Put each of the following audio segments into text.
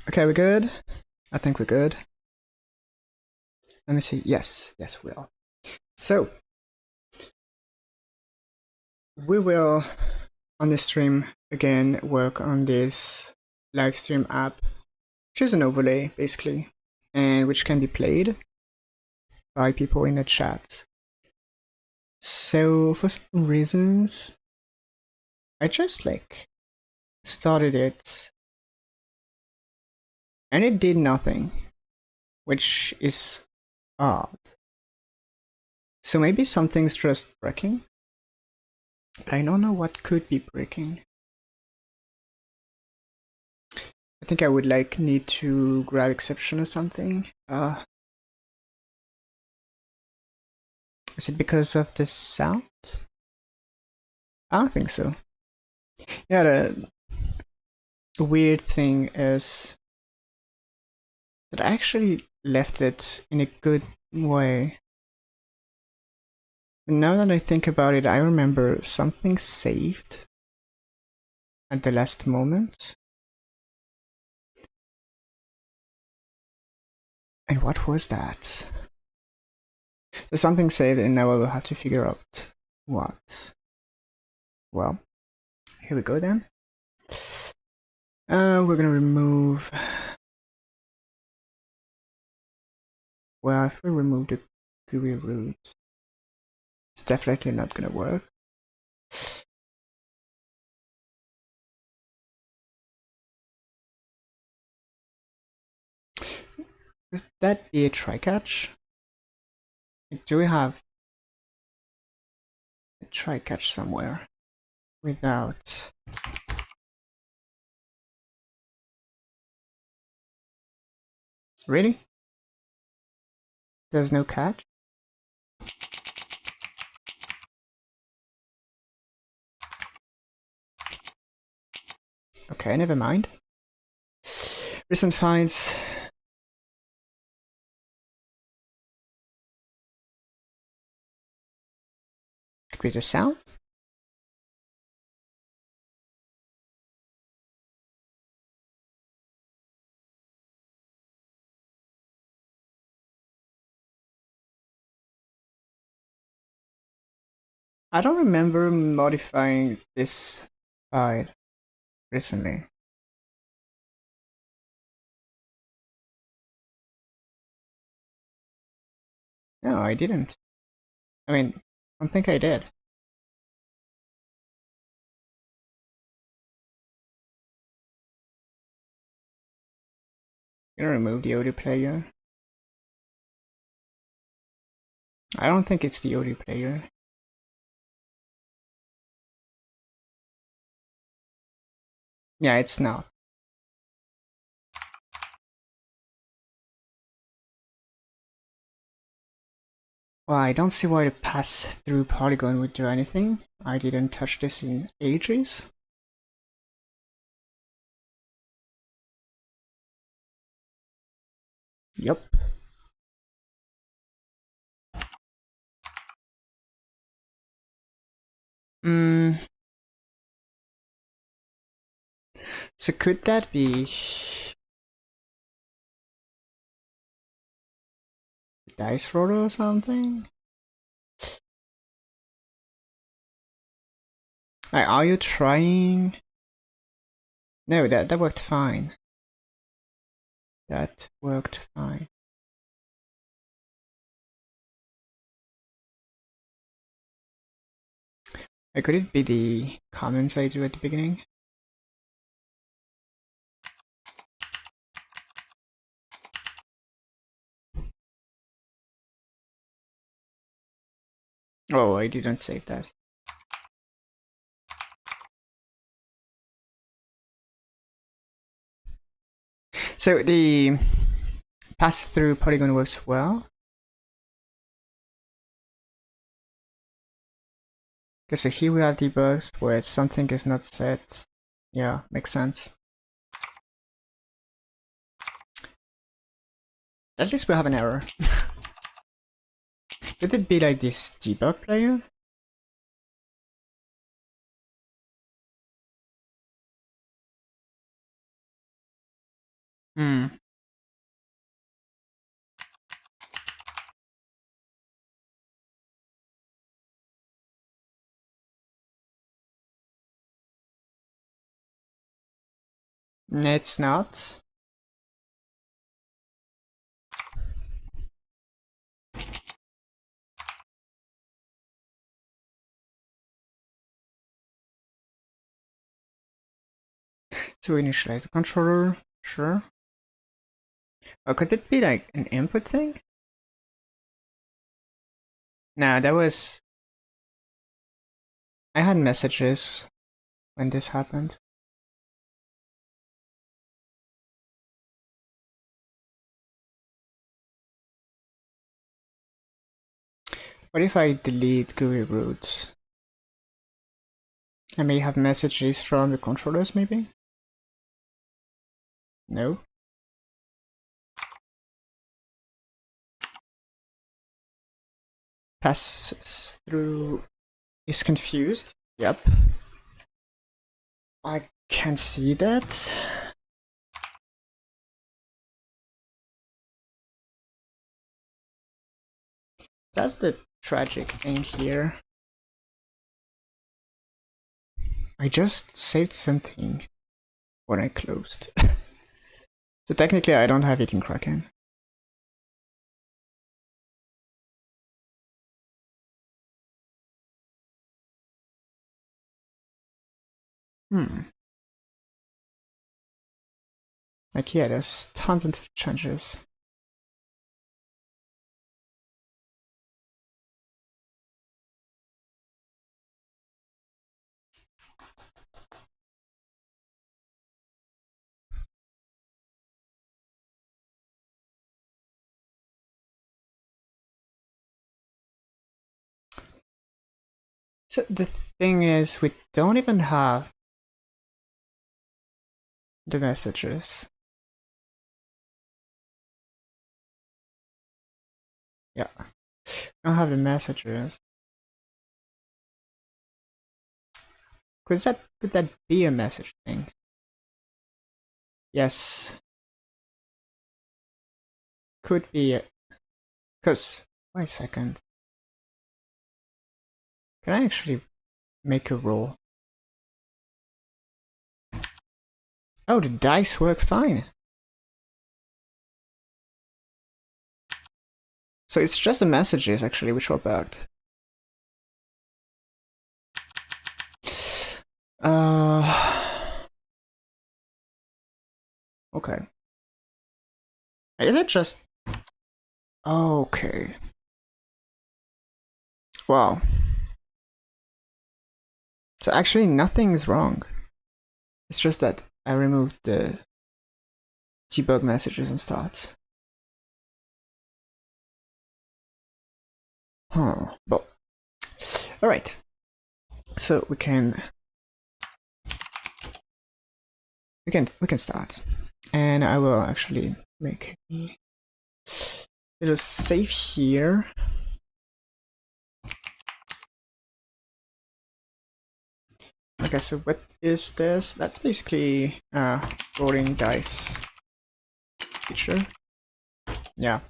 Okay, we're good. I think we're good. Let me see. Yes, we are. So, we will, on this stream, again, work on this live stream app, which is an overlay, basically, and which can be played by people in the chat. So, for some reasons, I just, started it, and it did nothing, which is odd. So maybe something's just breaking? I don't know what could be breaking. I think I would need to grab exception or something. Is it because of the sound? I don't think so. Yeah, the weird thing is that I actually left it in a good way. But now that I think about it, I remember something saved at the last moment. And what was that? So something saved, and now I will have to figure out what. Well, here we go then. We're gonna remove. Well, if we remove the GUI root, it's definitely not gonna work. Could that be a try-catch? Do we have a try-catch somewhere without... Really? There's no catch? Okay, never mind. Recent finds. Create a sound? I don't remember modifying this file recently. No, I didn't. I mean, I don't think I did. I'm gonna remove the audio player. I don't think it's the audio player. Yeah, it's not. Well, I don't see why the pass-through polygon would do anything. I didn't touch this in ages. Yup. So could that be dice roller or something? Like, are you trying? No, that worked fine. That worked fine. Could it be the comments I do at the beginning? Oh, I didn't save that. So the pass-through polygon works well. Okay, so here we have debugs where something is not set. Yeah, makes sense. At least we have an error. Could it be like this debug player? Hmm. It's not. To initialize the controller, sure. Oh, could it be like an input thing? No, that was... I had messages when this happened. What if I delete GUI root? I may have messages from the controllers, maybe? No? Passes through... is confused? Yep. I can't see that. That's the tragic thing here. I just saved something when I closed. So technically I don't have it in Kraken. Like, yeah, there's tons of changes. So the thing is, we don't even have the messages. Yeah, we don't have the messages. Could that be a message thing? Yes. Could be. Cause wait a second. Can I actually make a roll? Oh, the dice work fine. So it's just the messages actually which are bugged. Okay. Is it just... Okay. Wow. So actually nothing's wrong. It's just that I removed the debug messages and starts. Huh. Well. Alright. So we can start. And I will actually make a little save here. Okay, so what is this? That's basically rolling dice feature. Yeah.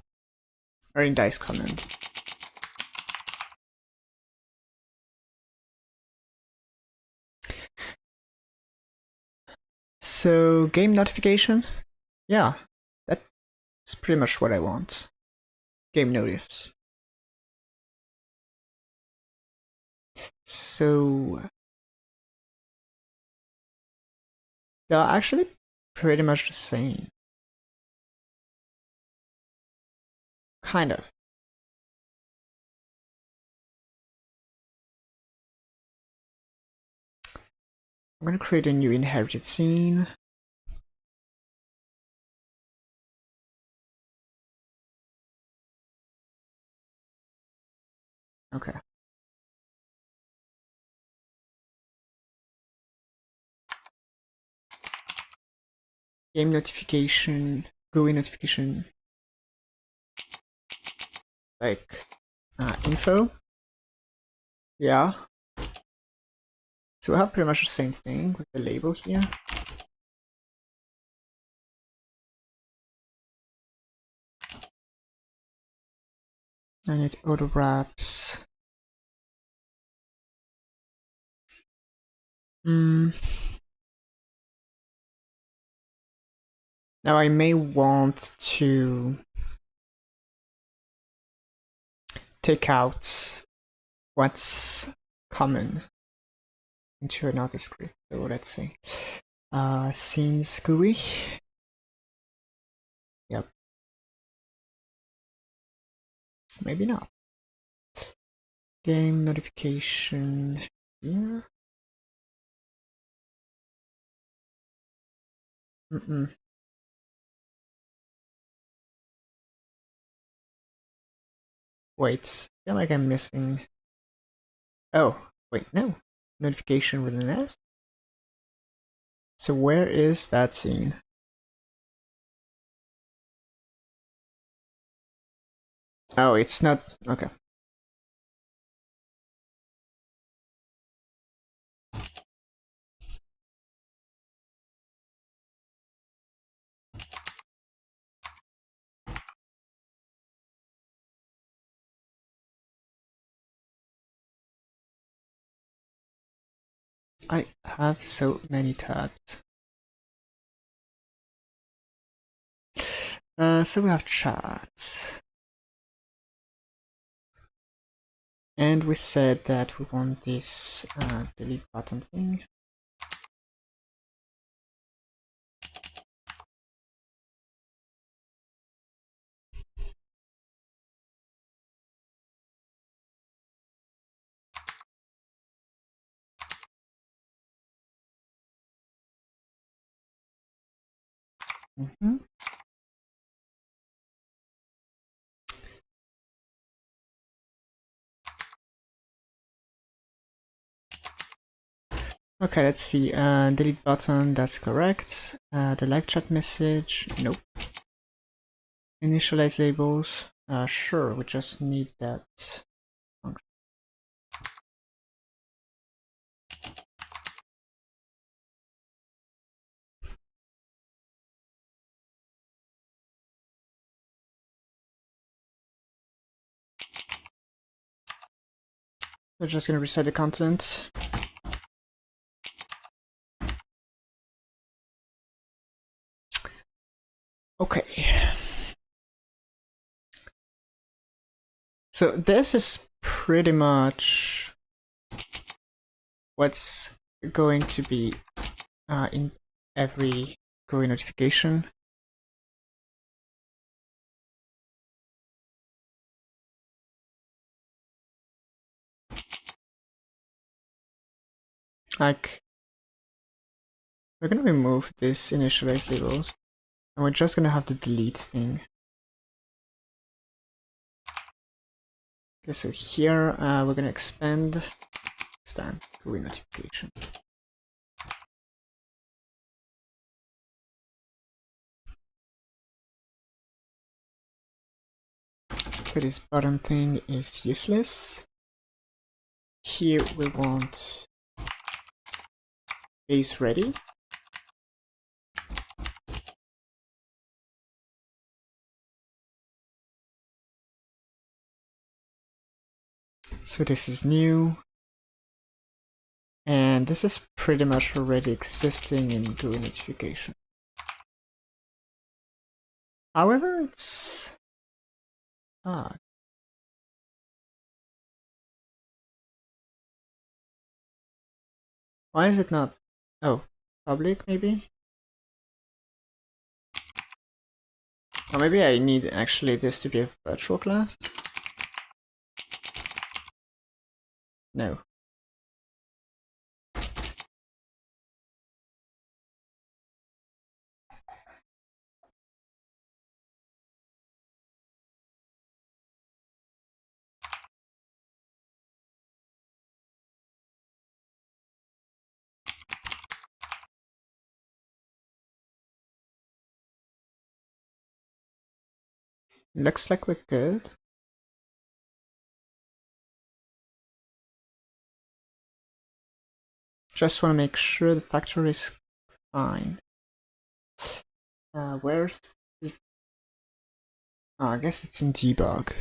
Rolling dice command. So game notification? Yeah, that's pretty much what I want. Game notifs. So they're actually pretty much the same. Kind of. I'm gonna create a new inherited scene. Okay. Game notification, GUI notification, like info. Yeah. So we have pretty much the same thing with the label here. I need auto wraps. Now I may want to take out what's common into another script. So let's say scenes GUI. Yep. Maybe not. Game notification here. Wait, I feel like I'm missing. Oh, wait, no. Notification with an S? So where is that scene? Oh, it's not. Okay. I have so many tabs. So we have chat. And we said that we want this delete button thing. Okay, let's see. Delete button, that's correct. The live chat message, nope. Initialize labels, sure, we just need that function. We're just gonna reset the content. Okay. So this is pretty much what's going to be in every GUI notification. Like, we're gonna remove this initialize labels, and we're just gonna have the delete thing. Okay, so here we're gonna expand stand GUI notification. So this button thing is useless. Here we want base ready. So this is new. And this is pretty much already existing in GUI notification. However, it's odd. Why is it not? Oh, public maybe? Or maybe I need actually this to be a virtual class? No. Looks like we're good. Just want to make sure the factory is fine. Where's the... Oh, I guess it's in debug.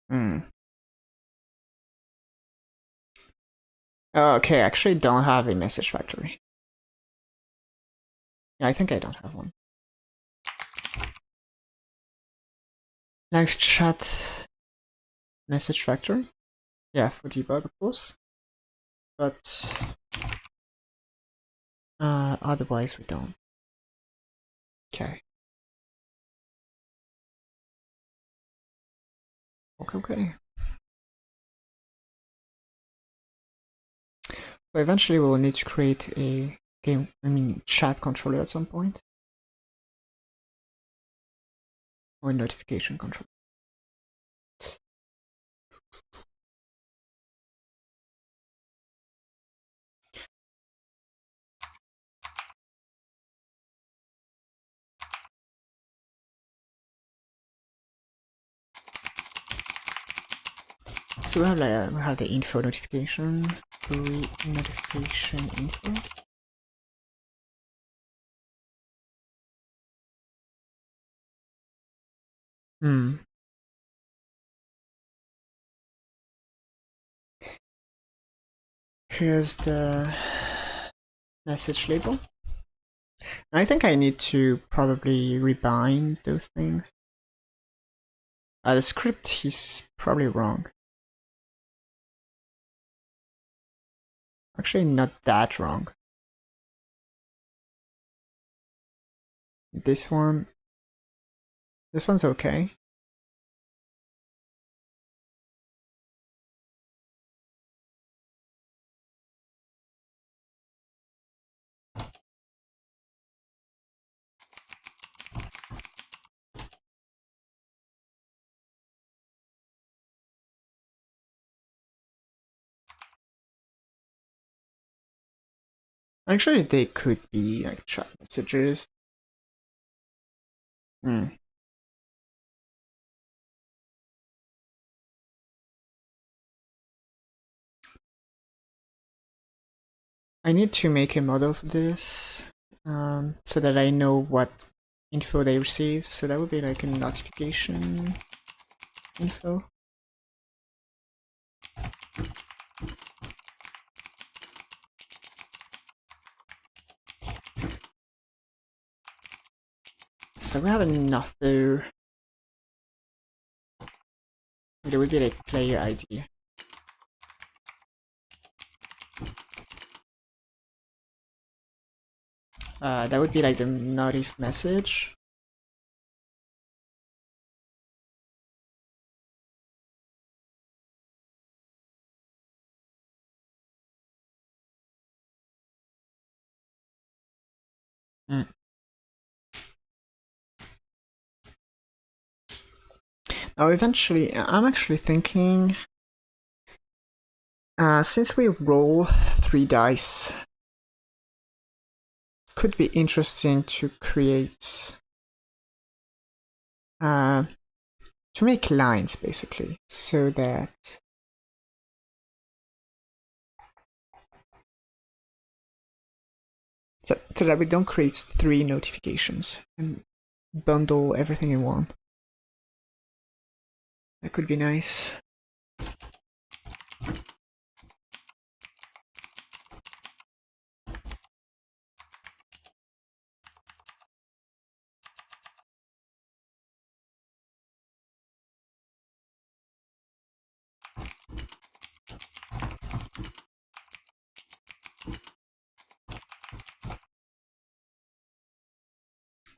Hmm. Okay, I actually don't have a message factory. Yeah, I think I don't have one. Live chat message factory. Yeah, for debug, of course. But otherwise we don't. Okay. Okay. But eventually we will need to create a chat controller at some point. Or a notification controller. So we have the info notification, notification info. Here's the message label. I think I need to probably rebind those things. The script is probably wrong. Actually, not that wrong. This one's okay. Actually, they could be like chat messages. I need to make a model for this so that I know what info they receive. So that would be like a notification info. So we have another. There would be like player ID. That would be like the notif message. Now, eventually, I'm actually thinking, since we roll 3 dice, could be interesting to create, to make lines basically, so that we don't create 3 notifications and bundle everything in one. That could be nice.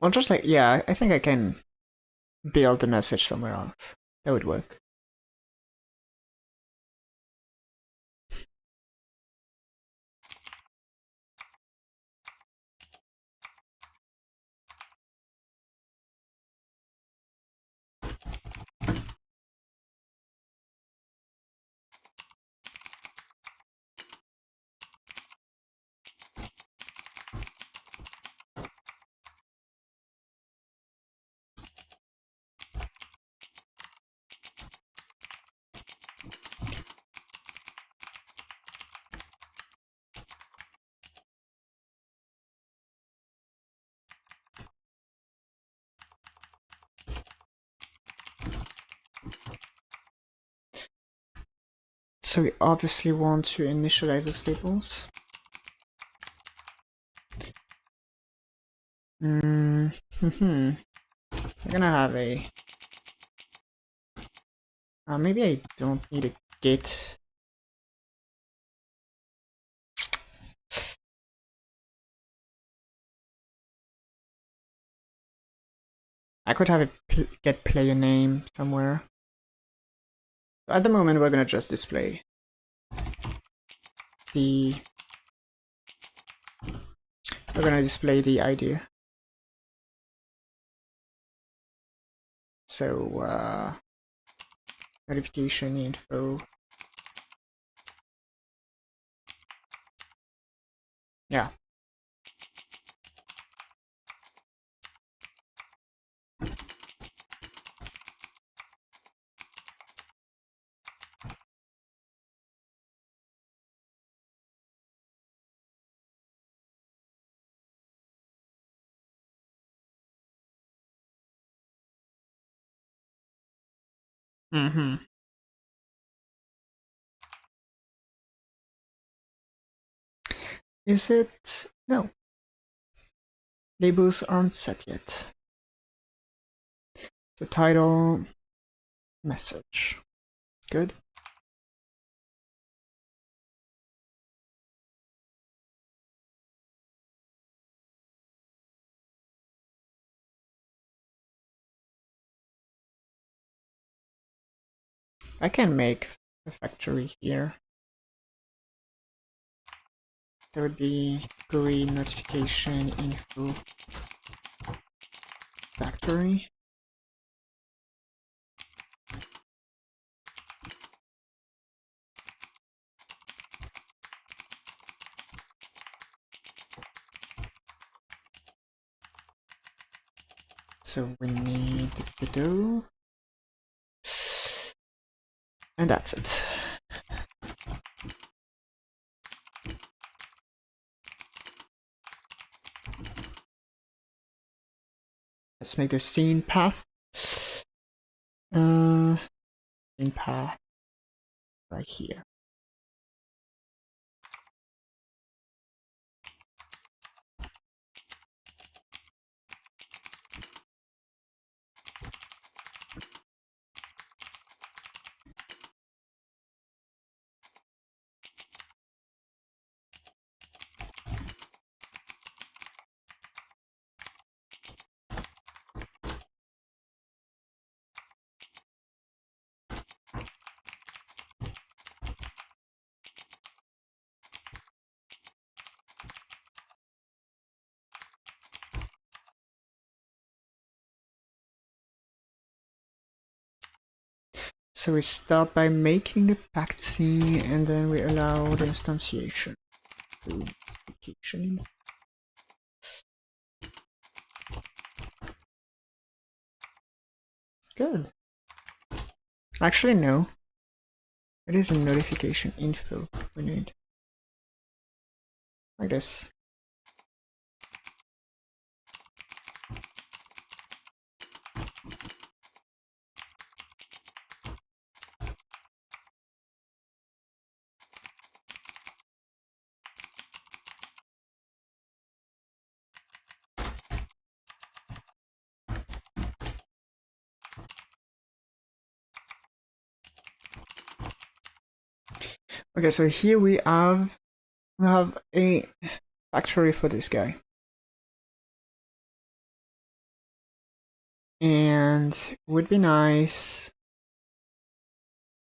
Well, just like, yeah, I think I can build the message somewhere else. That would work. So we obviously want to initialize those labels. We're gonna have a... maybe I don't need a git. I could have a get player name somewhere. At the moment, we're gonna just display the... We're gonna display the ID. So, notification info. Yeah. Is it? No. Labels aren't set yet. The title, message. Good. I can make a factory here. There would be GUI notification info factory. So we need Godot. And that's it. Let's make the scene path. Scene path right here. So we start by making the packed scene and then we allow the instantiation. Good. Actually, no. It is a notification info we need. Like this. Okay, so here we have a factory for this guy. And it would be nice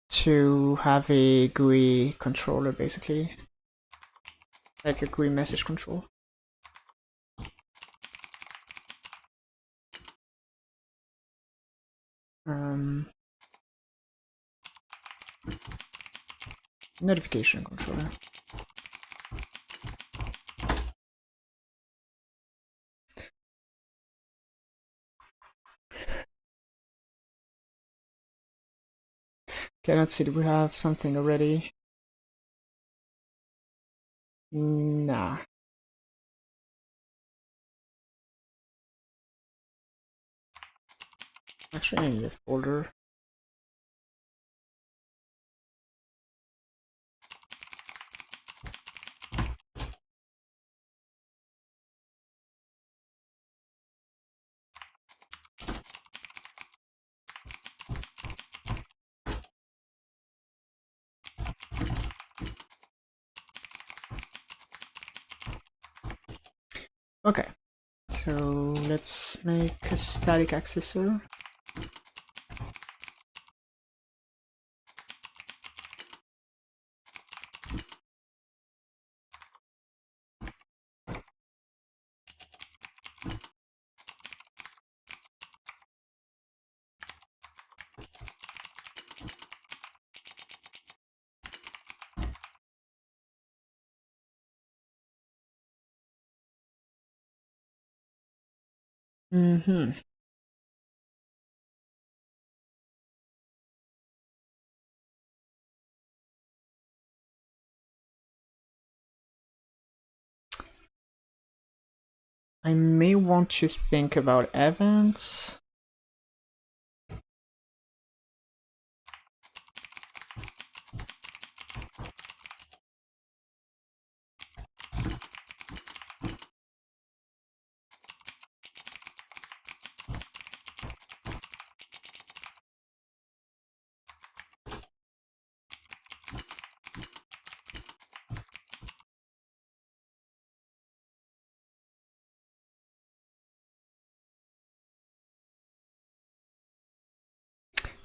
to have a GUI controller, basically. Like a GUI message control. Notification controller. Okay, let's see, do we have something already? Nah. Actually, I need a folder. Okay, so let's make a static accessor. Mm-hmm. I may want to think about events.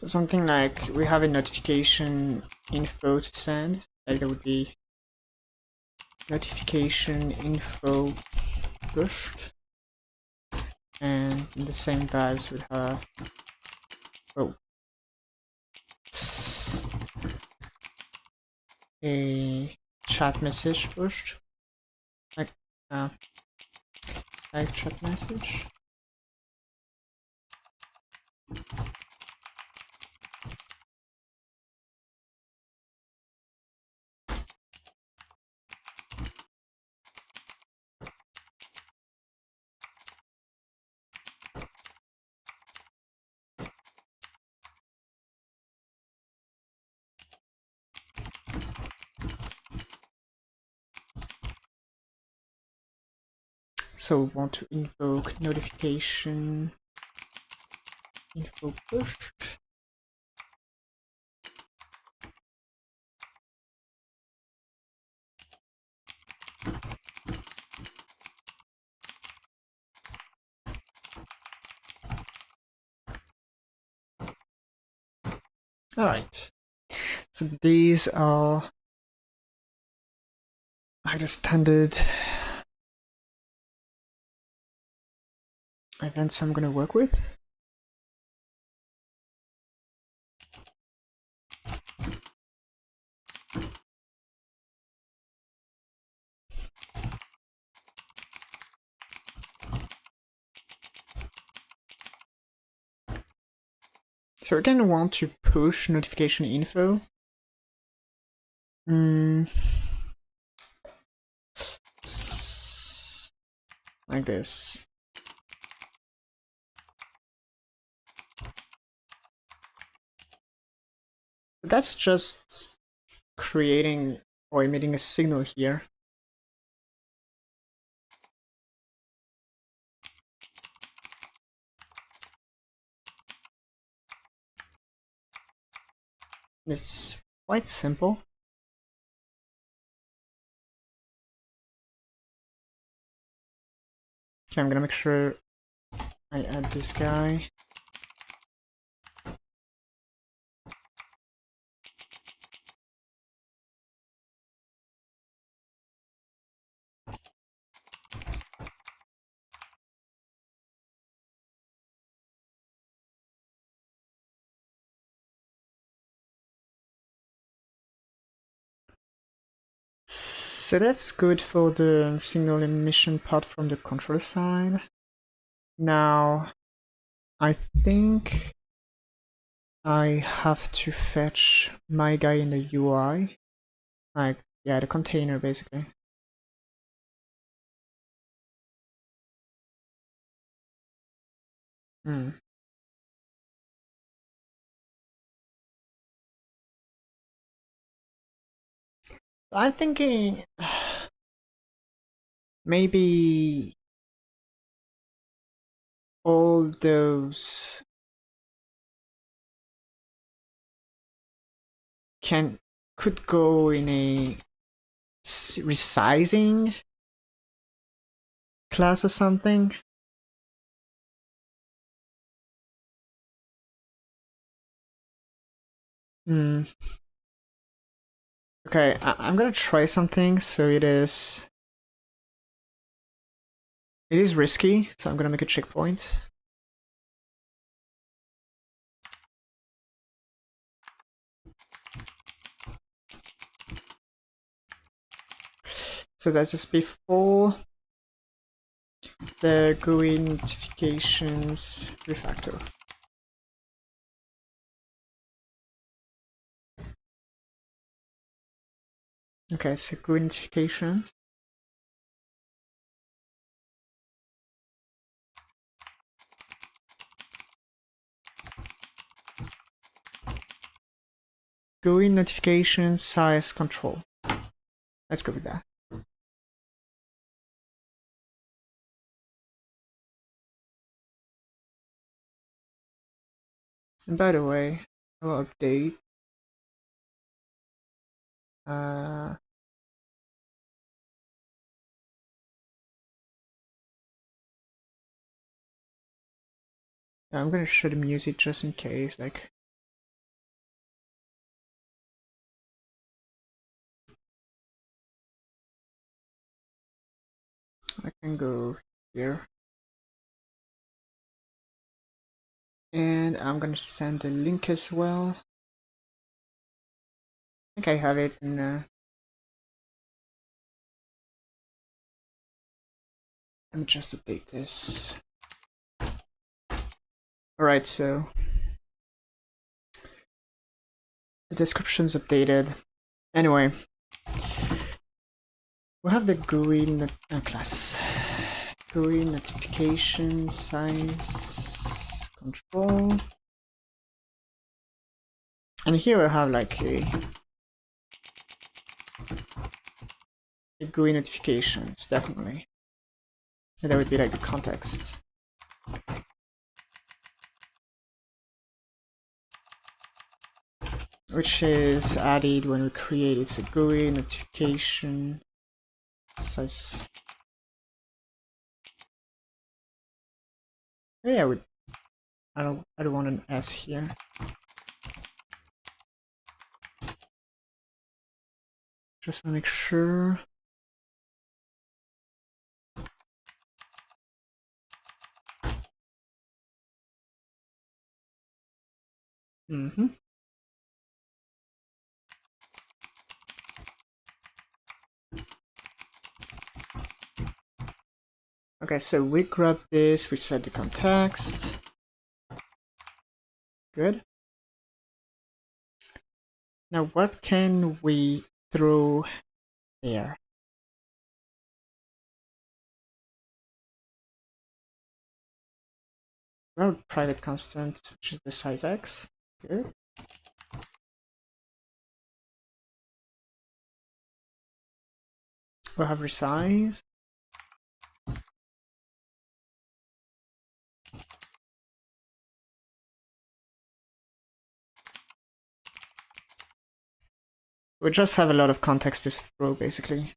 Something like we have a notification info to send, like there would be notification info pushed, and in the same vibes would have a chat message pushed, like live chat message. So we want to invoke notification info pushed. Alright, so these are like the standard events I'm gonna work with. So again, I want to push notification info. Like this. That's just creating or emitting a signal here. It's quite simple. Okay, I'm gonna make sure I add this guy. So that's good for the signal emission part from the control side. Now, I think I have to fetch my guy in the UI. Like, yeah, the container basically. I'm thinking maybe all those could go in a resizing class or something. Hmm. Okay, I'm gonna try something. So it is risky. So I'm gonna make a checkpoint. So that's just before the GUI notifications refactor. Okay, so GUI notifications. GUI notification size control. Let's go with that. And by the way, I will update. I'm gonna show the music just in case, like. I can go here. And I'm gonna send a link as well. I think I have it in let me just update this. Alright, so the description's updated. Anyway, we have the GUI class. GUI notification size control. And here we have like a GUI notifications, definitely. And that would be like the context. Which is added when we create it's a GUI notification size. Maybe I don't want an S here. Just want to make sure. Okay, so we grab this, we set the context. Good. Now what can we throw there? Well, private constant, which is the size x. Good. We'll have resize. We just have a lot of context to throw, basically.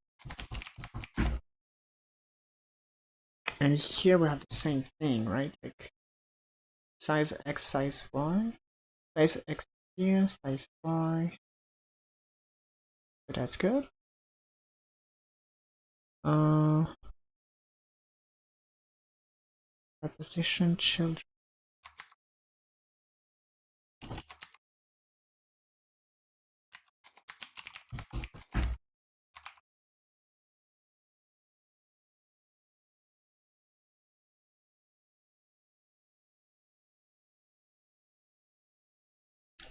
And here we have the same thing, right? Like size x, size y. Size x here, size y. So that's good. Preposition children.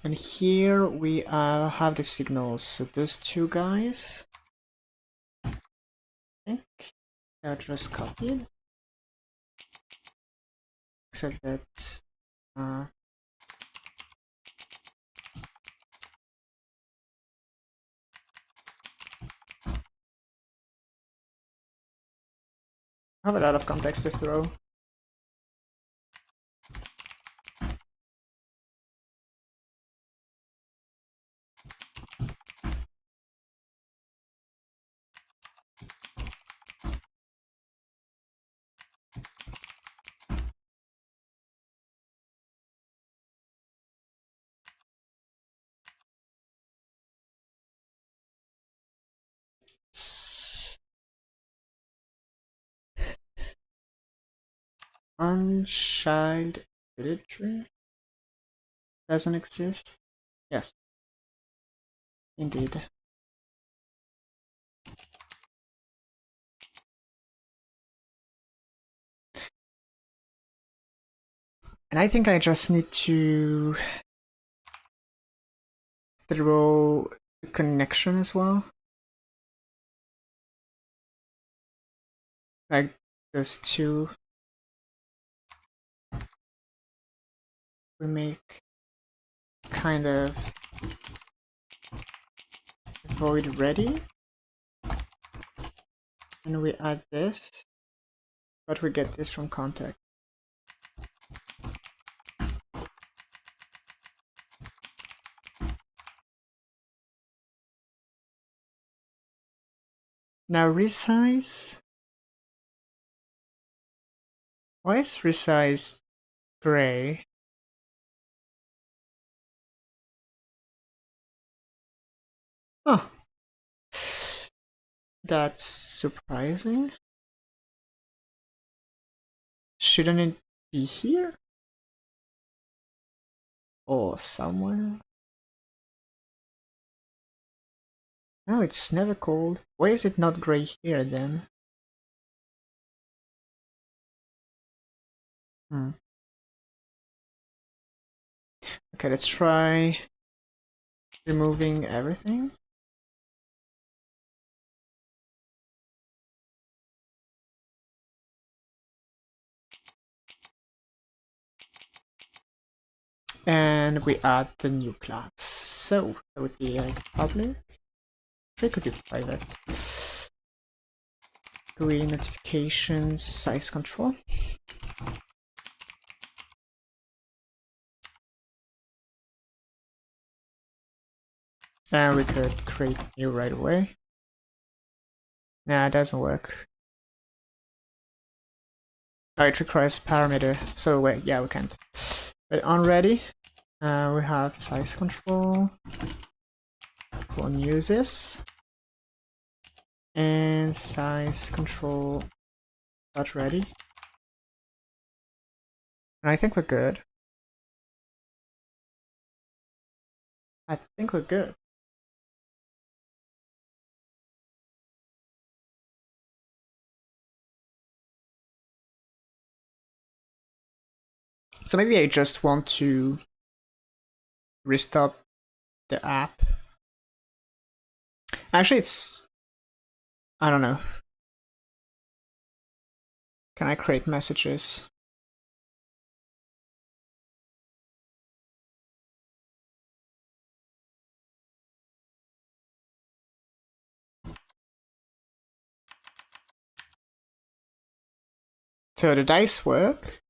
And here we have the signals. So those two guys, I think they're just copied, except that I have a lot of context to throw. unchild tree doesn't exist. Yes, indeed. And I think I just need to throw the connection as well. Like those two. We make kind of void ready. And we add this, but we get this from context. Now resize. Why is resize gray? Oh, that's surprising. Shouldn't it be here? Or somewhere? No, it's never called. Why is it not gray here then? Okay, let's try removing everything. And we add the new class. So that would be like public. It could be private. GUI notifications, size control. And we could create new right away. Nah, it doesn't work. Oh, it requires parameter, so wait, yeah, we can't. But on ready, we have size control. We'll use this. And size control dot ready. And I think we're good. I think we're good. So maybe I just want to restart the app. Actually, I don't know. Can I create messages? So the dice work.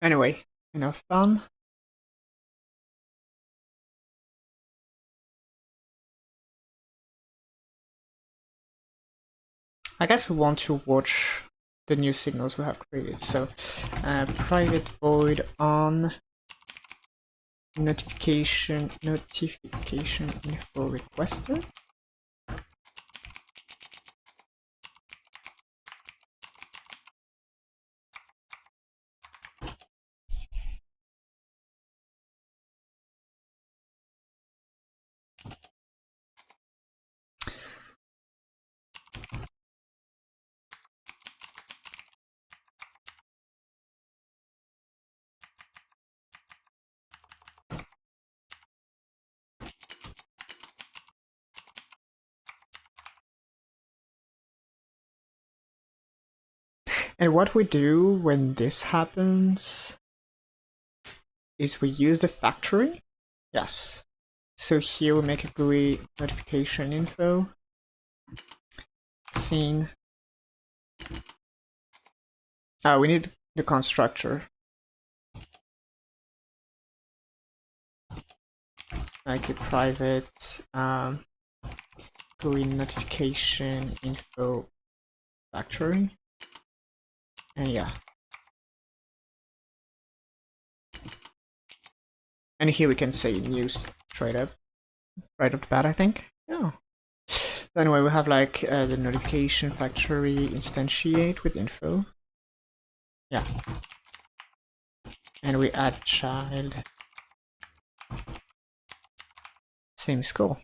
Anyway, enough fun. I guess we want to watch the new signals we have created. So private void on notification info requested. And what we do when this happens is we use the factory. Yes. So here we make a GUI notification info scene. We need the constructor. Like a private GUI notification info factory. And yeah. And here we can say news straight up, right off the bat, I think. Yeah. So anyway, we have like the notification factory instantiate with info. Yeah. And we add child. Seems cool.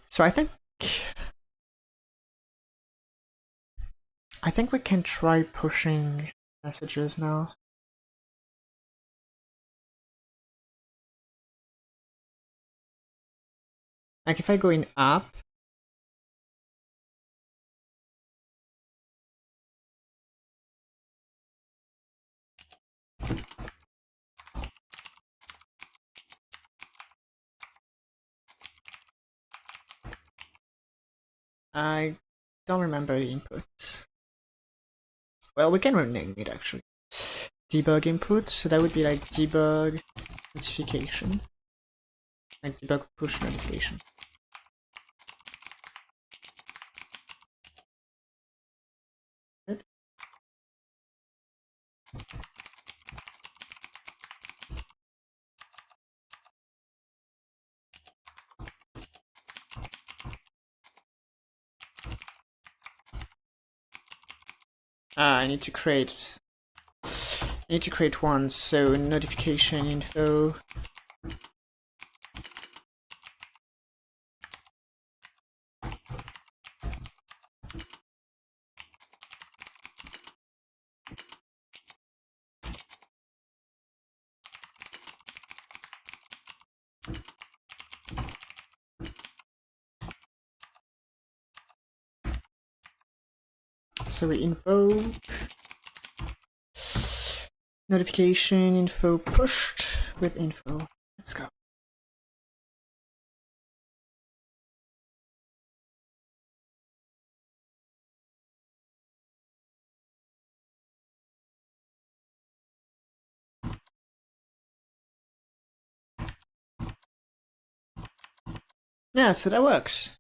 So I think we can try pushing messages now. Like if I go in app, I don't remember the inputs. Well, we can rename it actually. Debug input, so that would be like debug notification. Like debug push notification. Good. I need to create one, so notification info. So we invoke notification info pushed with info. Let's go. Yeah, so that works.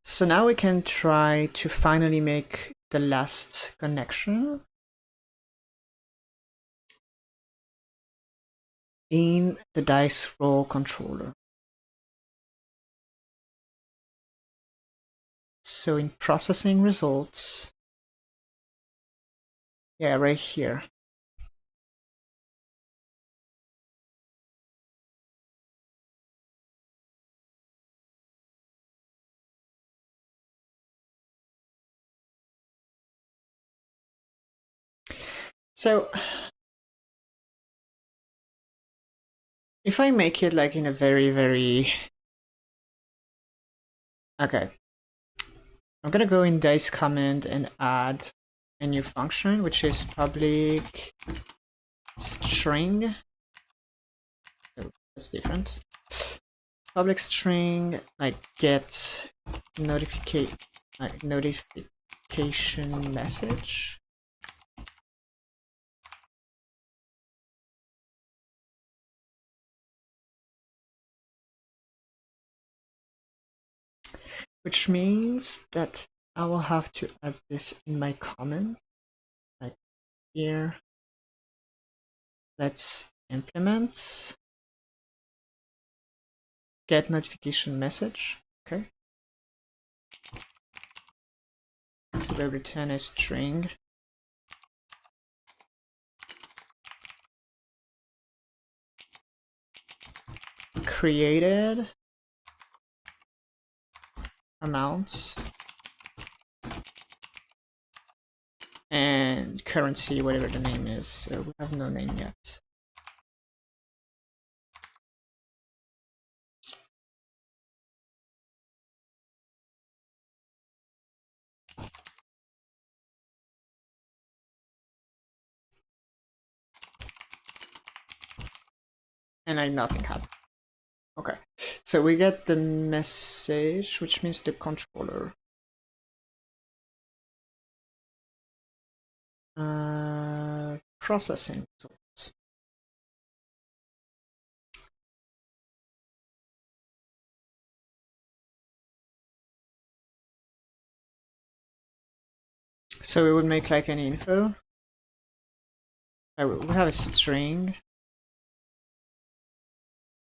So now we can try to finally make the last connection in the dice roll controller. So in processing results, yeah, right here. So if I make it like in a very okay, I'm gonna go in dice command and add a new function, which is public string. Oh, that's different. Public string like get notification message. Which means that I will have to add this in my comments, like here. Let's implement get notification message. Okay. So we return a string. Created amounts and currency, whatever the name is. So we have no name yet. And like nothing happened. Okay, So we get the message, which means the controller. Processing results. So we would make like any info. We would have a string.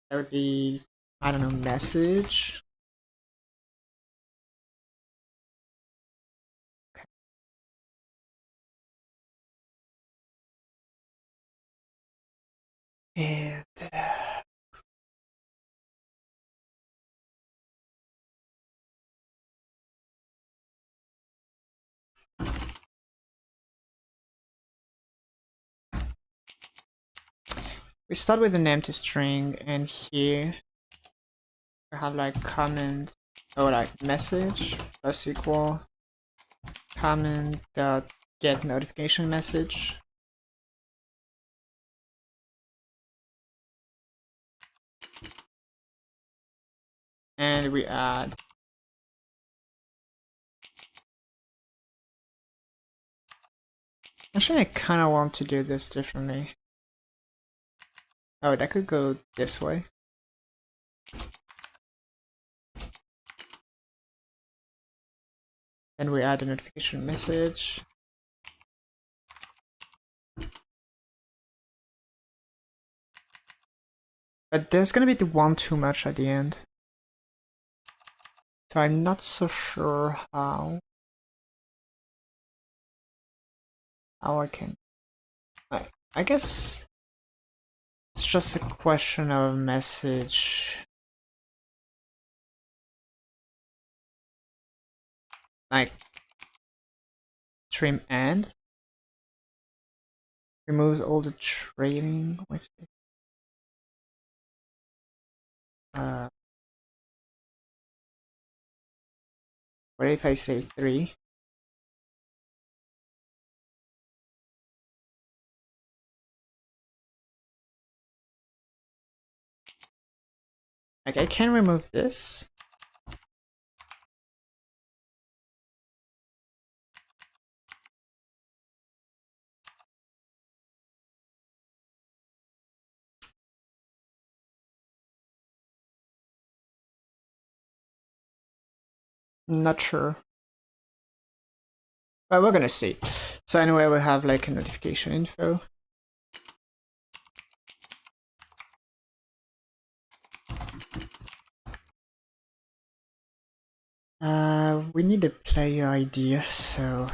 That would be, I don't know, message. Okay. And we start with an empty string, and here we have like comment or like message plus equal comment dot get notification message. And we add actually I kinda want to do this differently. Oh, that could go this way. Then we add a notification message. But there's gonna be the one too much at the end. So I'm not so sure how I can. I guess it's just a question of message. Like trim and removes all the trailing. Wait, what if I say 3? Like I can remove this. Not sure. But we're gonna see. So anyway, we have like a notification info. We need a player ID, so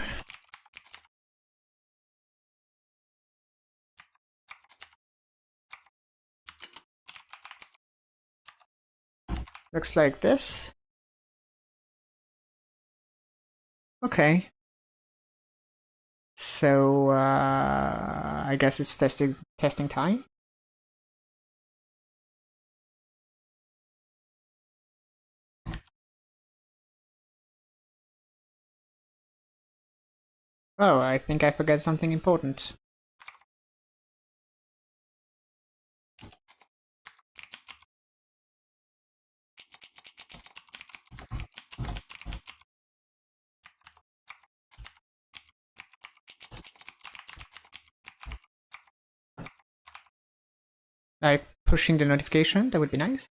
looks like this. Okay. So I guess it's testing time. Oh, I think I forgot something important. Like pushing the notification, that would be nice.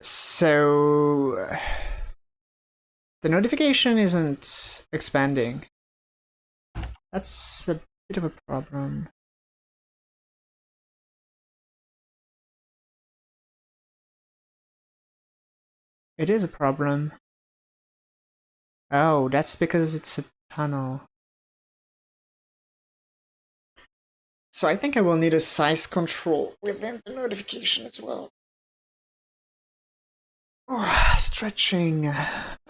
So the notification isn't expanding. That's a bit of a problem. It is a problem. Oh, that's because it's a panel. So I think I will need a size control within the notification as well. Oh, stretching.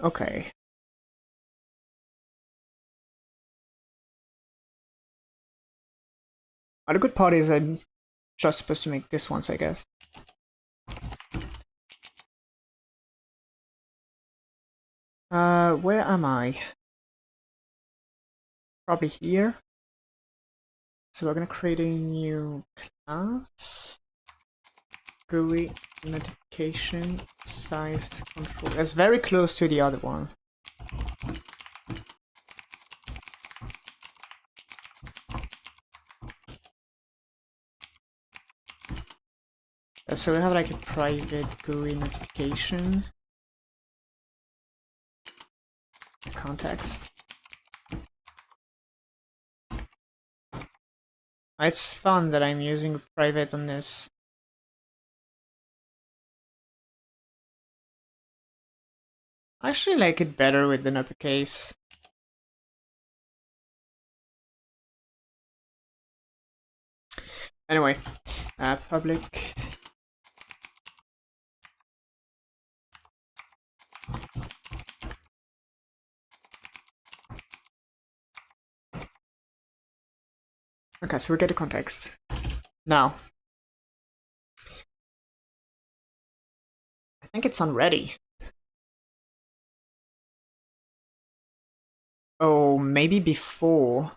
Okay. But the good part is I'm just supposed to make this once, I guess. Where am I? Probably here. So we're gonna create a new class. GUI notification size control. That's very close to the other one. So we have like a private GUI notification context. It's fun that I'm using private on this. I actually like it better with an uppercase. Anyway, public. Okay, so we get the context. Now, I think it's on ready. Oh, maybe before.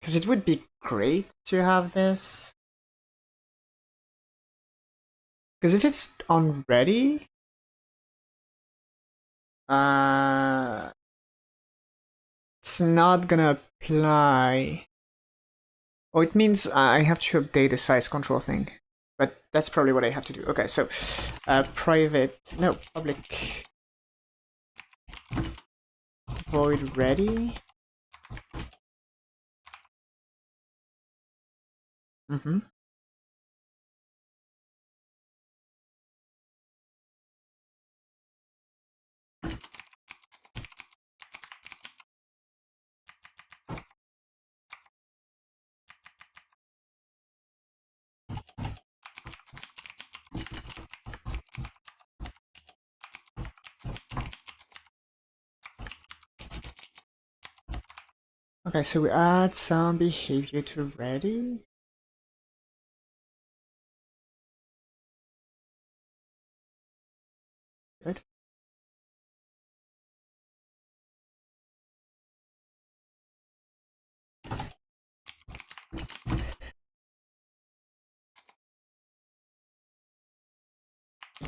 Because it would be great to have this. Because if it's on ready, it's not gonna apply. Oh, it means I have to update the size control thing. But that's probably what I have to do. Okay, so private, no, public void ready. Okay, so we add some behavior to ready. Good.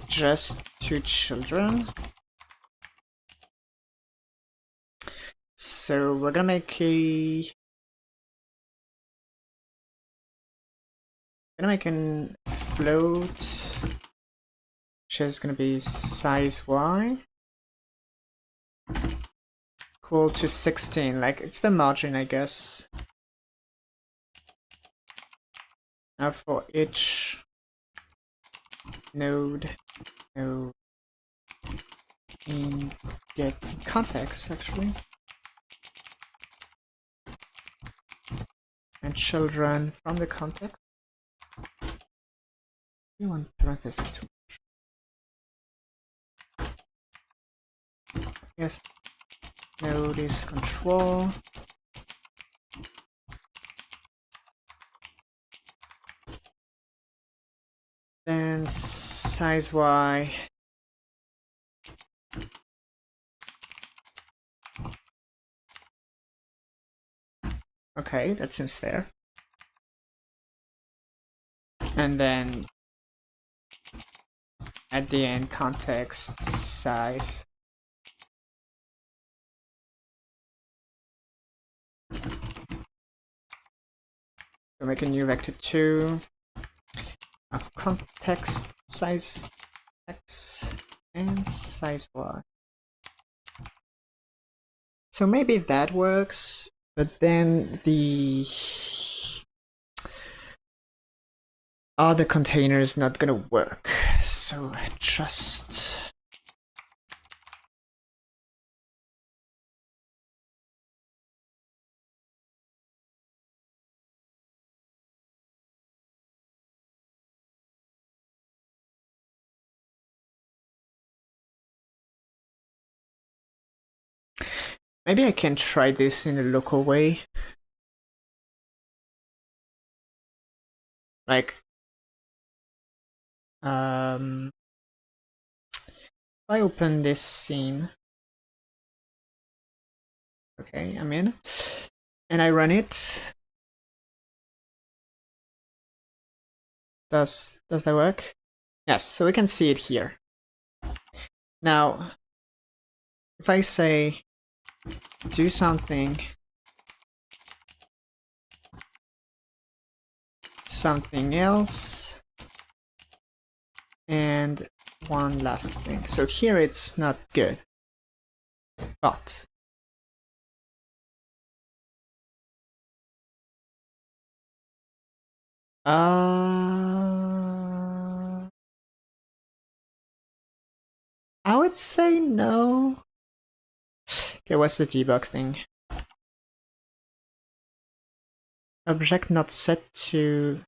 Just two children. So we're gonna make a an float, which is gonna be size y equal to 16. Like it's the margin, I guess. Now for each node in get context actually, and children from the context. You want parentheses too much. If node is control, then size y okay, that seems fair. And then at the end context size. So make a new vector 2 of context size x and size y. So maybe that works, but then the other container is not gonna work. So just maybe I can try this in a local way. Like, If I open this scene, okay, I'm in, and I run it. Does that work? Yes, so we can see it here. Now, if I say do something else, and one last thing. So here it's not good, but I would say no. Okay, what's the debug thing? Object not set to...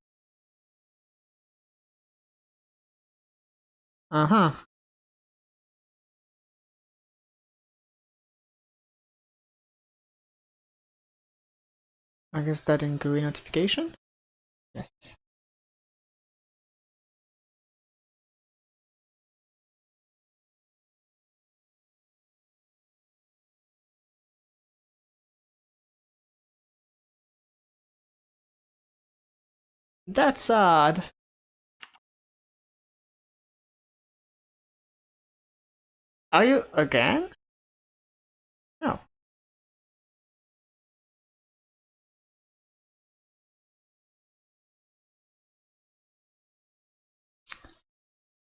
Uh-huh. I guess that in GUI notification? Yes. That's odd. Are you again? No.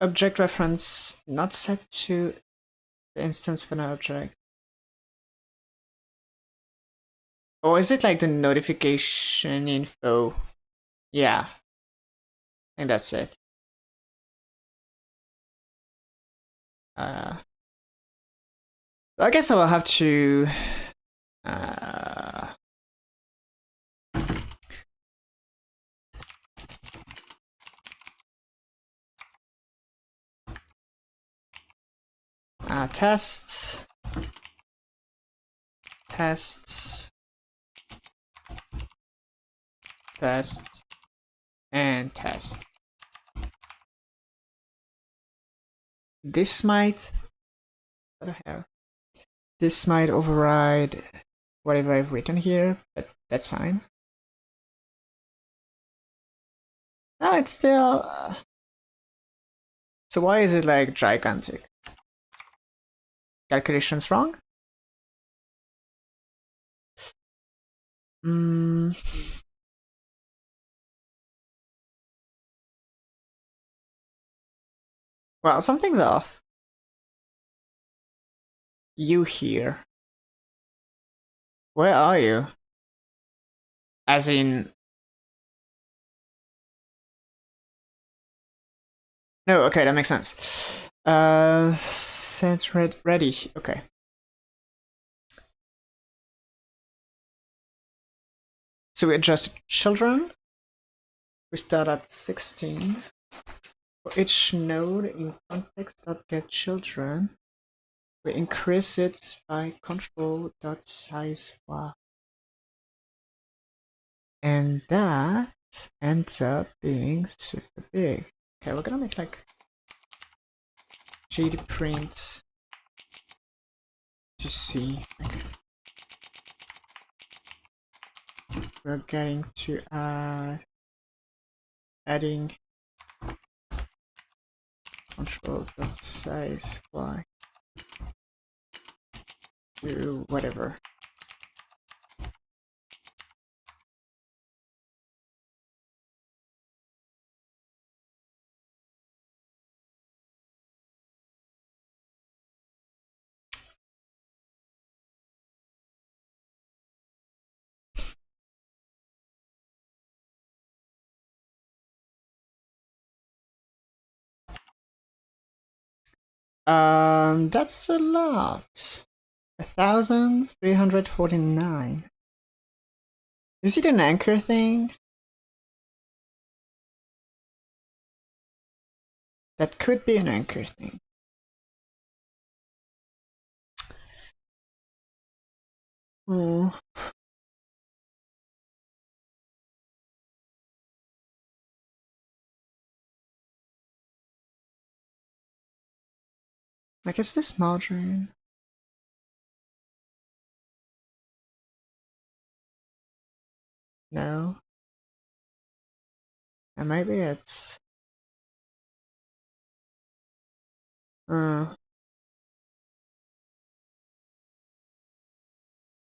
Object reference not set to the instance of an object. Or is it like the notification info? Yeah. I think that's it. I guess I will have to test, and test. This might... what the hell? This might override whatever I've written here, but that's fine. No, it's still... So why is it like gigantic? Calculations wrong? Well, something's off. You here. Where are you? As in... No, okay, that makes sense. Set ready. Okay. So we adjust children. We start at 16. For each node in context.getChildren, we increase it by control.sizeFar. And that ends up being super big. Okay, we're gonna make like GD print to see. We're getting to adding control.sizeFar to whatever. That's a lot. 1,349. Is it an anchor thing? That could be an anchor thing. Oh. Like, is this margarine? No. And maybe it's... Uh,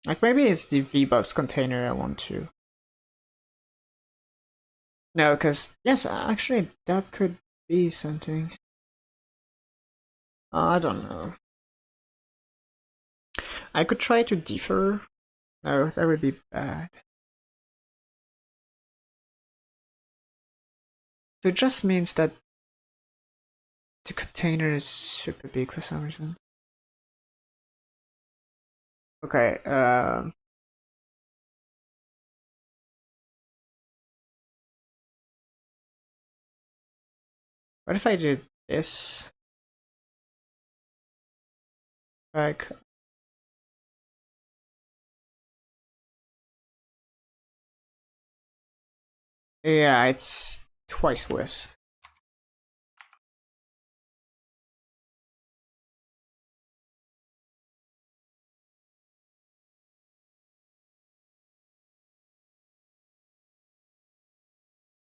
like, maybe it's the V-Bucks container I want to. No, because... Yes, actually, that could be something. I don't know. I could try to defer. No, that would be bad. So it just means that the container is super big for some reason. Okay, what if I did this? Like, yeah, it's twice worse.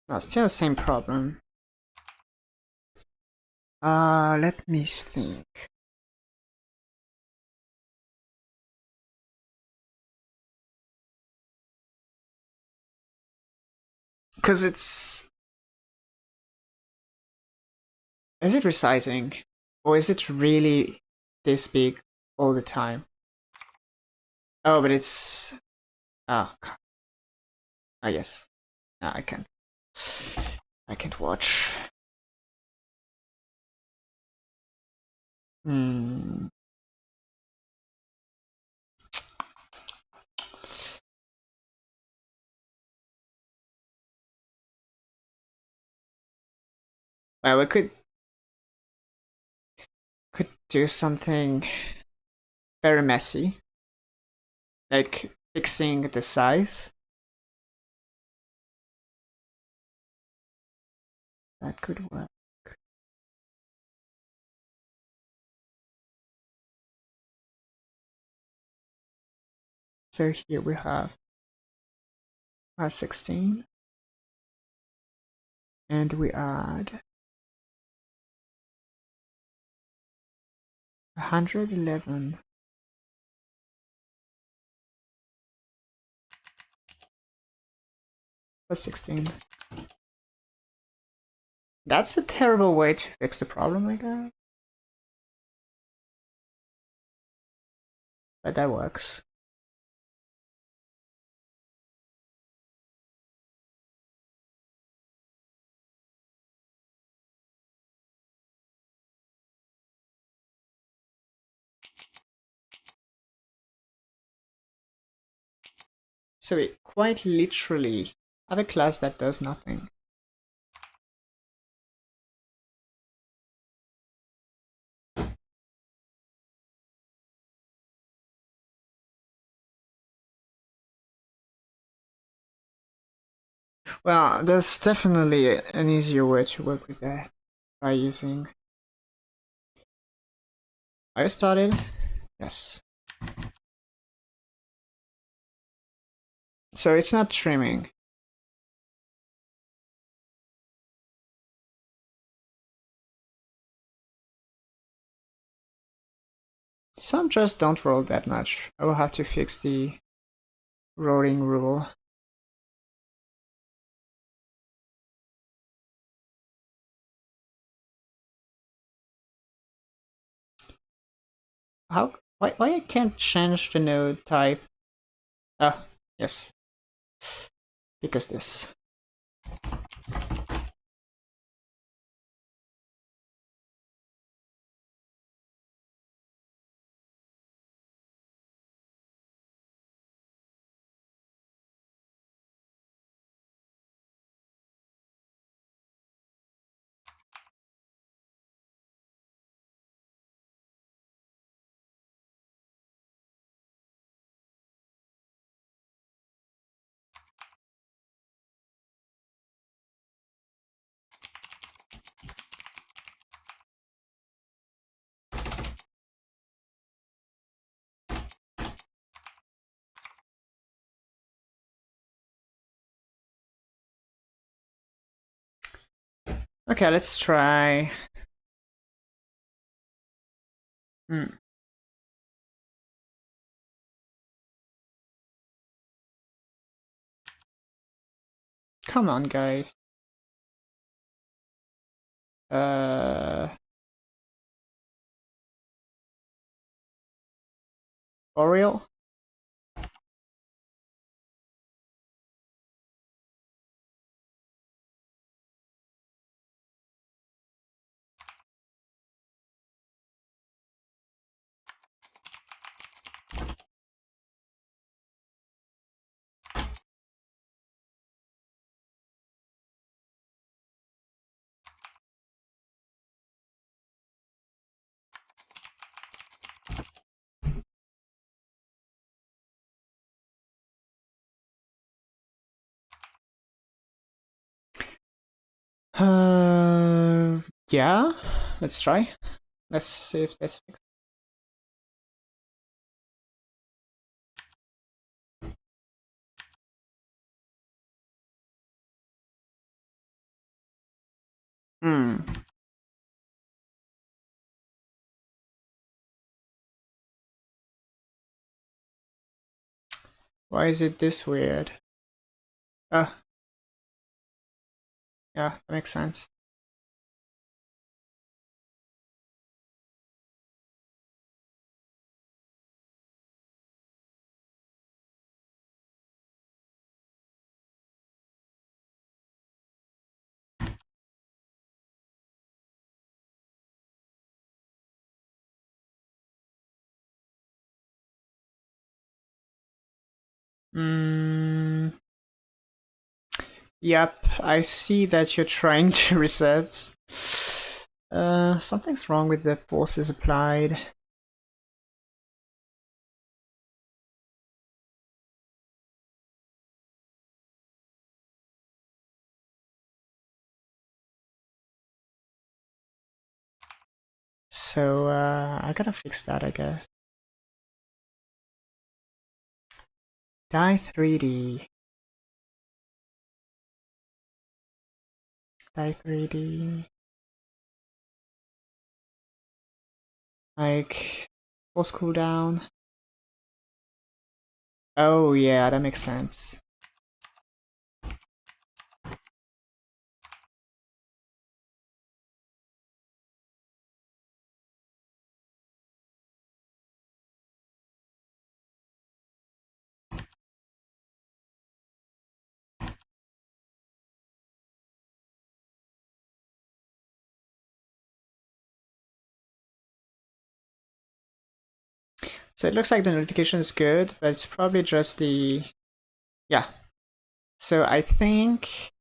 No, still the same problem. Let me think. Because it's... Is it resizing? Or is it really this big all the time? Oh, but it's... Oh, I guess. No, I can't. I can't watch. Hmm. Well, we could do something very messy, like fixing the size. That could work. So here we have R16, and we add 111. Plus 16. That's a terrible way to fix the problem, I guess. But that works. So we quite literally have a class that does nothing. Well, there's definitely an easier way to work with that by using... Are you started? Yes. So it's not trimming. Some just don't roll that much. I will have to fix the rolling rule. How? Why I can't change the node type? Ah, yes. Because this. Okay, let's try. Come on, guys. Oriole? Yeah. Let's try. Let's see if this fixes. Hmm. Why is it this weird? Uh, yeah, that makes sense. Hmm. Yep, I see that you're trying to reset. Something's wrong with the forces applied. So, I gotta fix that, I guess. Die 3D. Die 3D. Like, force cooldown. Oh, yeah, that makes sense. So it looks like the notification is good, but it's probably just the... Yeah. So I think...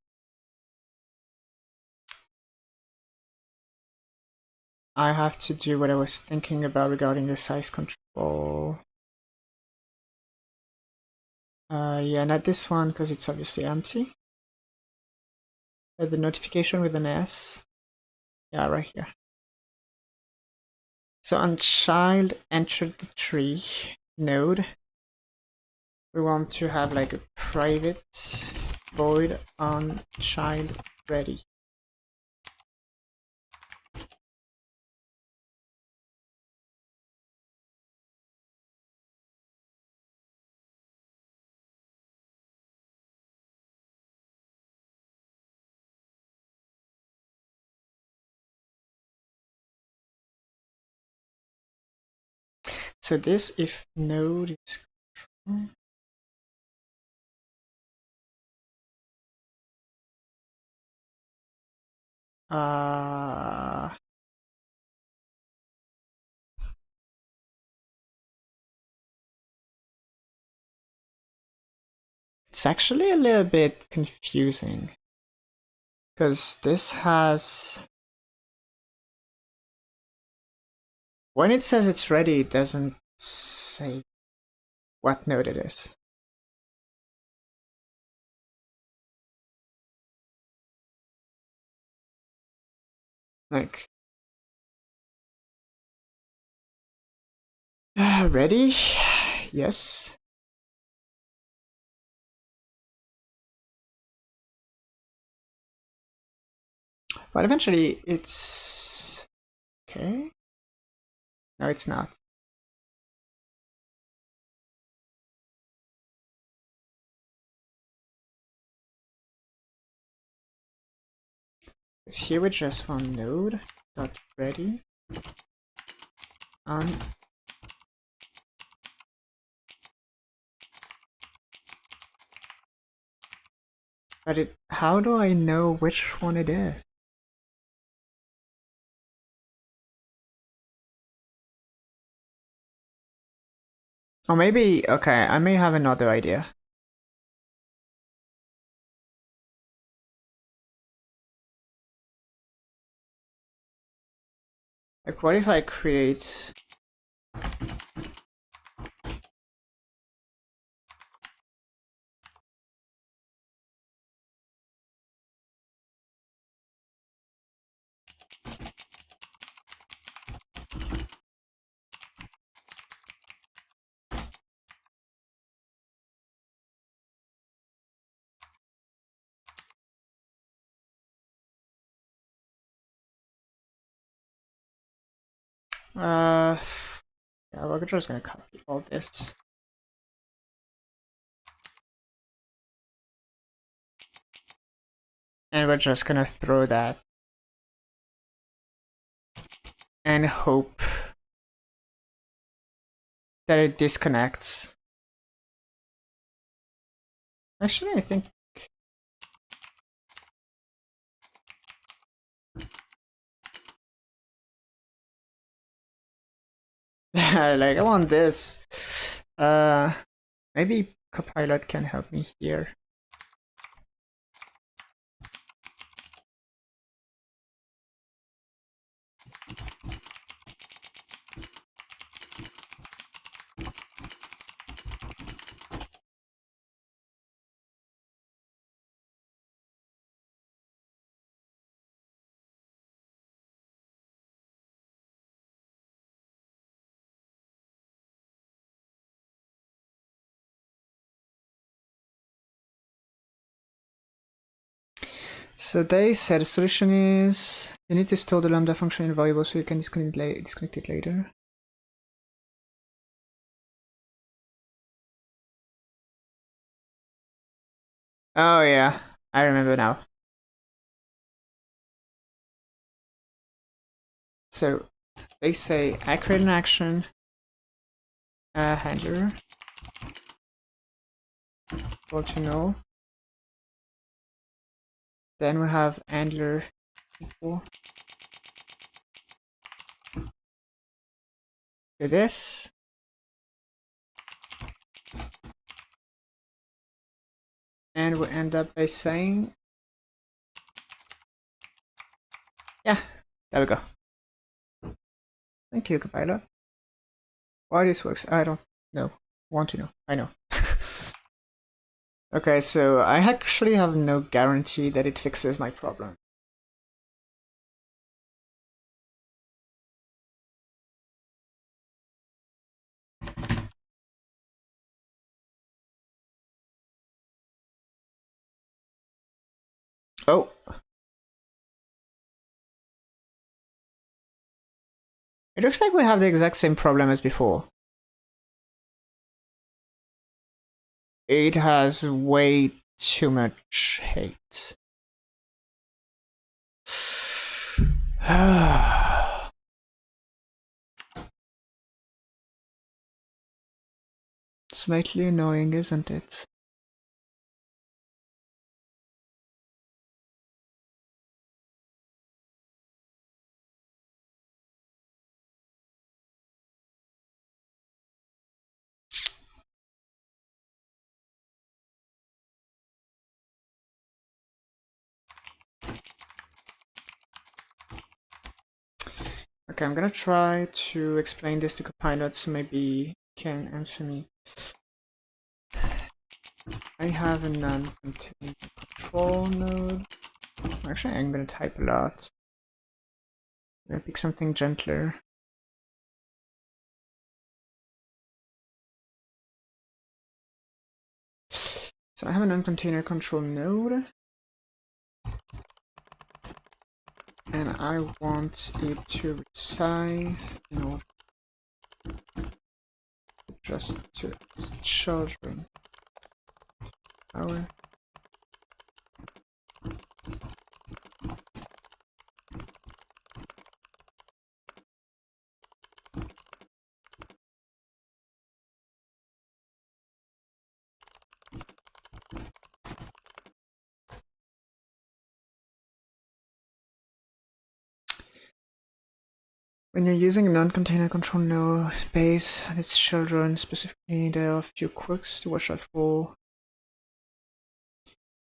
I have to do what I was thinking about regarding the size control. Yeah, not this one, because it's obviously empty. The notification with an S. Yeah, right here. So on child entered the tree node, we want to have like a private void on child ready. So this if node is control. It's actually a little bit confusing because this has, when it says it's ready, it doesn't say what node it is. Like, ready? Yes. But eventually it's okay. No, it's not. It's here with just one node dot ready on but it how do I know which one it is? Or maybe okay, I may have another idea. Like what if I create yeah, we're just gonna copy all this. And we're just gonna throw that and hope that it disconnects. Actually, I think like I want this. Maybe Copilot can help me here. So they said the solution is you need to store the lambda function in a variable so you can disconnect it later. Oh yeah, I remember now. So they say I create an action handler equal to null. Then we have handler equal to this. And we end up by saying, yeah, there we go. Thank you, Copilot. Why this works, I don't know. Want to know, I know. Okay, so I actually have no guarantee that it fixes my problem. Oh. It looks like we have the exact same problem as before. It has way too much hate. Slightly annoying, isn't it? Okay, I'm gonna try to explain this to Copilot so maybe he can answer me. I have a non-contained control node. Actually, I'm gonna type a lot. I'm gonna pick something gentler. So I have a non-container control node. and I want it to resize, you know, just to its children. Power. When you're using a non-container control node base and its children specifically, there are a few quirks to watch out for.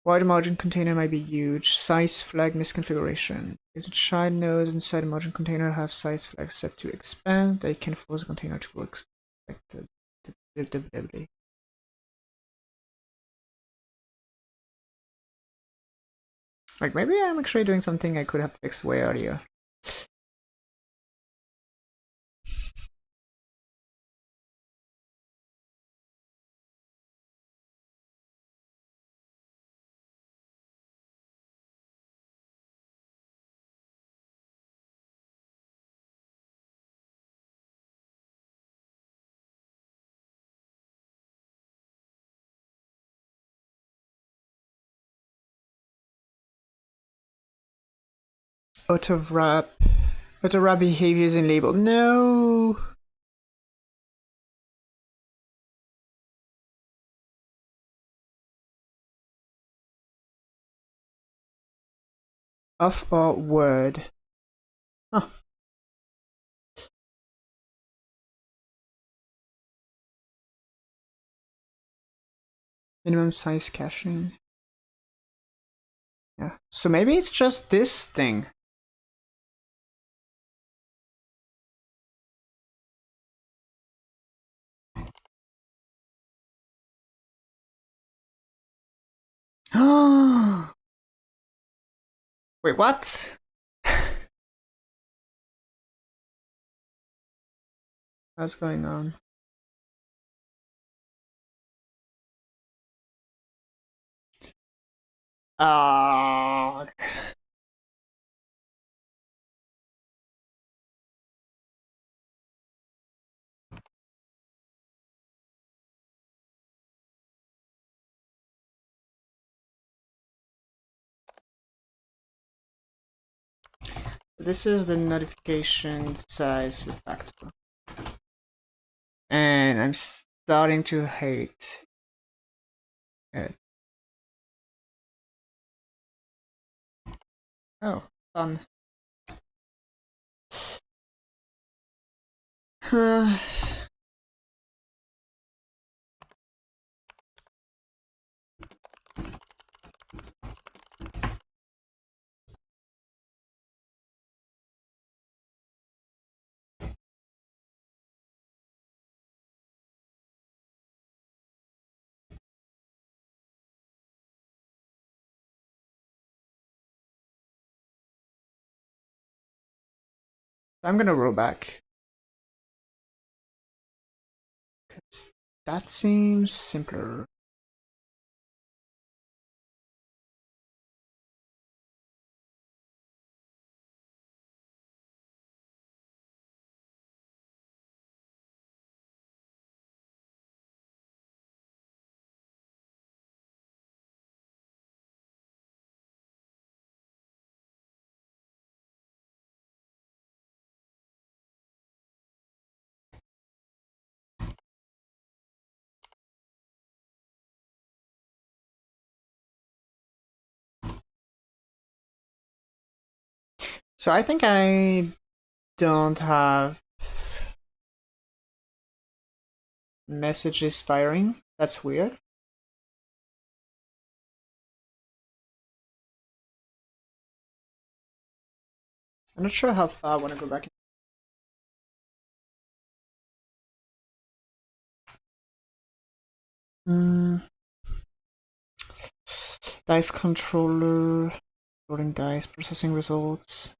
Wide margin container might be huge. Size flag misconfiguration. If the child nodes inside a margin container have size flags set to expand, they can force the container to work expectedly. Like, maybe I'm actually doing something I could have fixed way earlier. Auto-wrap. Auto-wrap behaviors in label. No! Off or word. Huh. Minimum size caching. Yeah. So maybe it's just this thing. Wait, what? What's going on? Ah. This is the notification size refactor. And I'm starting to hate it. Oh, fun. I'm gonna roll back. That seems simpler. So I think I don't have messages firing. That's weird. I'm not sure how far I want to go back. Dice controller, rolling dice, processing results.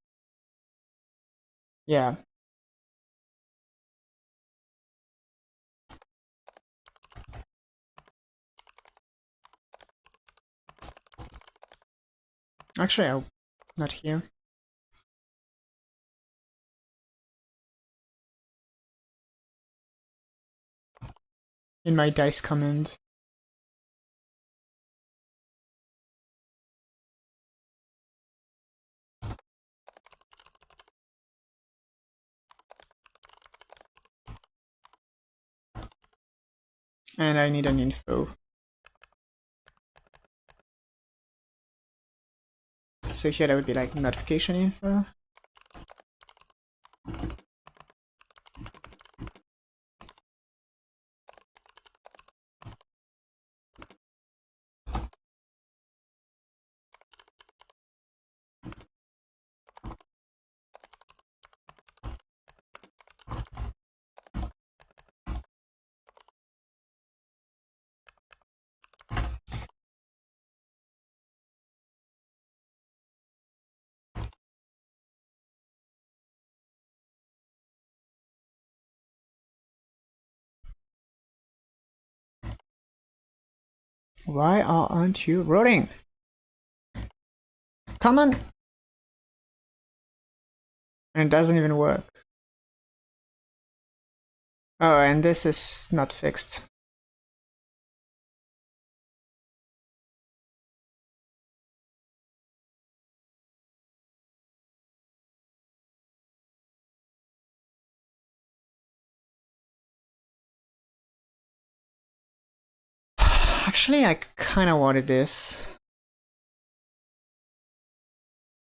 Yeah. Actually, I'll not here. in my dice command. And I need an info. So here that would be like notification info. Why aren't you rolling? Come on! And it doesn't even work. Oh, and this is not fixed. Actually, I kinda wanted this.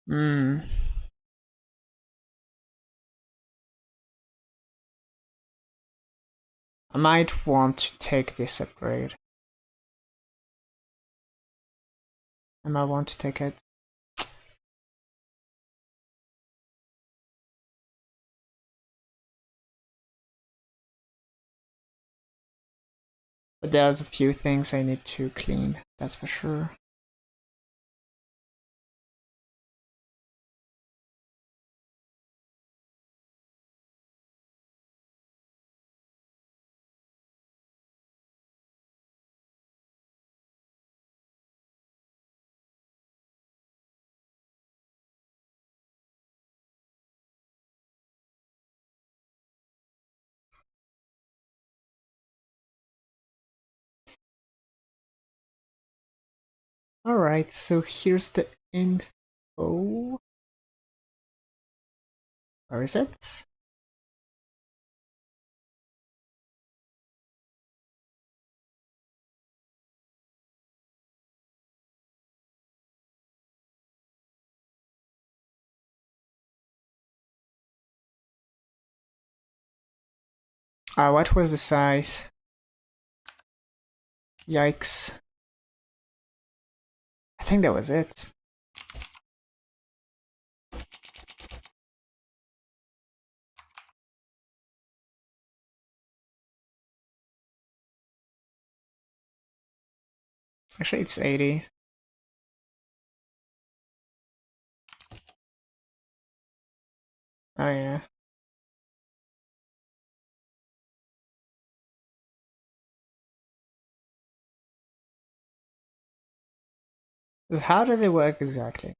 Hmm. I might want to take this upgrade. I might want to take it. But there's a few things I need to clean, that's for sure. Alright, so here's the info. Where is it? What was the size? Yikes. I think that was it. Actually, it's 80. Oh yeah. How does it work exactly?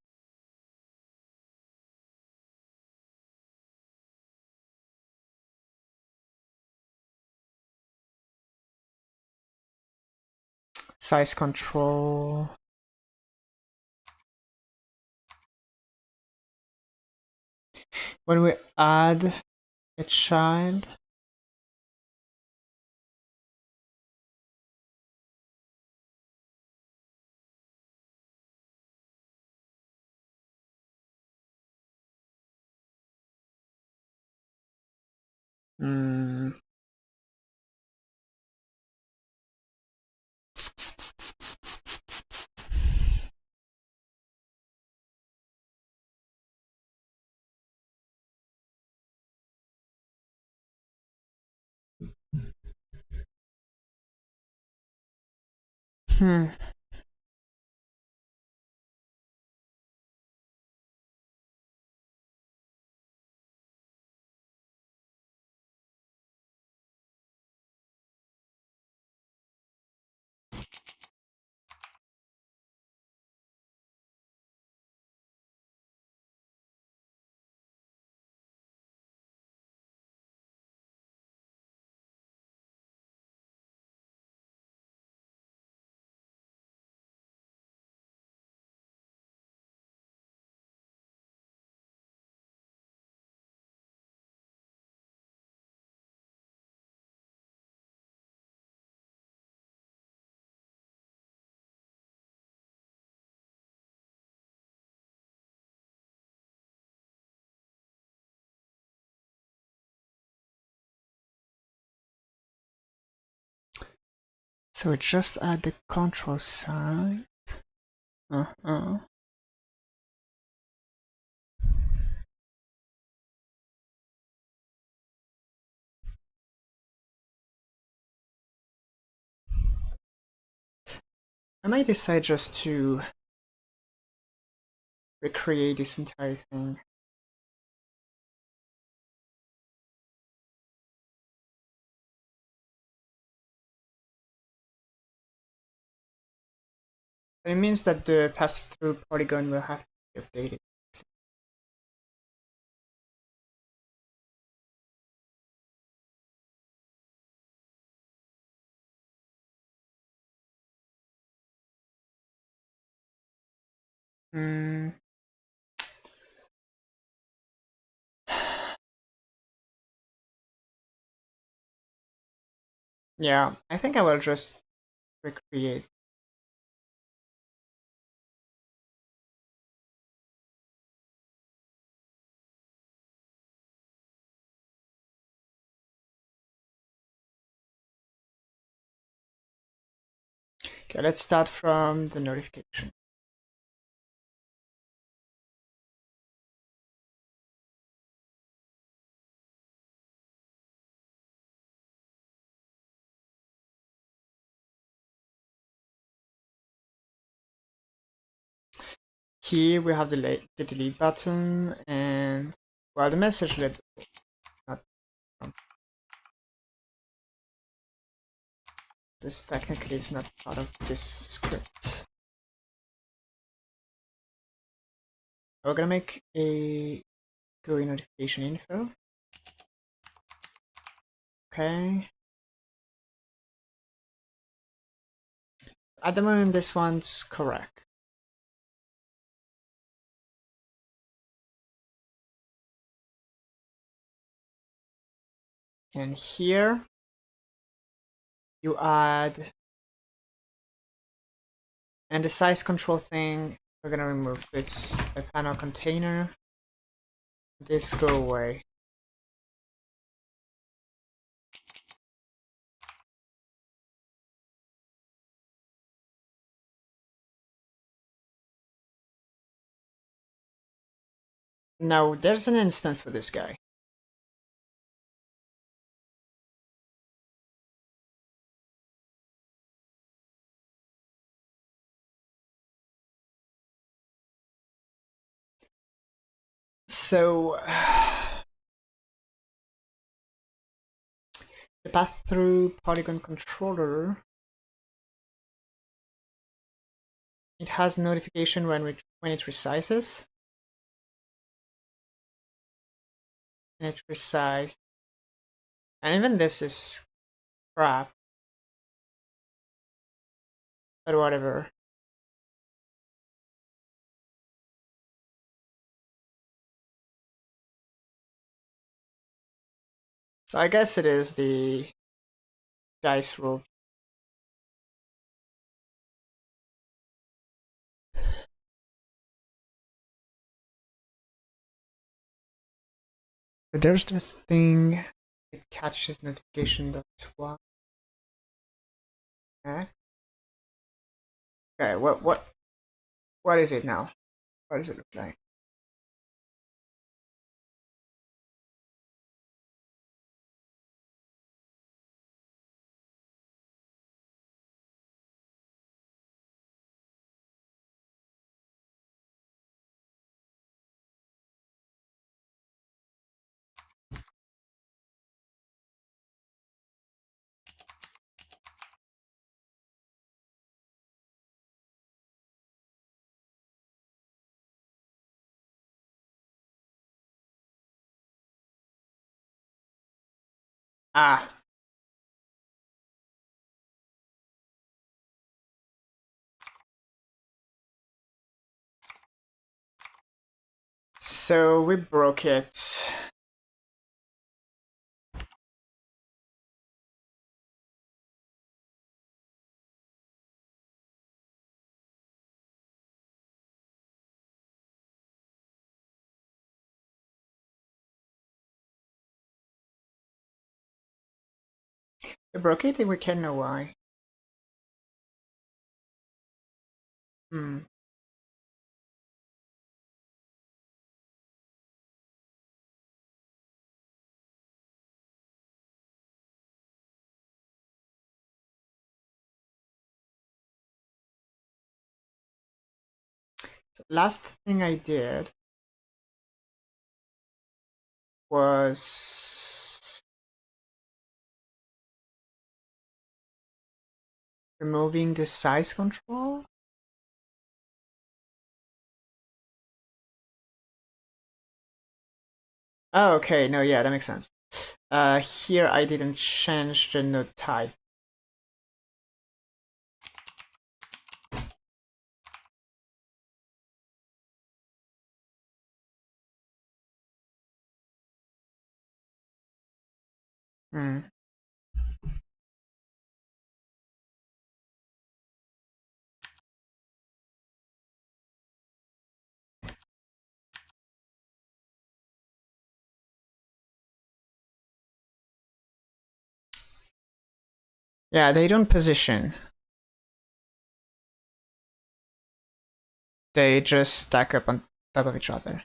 Size control. When we add a child, hmm. Hmm. So just add the control side. Uh-huh. I might decide just to recreate this entire thing. It means that the pass-through polygon will have to be updated. Hmm. Yeah, I think I will just recreate. Okay, let's start from the notification. Here we have the delete button and, well, the message let not this technically is not part of this script. We're gonna make a GUI notification info. Okay. At the moment, this one's correct. And here you add, and the size control thing we're gonna remove. It's a panel container. This go away. Now there's an instance for this guy. So the path-through polygon controller, it has notification when it resizes. And it resized. And even this is crap. But whatever. So I guess it is the dice roll. But there's this thing. It catches notification.swap. Okay. Okay, what is it now? What does it look like? Ah. So we broke it. We broke it and we can't know why. Hmm. So last thing I did was removing the size control. Oh, okay. No, yeah, that makes sense. Here I didn't change the node type. Hmm. Yeah, they don't position. They just stack up on top of each other.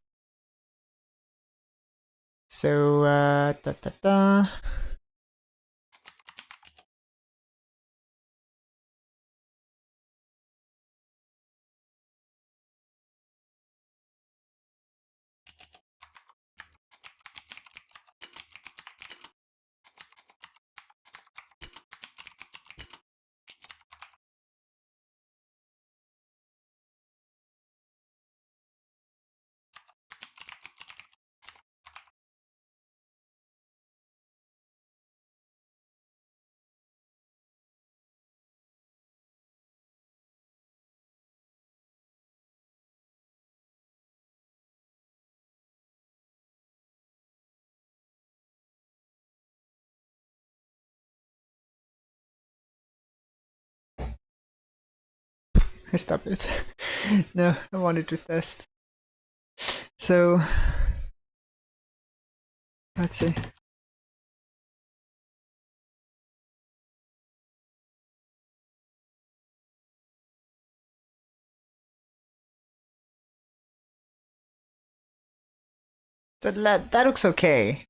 So, da da da. Stop it. No, I wanted to test. So, let's see. That looks okay.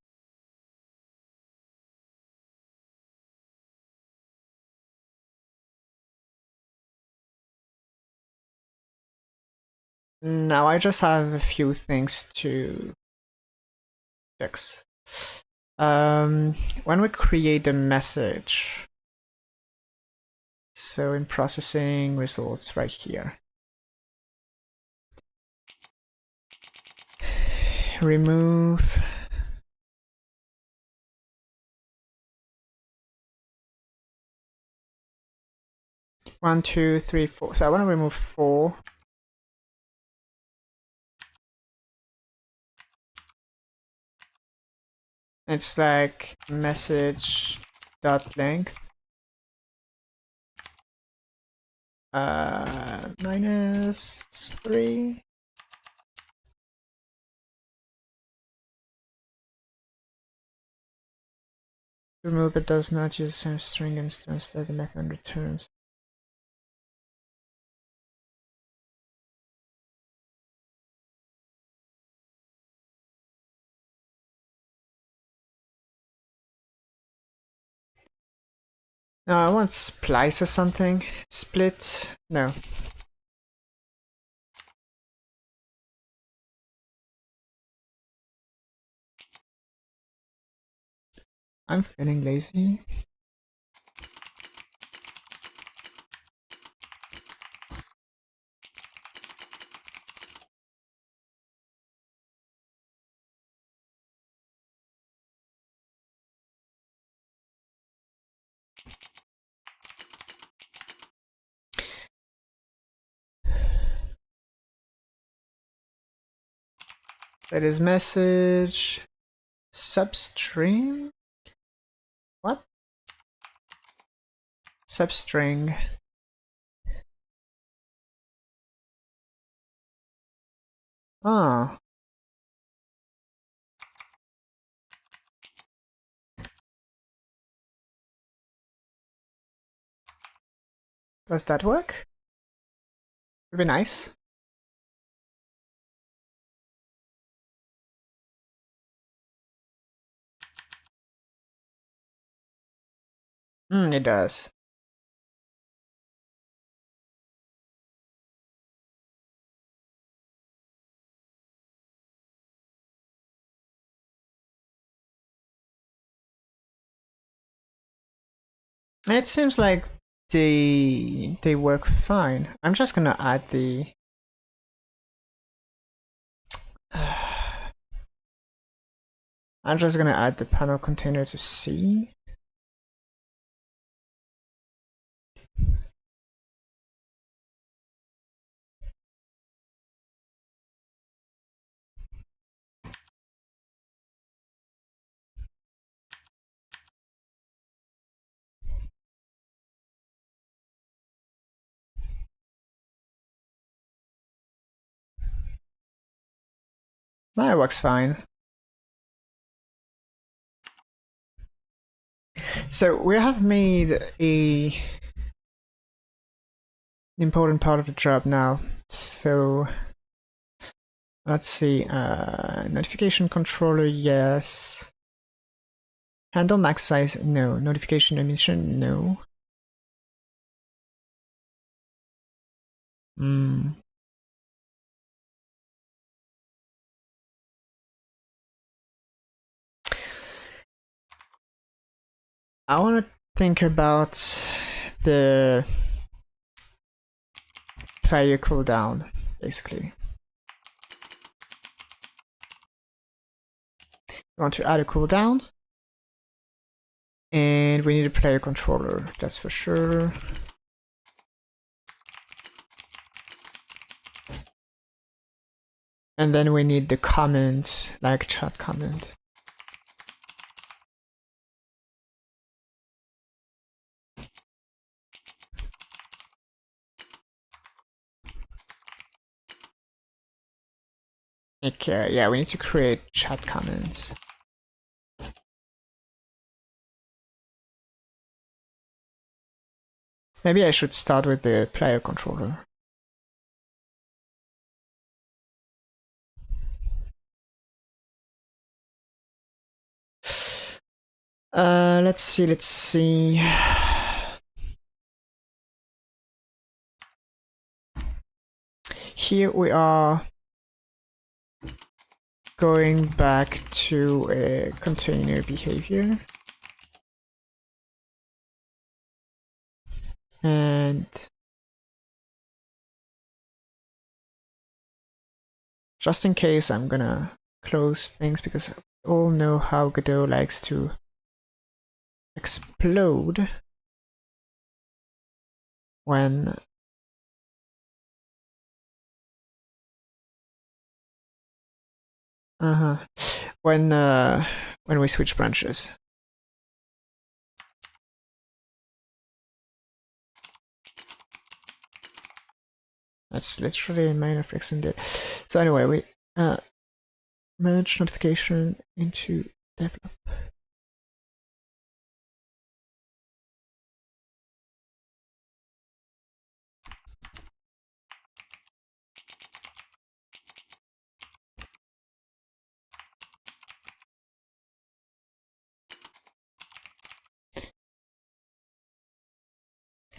Now I just have a few things to fix. When we create a message, so in processing results right here, remove one, two, three, four. So I want to remove 4. It's like message dot length -3. Remove but does not use the same string instance that the method returns. No, I want splice or something. Split. No. I'm feeling lazy. That is message substring. What? Substring. Oh. Does that work? Would be nice. It does. It seems like they work fine. I'm just gonna add the I'm just gonna add the panel container to C. That works fine. So we have made an important part of the job now. So let's see. Notification controller, yes. Handle max size, no. Notification emission, no. I want to think about the player cooldown, basically. We want to add a cooldown, and we need a player controller, that's for sure. And then we need the comments, like chat comment. Okay, yeah, we need to create chat comments. Maybe I should start with the player controller. Let's see. Here we are going back to a container behavior. And just in case, I'm gonna close things because we all know how Godot likes to explode when when we switch branches. That's literally a minor fix indeed. So anyway, we merge notification into develop.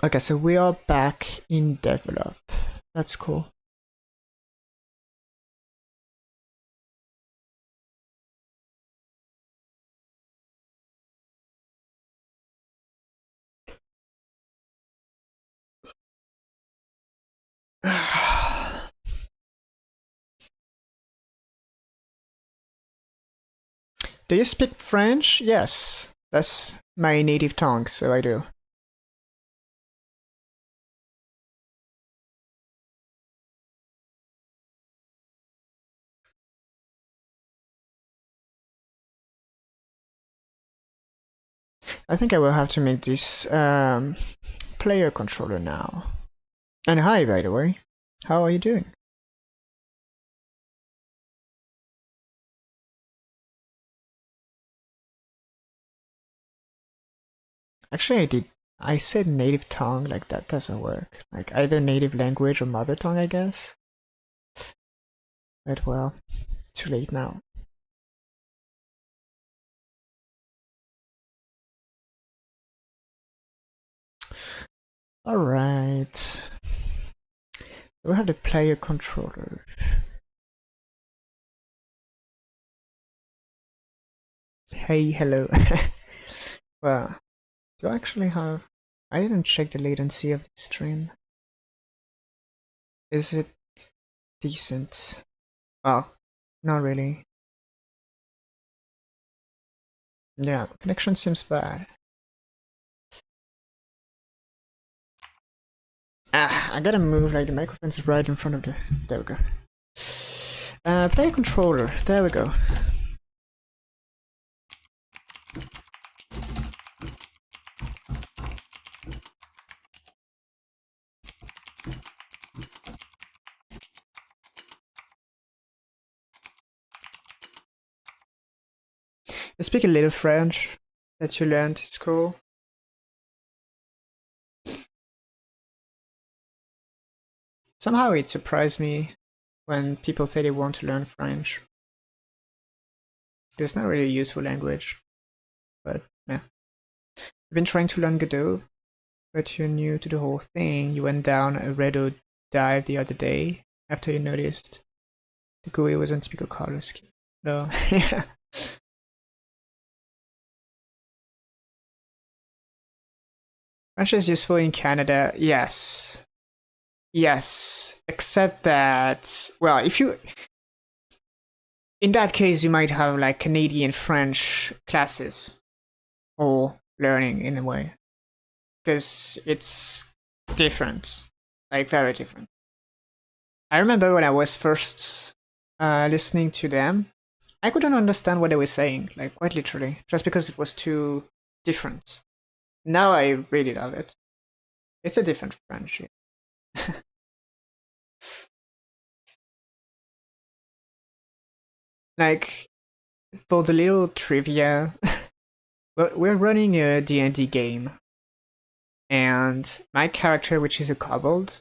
Okay, so we are back in develop. That's cool. Do you speak French? Yes, that's my native tongue, so I do. I think I will have to make this player controller now. And hi, by the way. How are you doing? Actually, I did I said native tongue, like that doesn't work. Like either native language or mother tongue, I guess. But well, too late now. Alright. We have the player controller. Hey, hello. Well, do I actually have... I didn't check the latency of the stream. Is it decent? Oh, not really. Yeah, connection seems bad. I gotta move, like the microphone's right in front of the... There we go. Player controller, there we go. You speak a little French that you learned at school. Somehow it surprised me when people say they want to learn French. It's not really a useful language, but yeah. I've been trying to learn Godot, but you're new to the whole thing. You went down a Redo dive the other day after you noticed the GUI was on typical color scheme. No, yeah. French is useful in Canada, yes. Yes, except that, well, if you... In that case, you might have like Canadian French classes or learning in a way, because it's different, like very different. I remember when I was first listening to them, I couldn't understand what they were saying, like quite literally, just because it was too different. Now I really love it. It's a different French. Like, for the little trivia, we're running a D&D game, and my character, which is a kobold,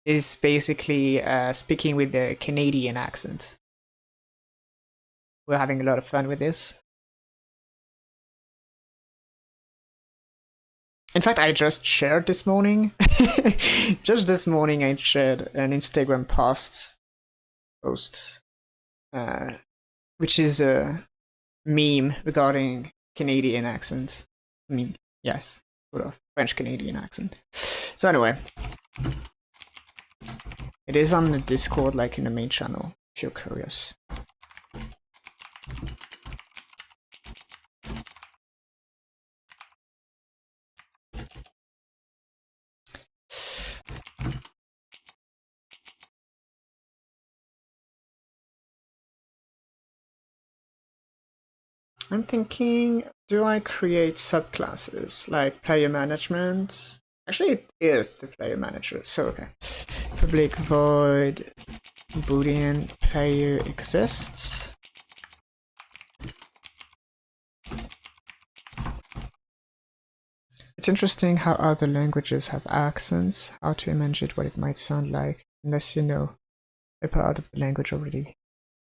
is basically speaking with the Canadian accent. We're having a lot of fun with this. In fact, I just shared this morning. Just this morning, I shared an Instagram post, which is a meme regarding Canadian accent. I mean, yes, sort of French Canadian accent. So anyway, it is on the Discord, like in the main channel, if you're curious. I'm thinking, do I create subclasses like player management? Actually, it is the player manager, so okay. Public void boolean player exists. It's interesting how other languages have accents, how to imagine what it might sound like, unless you know a part of the language already.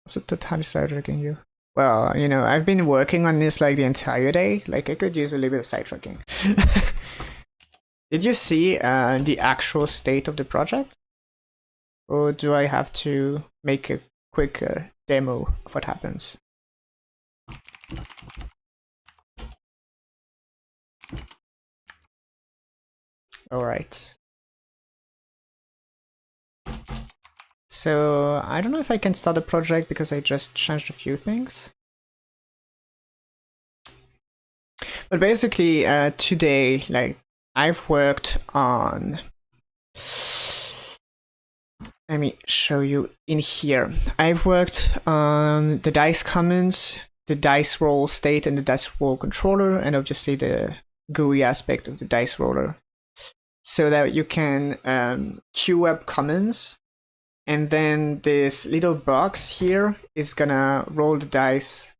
Also totally sidetracking you. Well, you know, I've been working on this like the entire day. Like, I could use a little bit of sidetracking. Did you see the actual state of the project? Or do I have to make a quick demo of what happens? Alright. So, I don't know if I can start a project because I just changed a few things. But basically, today, like, I've worked on... Let me show you in here. I've worked on the dice commands, the dice roll state and the dice roll controller, and obviously the GUI aspect of the dice roller, so that you can queue up commands, and then this little box here is gonna roll the dice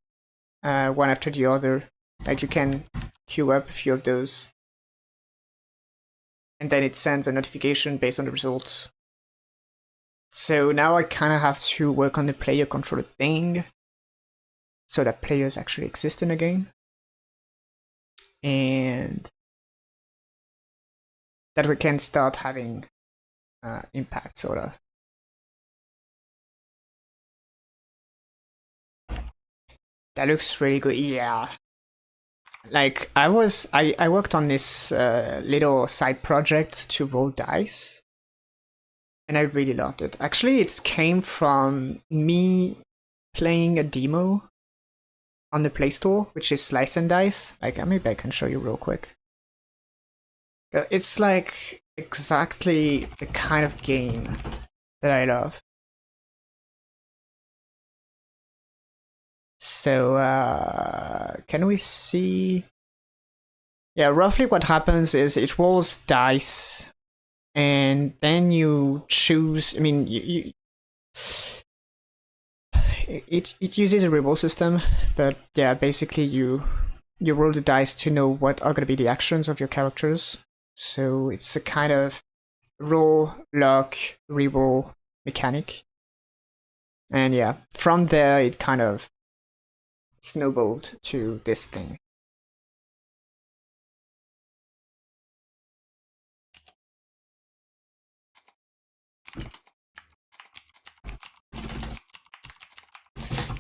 one after the other. Like, you can queue up a few of those. and then it sends a notification based on the results. So now I kind of have to work on the player controller thing so that players actually exist in the game. And that we can start having impact, sort of. That looks really good, yeah. Like, I worked on this little side project to roll dice, and I really loved it. Actually, it came from me playing a demo on the Play Store, which is Slice and Dice. Like, maybe I can show you real quick. It's like exactly the kind of game that I love. So, can we see? Yeah, roughly what happens is it rolls dice, and then you choose. I mean, it uses a reroll system, but yeah, basically you roll the dice to know what are going to be the actions of your characters. So it's a kind of roll, lock, reroll mechanic. And yeah, from there it kind of snowballed to this thing.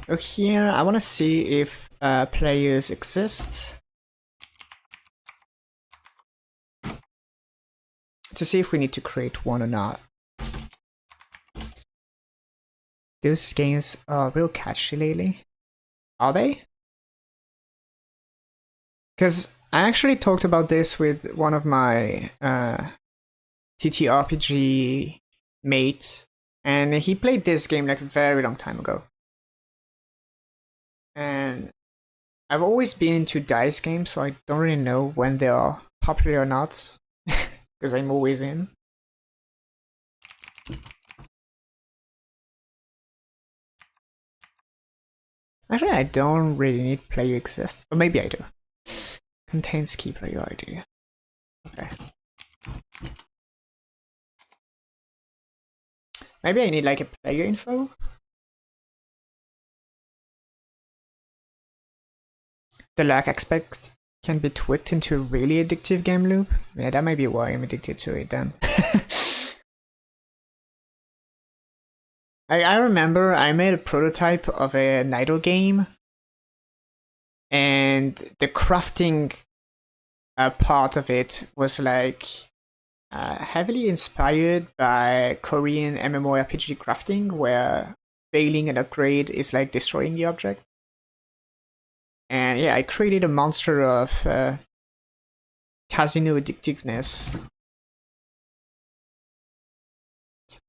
So here I want to see if players exist. To see if we need to create one or not. Those games are real catchy lately. Are they? Because I actually talked about this with one of my TTRPG mates, and he played this game like a very long time ago. And I've always been into dice games, so I don't really know when they are popular or not, because I'm always in. Actually, I don't really need player exist, or maybe I do. Contains key player ID. Okay. Maybe I need like a player info. The lag aspect can be tweaked into a really addictive game loop. Yeah, that might be why I'm addicted to it then. I remember I made a prototype of a Nido game, and the crafting part of it was like heavily inspired by Korean MMORPG crafting, where failing an upgrade is like destroying the object. And yeah, I created a monster of casino addictiveness.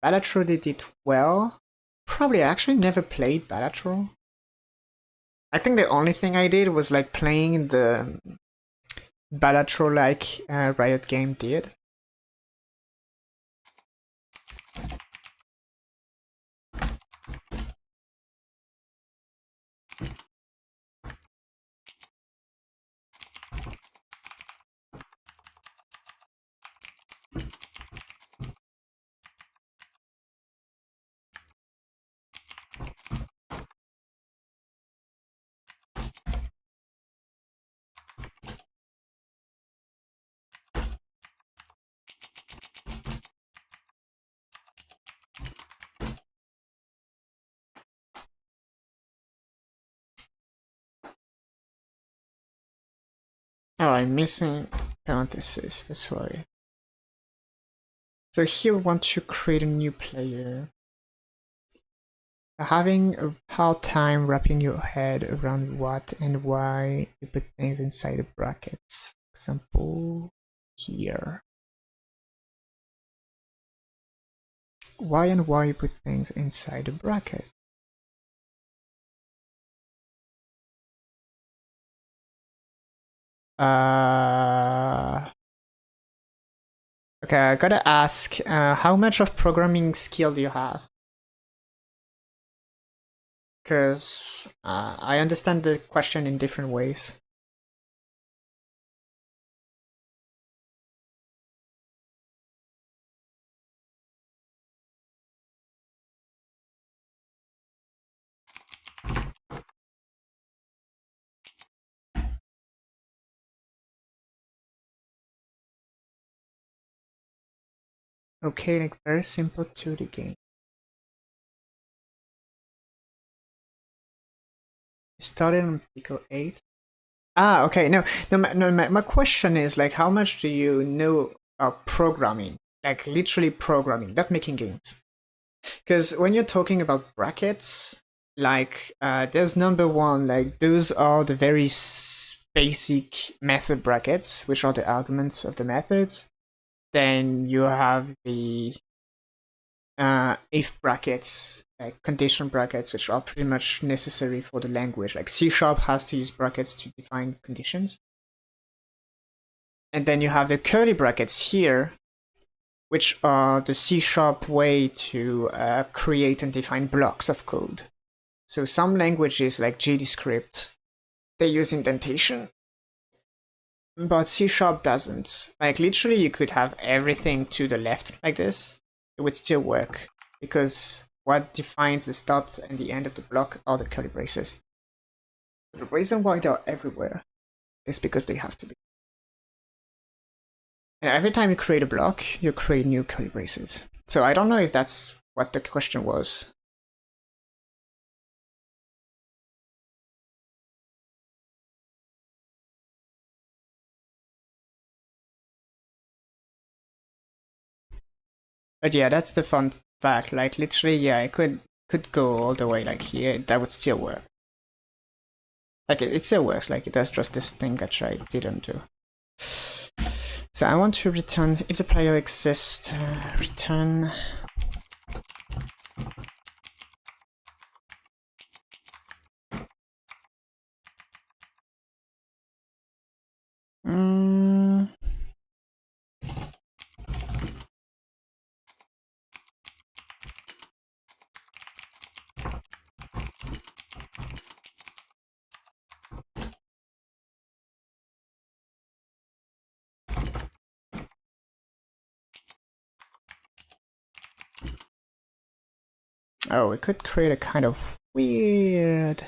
Balatro did it well. Probably I actually never played Balatro. I think the only thing I did was like playing the Balatro like Riot game did. Oh, I'm missing parentheses, that's why. So here we want to create a new player. Having a hard time wrapping your head around what and why you put things inside the brackets. Example here. Why and why you put things inside the bracket. Okay, I gotta ask, how much of programming skill do you have? Because I understand the question in different ways. Okay, like very simple 2D game. Started on Pico 8. Ah, okay. No, my question is like, how much do you know about programming? Like literally programming, not making games. Because when you're talking about brackets, like there's number one, like those are the very basic method brackets, which are the arguments of the methods. Then you have the if brackets, like condition brackets, which are pretty much necessary for the language. Like C# has to use brackets to define conditions. And then you have the curly brackets here, which are the C# way to create and define blocks of code. So some languages like JavaScript, they use indentation, but C# doesn't. Like literally you could have everything to the left like this, it would still work, because what defines the start and the end of the block are the curly braces. The reason why they're everywhere is because they have to be. And every time you create a block, you create new curly braces. So I don't know if that's what the question was. But yeah, that's the fun fact. Like literally, yeah, I could go all the way like here. That would still work. Like it still works. Like it does just this thing that I didn't do. So I want to return if the player exists. Return. Oh, we could create a kind of weird.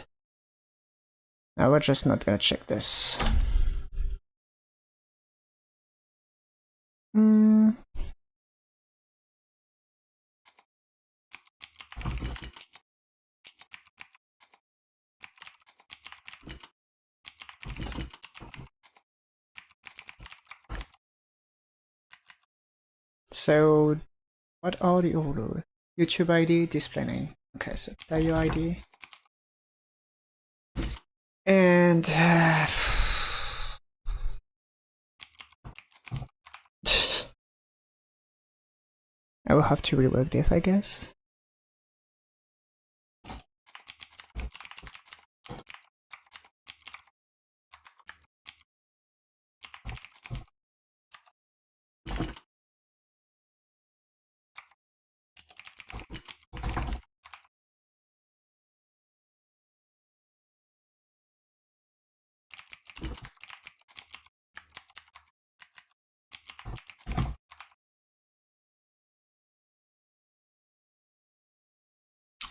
No, we're just not gonna check this. So, what are the order? YouTube ID, display name. Okay, so player ID. And I will have to rework this, I guess.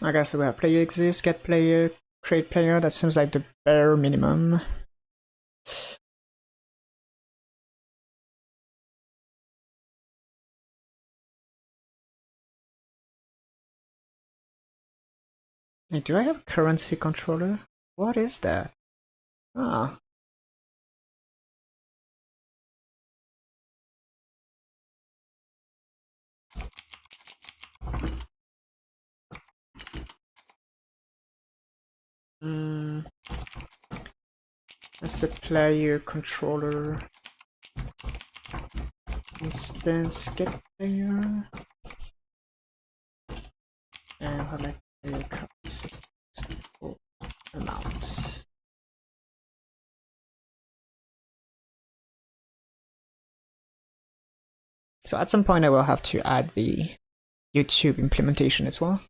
I guess we have player exists, get player, create player. That seems like the bare minimum. Hey, do I have a currency controller? What is that? Ah. That's the player controller. Instance get player. And how like player currency amounts. So at some point I will have to add the YouTube implementation as well.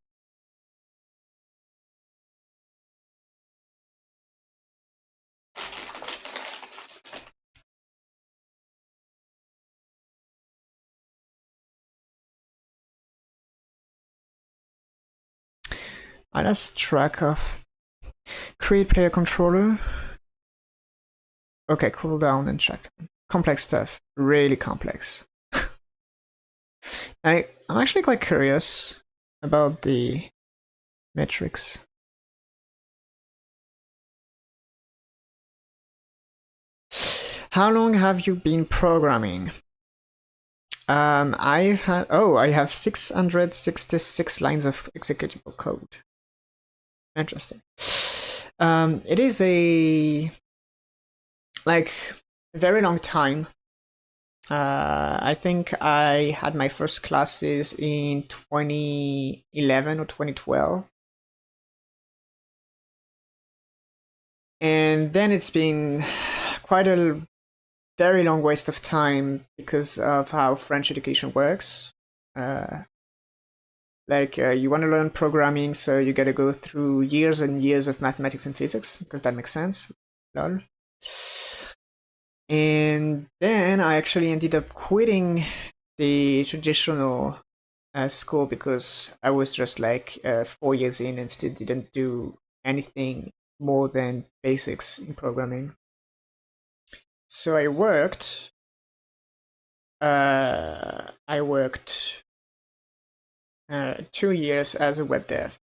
I lost track of create player controller. Okay, cool down and check. Complex stuff, really complex. I'm actually quite curious about the metrics. How long have you been programming? I have 666 lines of executable code. Interesting. It is a like very long time. I think I had my first classes in 2011 or 2012. And then it's been quite a very long waste of time because of how French education works. You want to learn programming, so you got to go through years and years of mathematics and physics, because that makes sense. Lol. And then I actually ended up quitting the traditional school because I was just 4 years in and still didn't do anything more than basics in programming. So I worked 2 years as a web dev.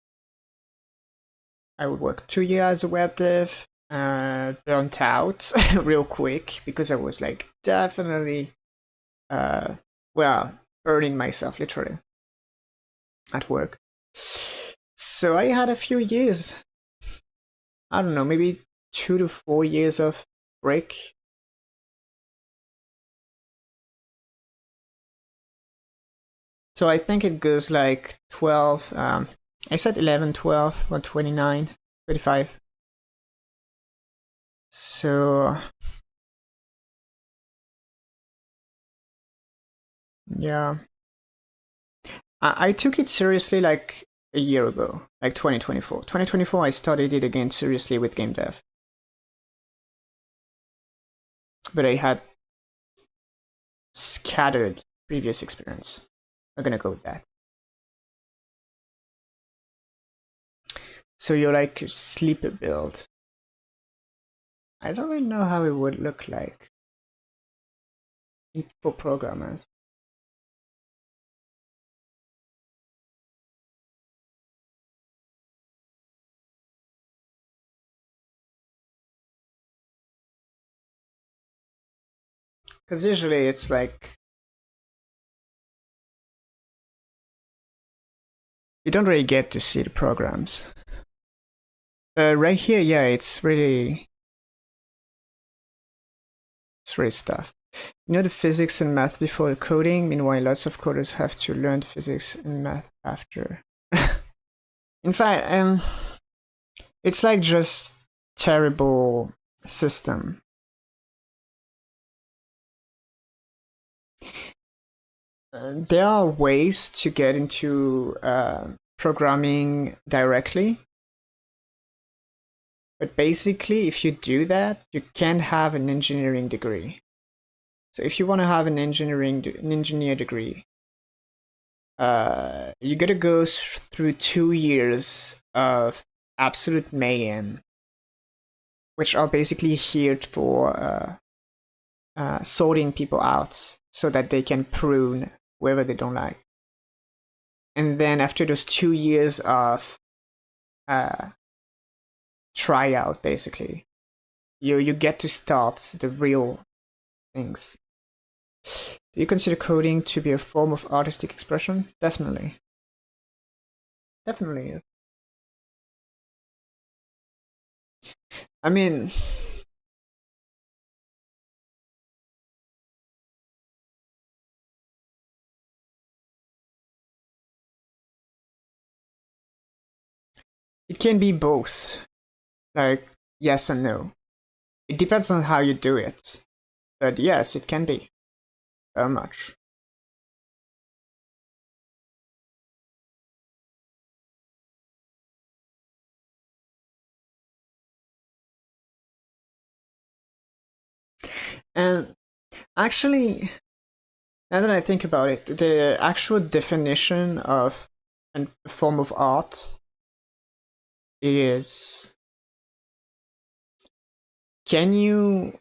I would work 2 years as a web dev, burnt out real quick because I was definitely, burning myself literally at work. So I had a few years, I don't know, maybe 2 to 4 years of break. So I think it goes 12, I said 11, 12, or 29, 35. So, yeah. I took it seriously a year ago, 2024. 2024, I started it again seriously with game dev. But I had scattered previous experience. I'm gonna go with that. So you're sleeper build. I don't really know how it would look like for programmers. Because usually it's you don't really get to see the programs. Right here, yeah, it's really stuff. You know the physics and math before the coding, meanwhile lots of coders have to learn physics and math after. In fact, it's just terrible system. There are ways to get into programming directly, but basically if you do that, you can't have an engineering degree. So if you want to have an engineer degree, you gotta go through 2 years of absolute mayhem, which are basically here for sorting people out so that they can prune whoever they don't like. And then after those 2 years of tryout, basically, you get to start the real things. Do you consider coding to be a form of artistic expression? Definitely. Definitely. I mean, it can be both. Yes and no. It depends on how you do it. But yes, it can be. Very much. And actually, now that I think about it, the actual definition of a form of art is, can you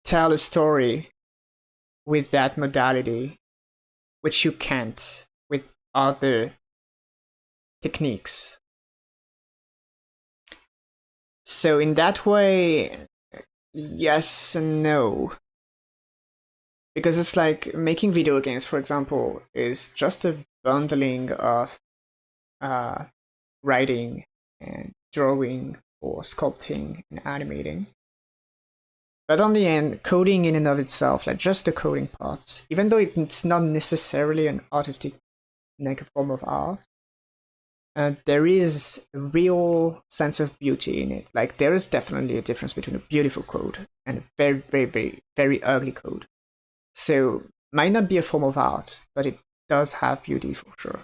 tell a story with that modality which you can't with other techniques. So in that way, yes and no. Because it's like making video games, for example, is just a bundling of writing and drawing or sculpting and animating. But on the end, coding in and of itself, like just the coding parts, even though it's not necessarily an artistic, like a form of art, there is a real sense of beauty in it. Like there is definitely a difference between a beautiful code and a very, very, very, very ugly code. So might not be a form of art, but it does have beauty for sure.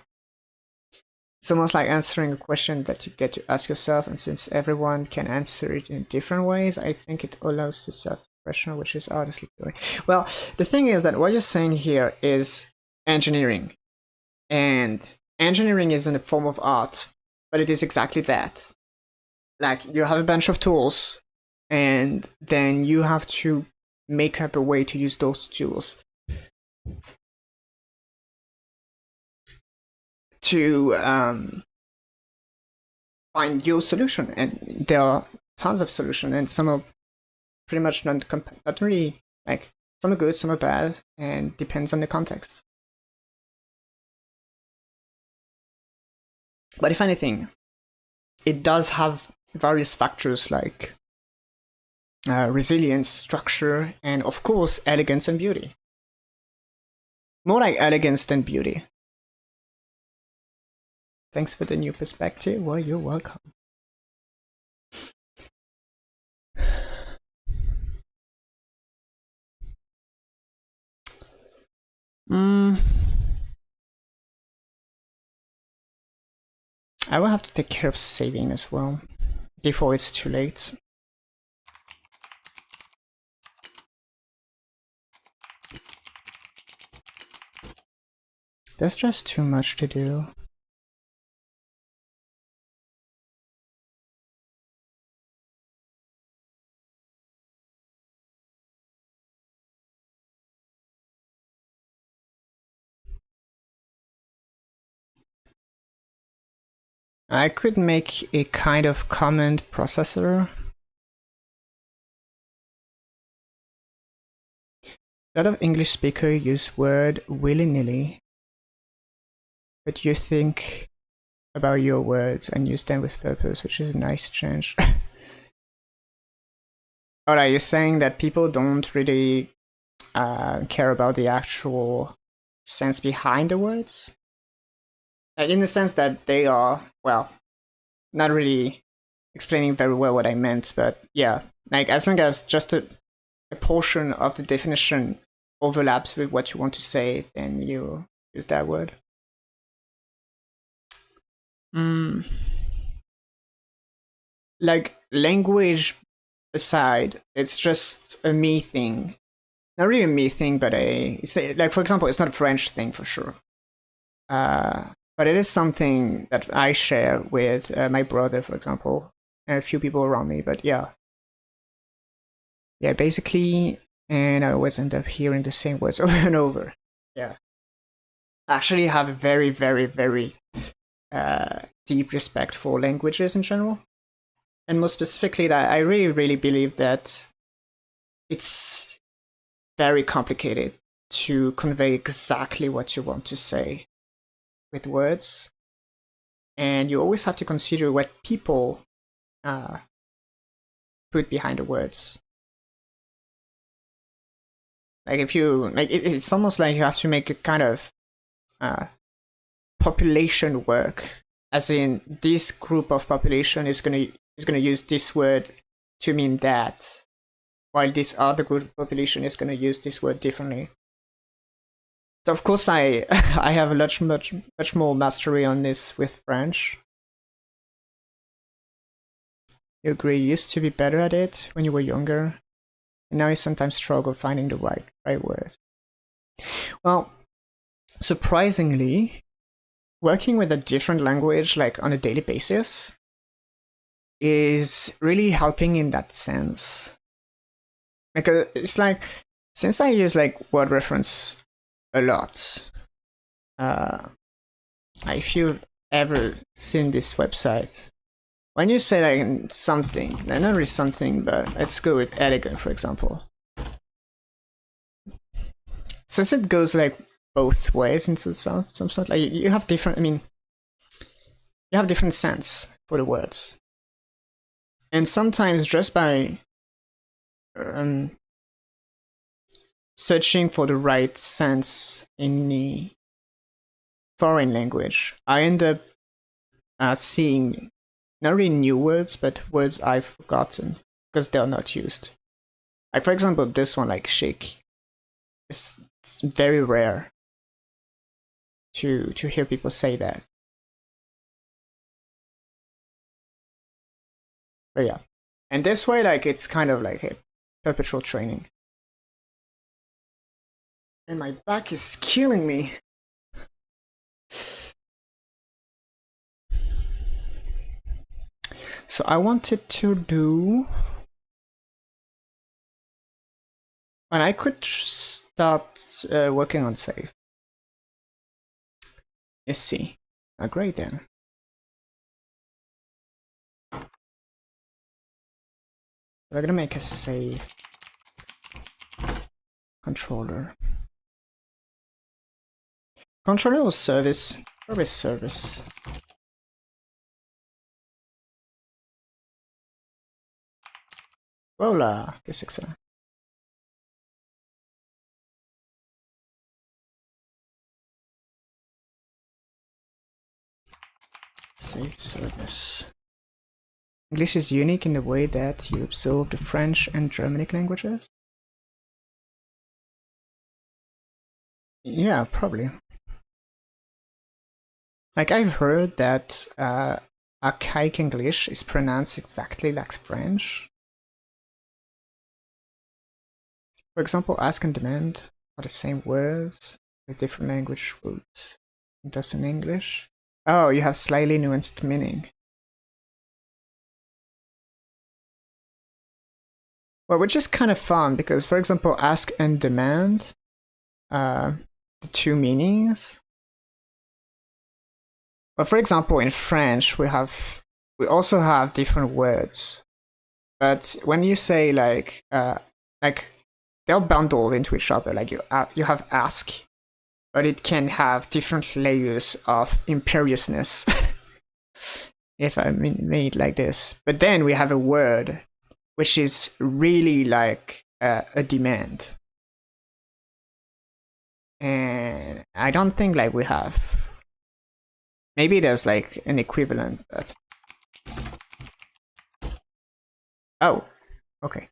It's almost like answering a question that you get to ask yourself, and since everyone can answer it in different ways, I think it allows the self-expression, which is artistly good. Well, the thing is that what you're saying here is engineering. And engineering isn't a form of art, but it is exactly that. Like, you have a bunch of tools, and then you have to make up a way to use those tools to find your solution. And there are tons of solutions, and some are pretty much not really, like, some are good, some are bad, and depends on the context. But if anything, it does have various factors like resilience, structure, and of course, elegance and beauty. More like elegance than beauty. Thanks for the new perspective. Well, you're welcome. I will have to take care of saving as well before it's too late. There's just too much to do. I could make a kind of comment processor. A lot of English speakers use word willy-nilly, but you think about your words and use them with purpose, which is a nice change. Alright, you're saying that people don't really care about the actual sense behind the words? In the sense that they are, well, not really explaining very well what I meant, but yeah, like as long as just a portion of the definition overlaps with what you want to say, then you use that word. Like, language aside, it's just a me thing. Not really a me thing, but it's like, for example, it's not a French thing for sure. But it is something that I share with my brother, for example, and a few people around me. But yeah, basically, and I always end up hearing the same words over and over. Yeah, I actually have a very, very, very deep respect for languages in general, and more specifically, that I really, really believe that it's very complicated to convey exactly what you want to say with words, and you always have to consider what people put behind the words. Like, if you like, it's almost like you have to make a kind of population work, as in this group of population is gonna use this word to mean that, while this other group of population is gonna use this word differently. So of course I have a much more mastery on this with French. You agree, you used to be better at it when you were younger, and now you sometimes struggle finding the right word. Well, surprisingly, working with a different language, like on a daily basis, is really helping in that sense. Like, it's like, since I use like word reference a lot, if you've ever seen this website, when you say like something, not really something, but let's go with elegant, for example. Since it goes like both ways into some sort, like you have different, I mean, you have different sense for the words. And sometimes just by searching for the right sense in the foreign language, I end up seeing not really new words, but words I've forgotten because they're not used. Like for example, this one, like shake. It's very rare to hear people say that. But yeah, and this way, like it's kind of like a perpetual training. And my back is killing me. So I wanted to do, and I could start working on save. Let's see. Oh, great then. We're gonna make a save controller. Controller or service? Probably service. Voilà, qu'est-ce que c'est que ça? Save service. English is unique in the way that you absorb the French and Germanic languages? Yeah, probably. Like I've heard that archaic English is pronounced exactly like French. For example, ask and demand are the same words with different language roots. Thus in English. Oh, you have slightly nuanced meaning. Well, which is kind of fun because, for example, ask and demand, the two meanings. Well, for example, in French, we also have different words, but when you say like they're bundled into each other. Like you have ask, but it can have different layers of imperiousness. If I made like this, but then we have a word which is really like a demand, and I don't think like we have. Maybe there's like an equivalent, but oh, okay.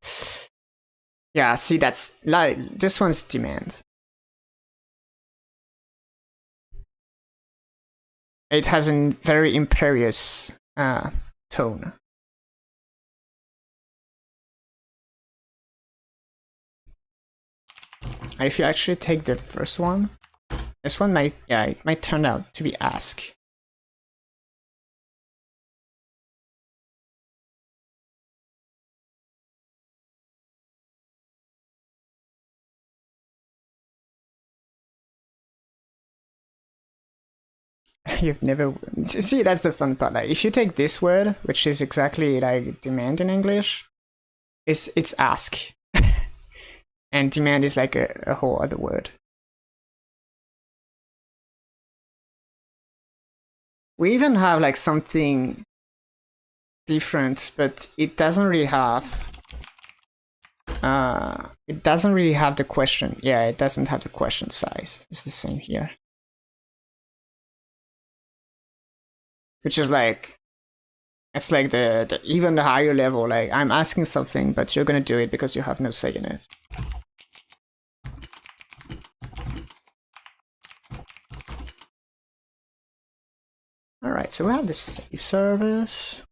Yeah, see, that's like this one's demand. It has a very imperious tone. If you actually take the first one, this one might, yeah, it might turn out to be ask. You've never see, that's the fun part. Like if you take this word, which is exactly like demand in English, it's ask. And demand is like a whole other word. We even have like something different, but it doesn't really have the question. Yeah, it doesn't have the question size. It's the same here. Which is like, it's like the even the higher level, like I'm asking something, but you're gonna do it because you have no say in it. Alright, so we have the save service.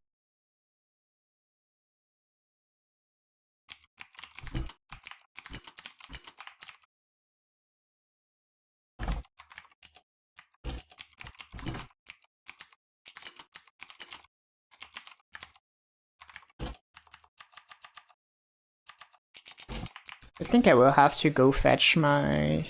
I think I will have to go fetch my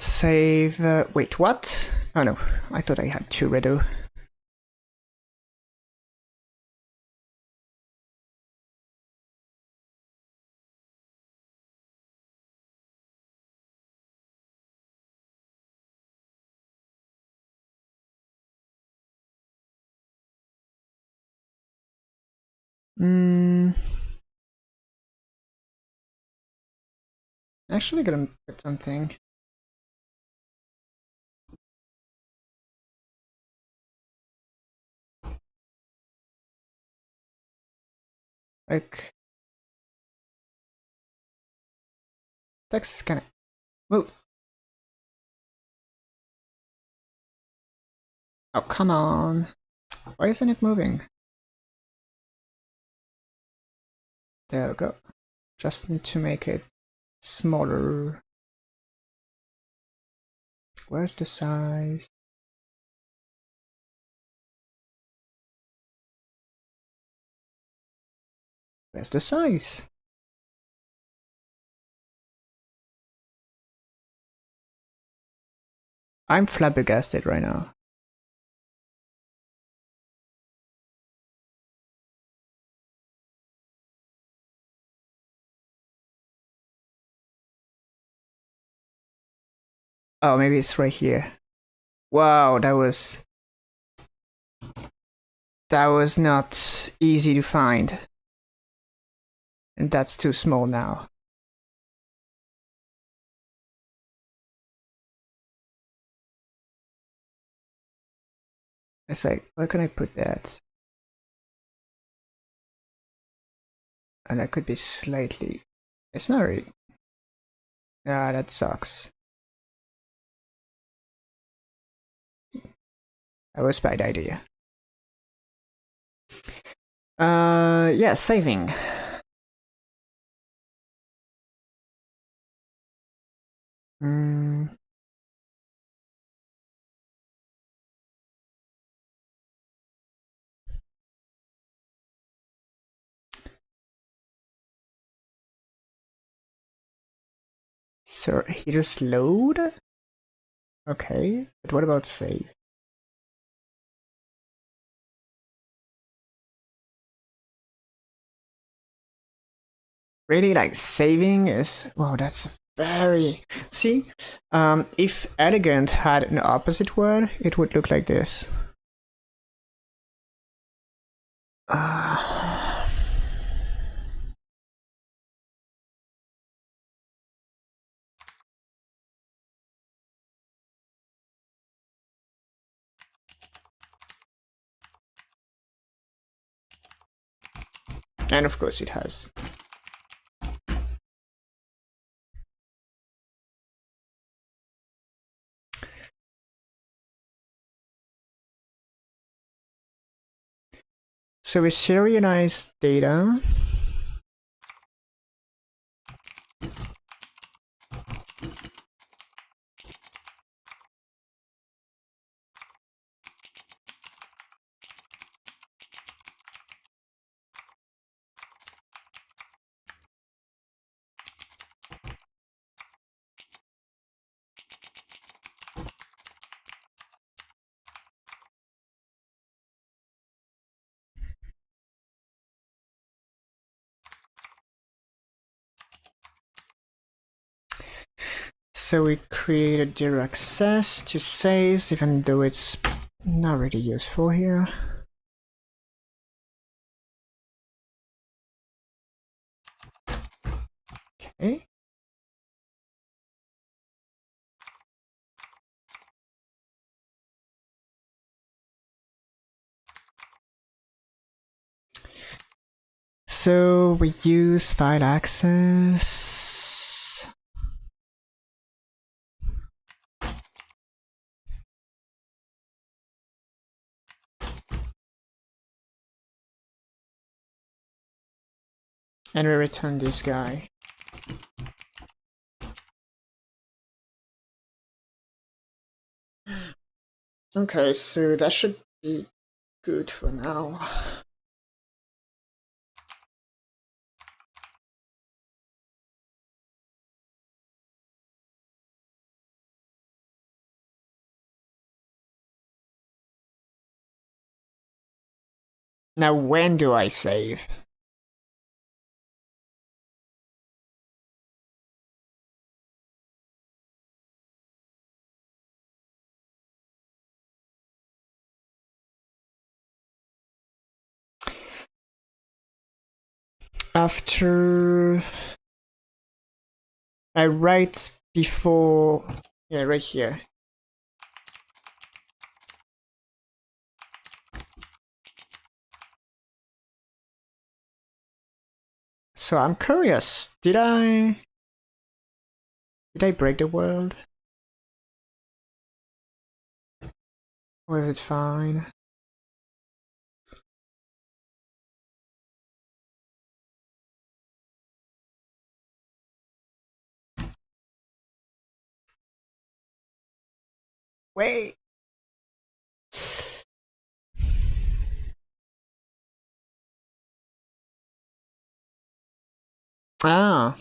Save. Wait, what? Oh no, I thought I had 2 redo. Actually, gonna put something. Like, text kind of move. Oh, come on. Why isn't it moving? There we go. Just need to make it smaller. Where's the size? Where's the size? I'm flabbergasted right now. Oh, maybe it's right here. Wow, that was not easy to find. And that's too small now. It's like, where can I put that? And that could be slightly... It's not really... Ah, that sucks. That was a bad idea. Yeah, saving. So he just load? Okay, but what about save? Really, like, saving is... Wow, that's very... See? If elegant had an opposite word, it would look like this. And of course it has. So we serialize data. So we created direct access to saves, even though it's not really useful here. Okay. So we use file access. And we return this guy. Okay, so that should be good for now. Now when do I save? After I write before, yeah, right here. So I'm curious, did I break the world? Or is it fine? Wait. Ah,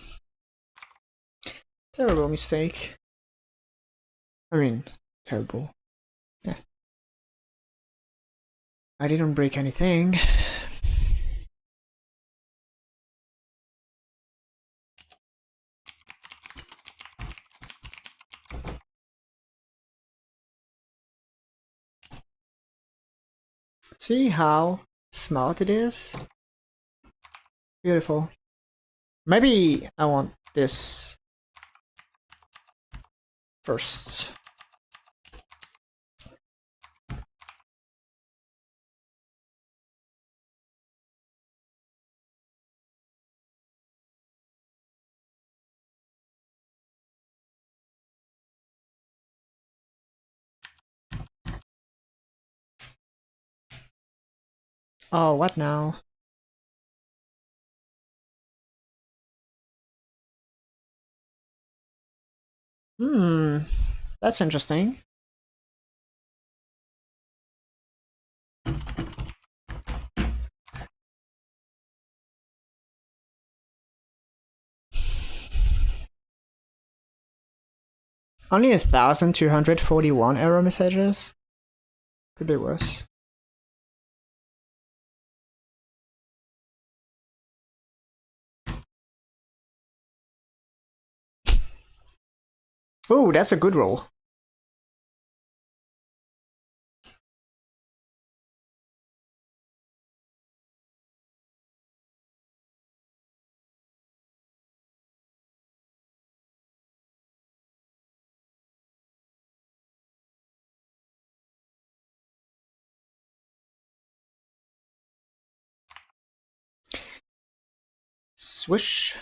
terrible mistake. I mean, terrible. Yeah. I didn't break anything. See how smart it is? Beautiful. Maybe I want this first. Oh, what now? Hmm, that's interesting. Only 1,241 error messages? Could be worse. Oh, that's a good roll. Swish.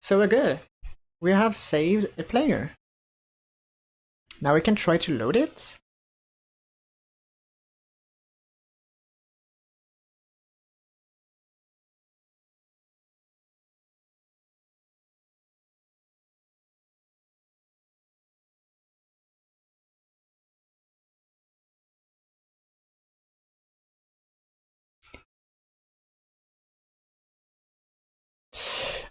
So we're good. We have saved a player. Now we can try to load it.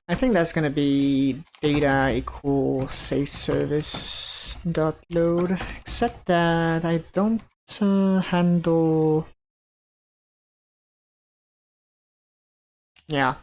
I think that's gonna be data equals save service dot load, except that I don't handle. Yeah.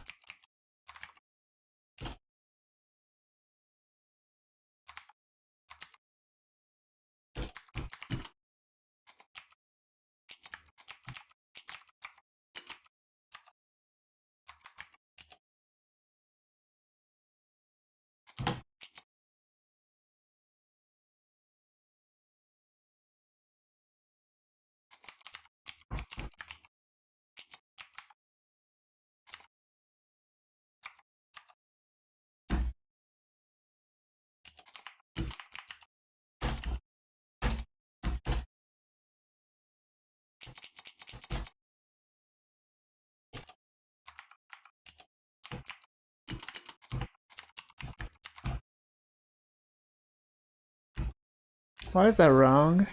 Why is that wrong?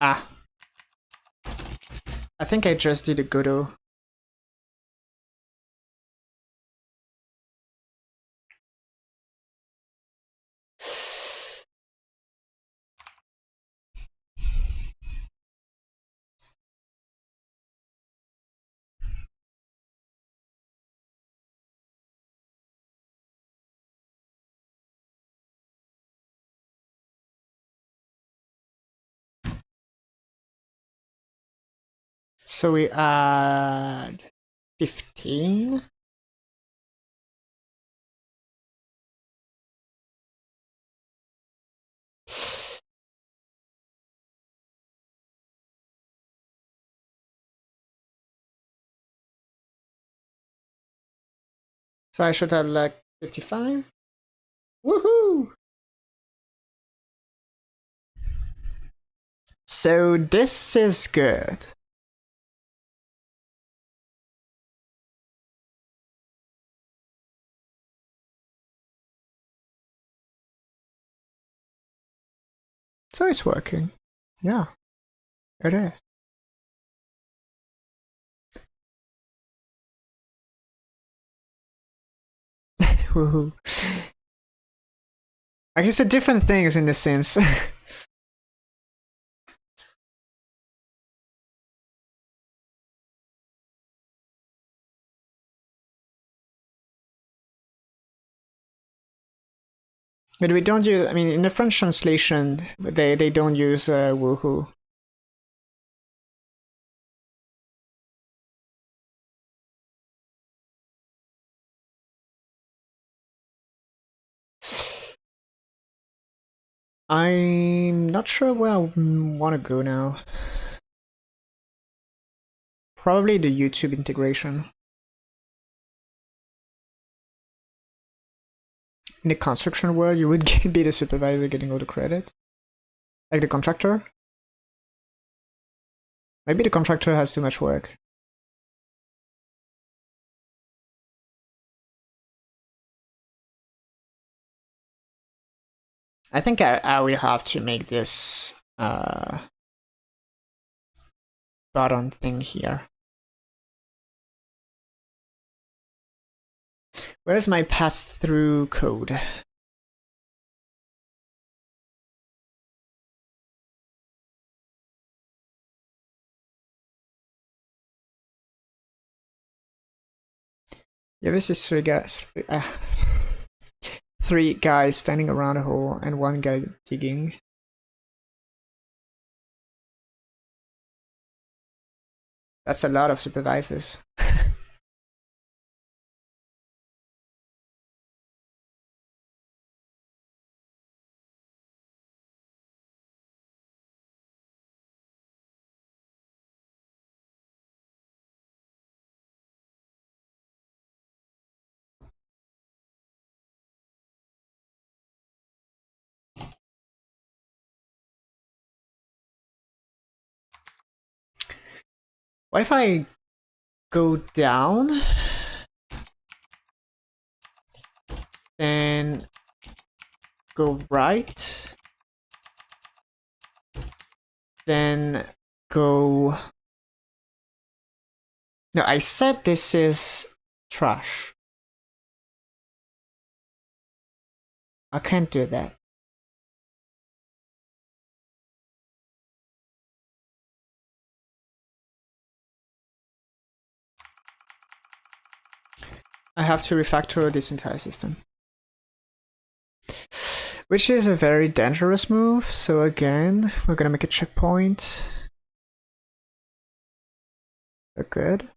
Ah, I think I just did a Godot. So we add 15. So I should have like 55. Woohoo! So this is good. So it's working. Yeah, it is. Woohoo. I guess the different things in The Sims. But we don't use, I mean, in the French translation, they don't use woohoo. I'm not sure where I want to go now. Probably the YouTube integration. In the construction world, you would be the supervisor getting all the credit. Like the contractor. Maybe the contractor has too much work. I think I will have to make this button thing here. Where's my pass-through code? Yeah, this is 3 guys. 3 guys standing around a hole and 1 guy digging. That's a lot of supervisors. What if I go down, then go right, then go... No, I said this is trash. I can't do that. I have to refactor this entire system. Which is a very dangerous move, so again, we're gonna make a checkpoint. Good.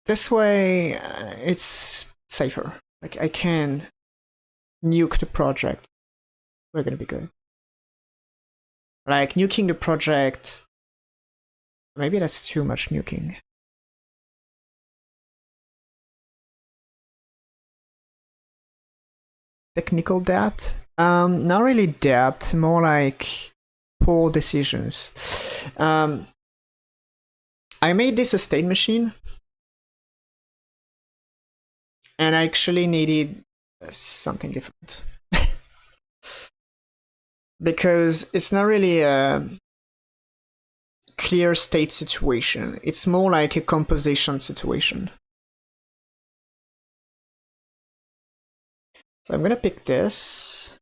This way, it's safer. Like, I can nuke the project. We're gonna be good. Like, nuking the project... Maybe that's too much nuking. Technical debt? Not really debt, more like poor decisions. I made this a state machine, and I actually needed something different. Because it's not really a clear state situation, it's more like a composition situation. So I'm gonna pick this.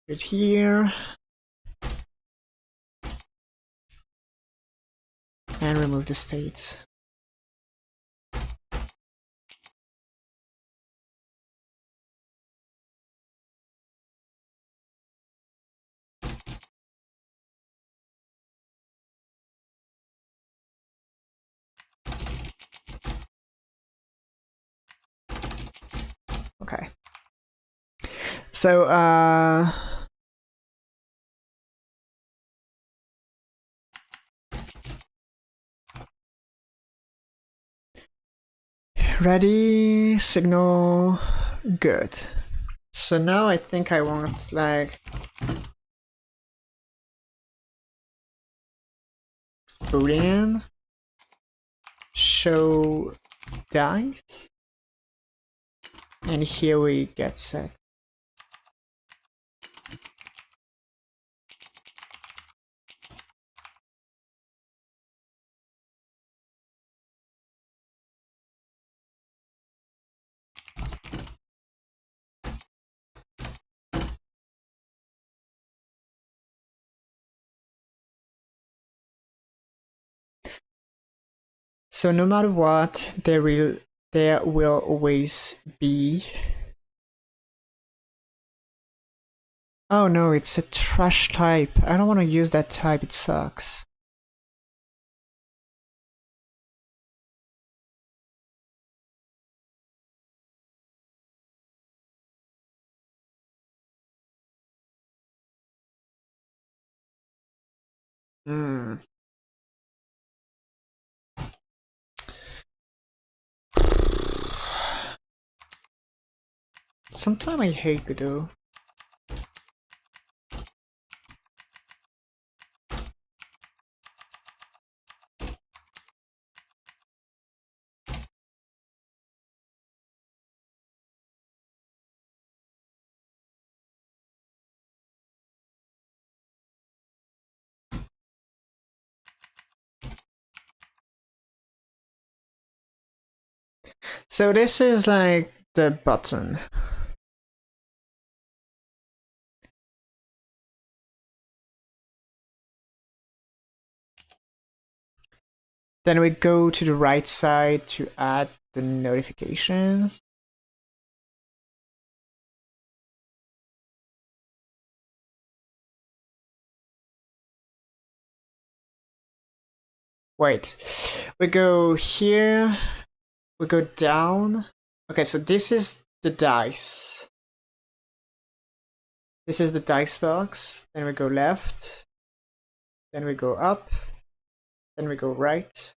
Right here. And remove the states. Okay. So, ready, signal, good. So now I think I want like boolean show dice, and here we get set. So no matter what, there will always be. Oh no, it's a trash type. I don't want to use that type, it sucks. Hmm. Sometimes I hate Godot. So this is like the button. Then we go to the right side to add the notification. Wait, we go here, we go down. Okay, so this is the dice. This is the dice box. Then we go left. Then we go up. Then we go right.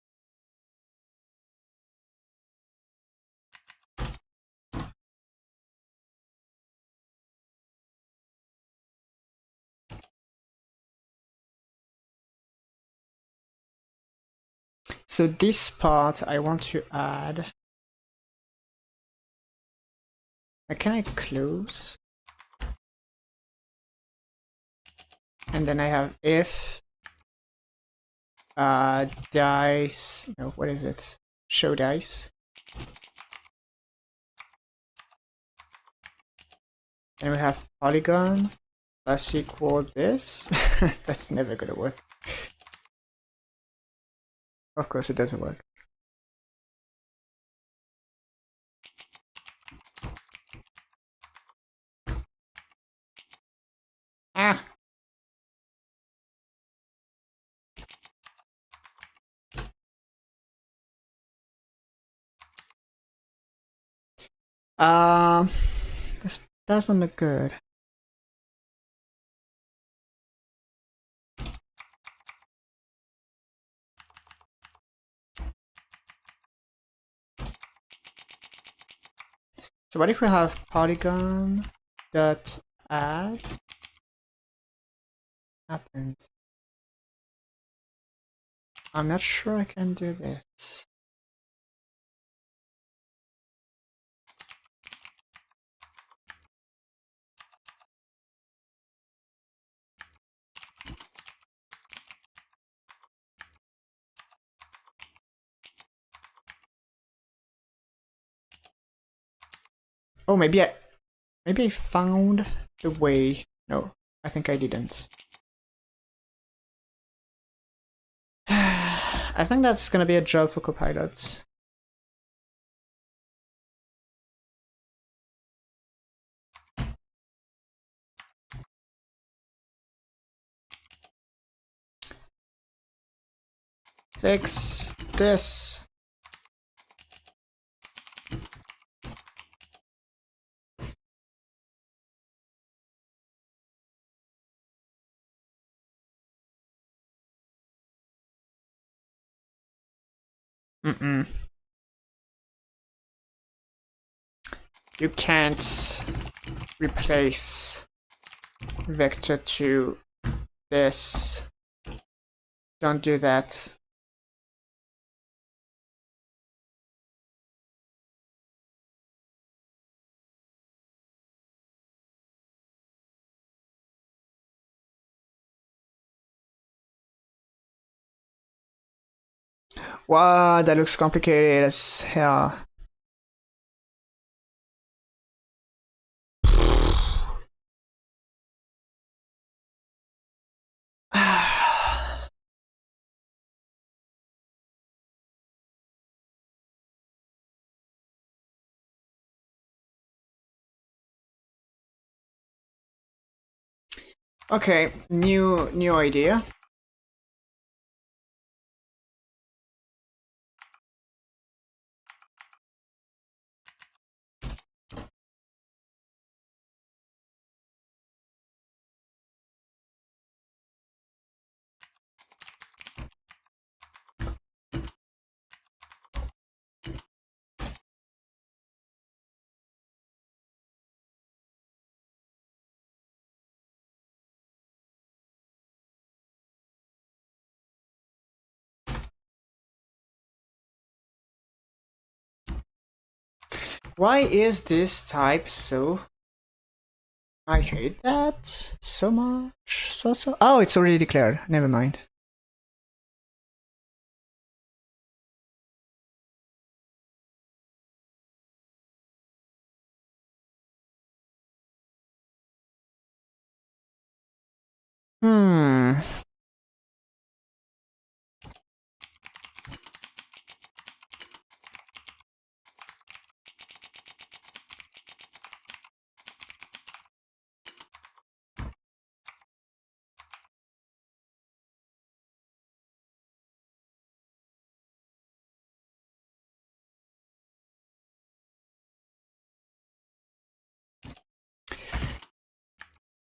So this part I want to add. Can I close? And then I have if dice. No, what is it? Show dice. And we have polygon plus equal this. That's never gonna work. Of course it doesn't work. Ah! This doesn't look good. So what if we have polygon dot add happened? I'm not sure I can do this. Oh, maybe I found the way. No, I think I didn't. I think that's gonna be a job for copilots. Fix this. Mm-mm. You can't replace vector to this. Don't do that. Wow, that looks complicated as hell. Okay, new idea. Why is this type so? I hate that so much. So. Oh, it's already declared. Never mind. Hmm.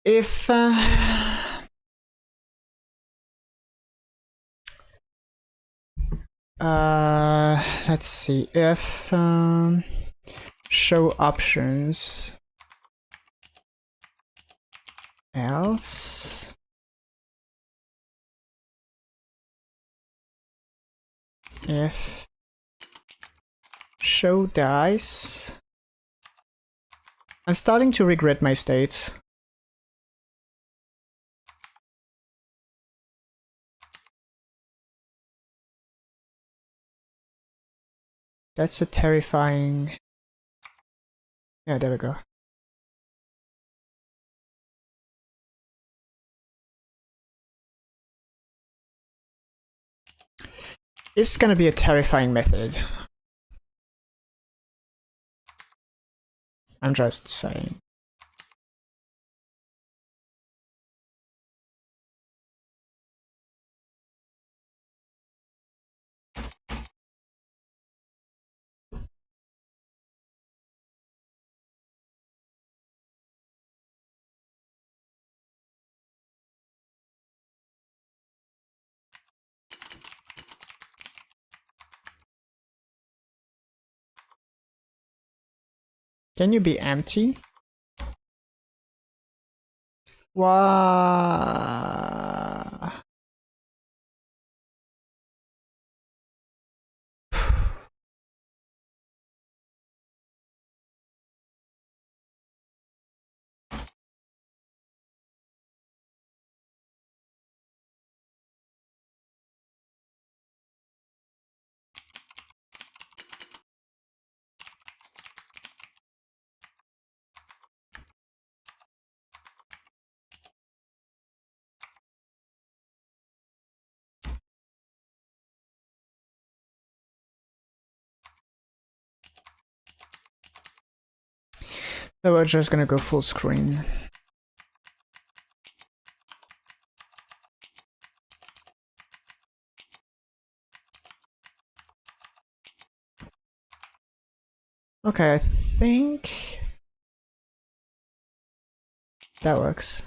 If let's see. If show options else if show dice. I'm starting to regret my states. That's a terrifying. Yeah, there we go. It's gonna be a terrifying method. I'm just saying. Can you be empty? Wow. So we're just gonna go full screen. Okay, I think that works.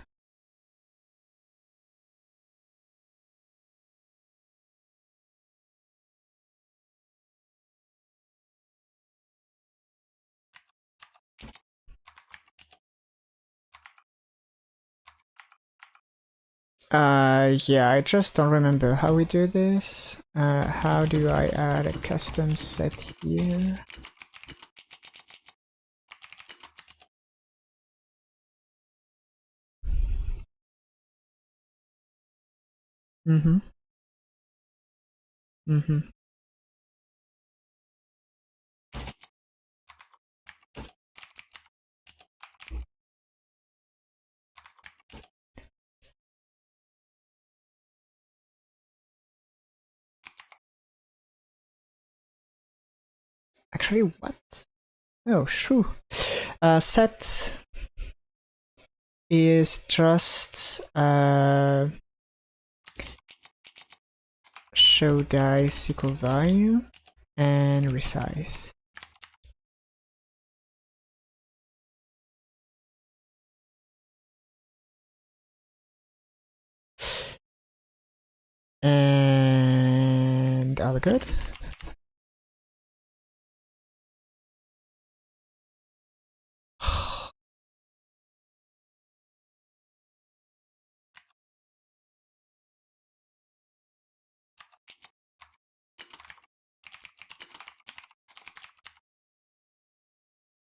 Yeah, I just don't remember how we do this. How do I add a custom set here? Mm-hmm. Mm-hmm. Actually, what? Oh, shoo. Set is just show dice equal value and resize. And are we good?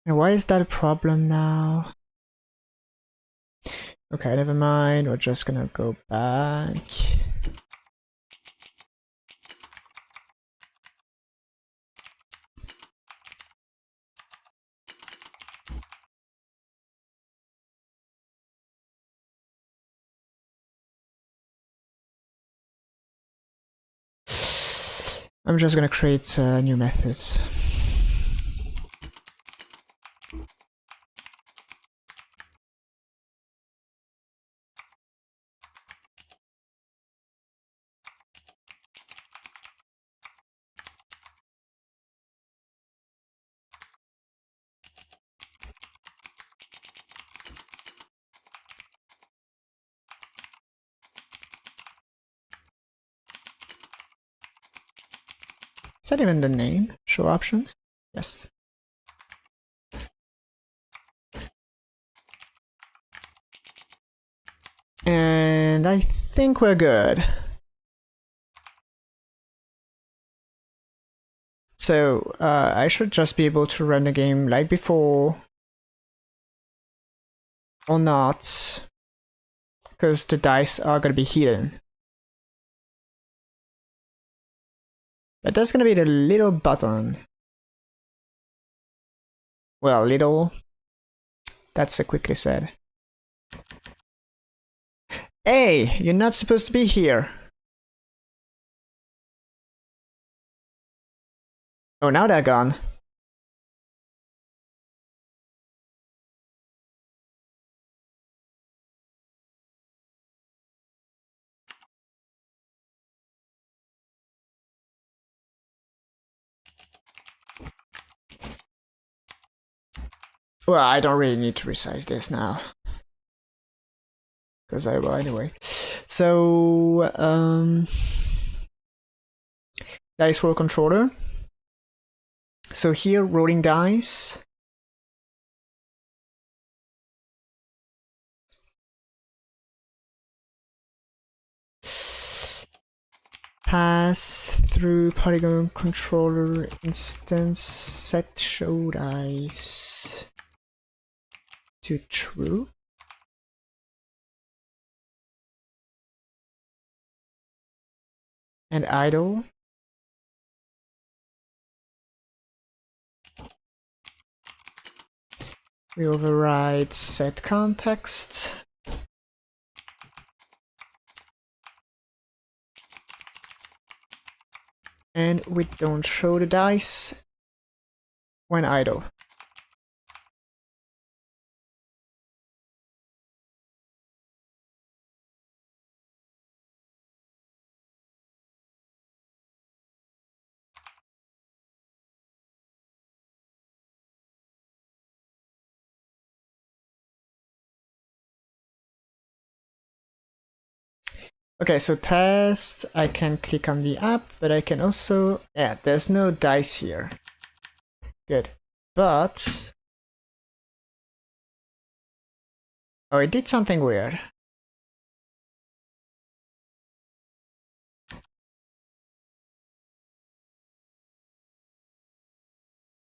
And why is that a problem now? Okay, never mind. We're just gonna go back. I'm just gonna create new methods. Is that even the name? Show options? Yes. And I think we're good. So I should just be able to run the game like before. Or not. Because the dice are gonna be hidden. But that's gonna be the little button. Well, little. That's quickly said. Hey, you're not supposed to be here. Oh, now they're gone. Well, I don't really need to resize this now. Because I will anyway. So, dice roll controller. So here, rolling dice. Pass through polygon controller instance set show dice to true. And idle. We override set context. And we don't show the dice when idle. Okay, so test, I can click on the app, but I can also, yeah, there's no dice here. Good. But, oh, it did something weird.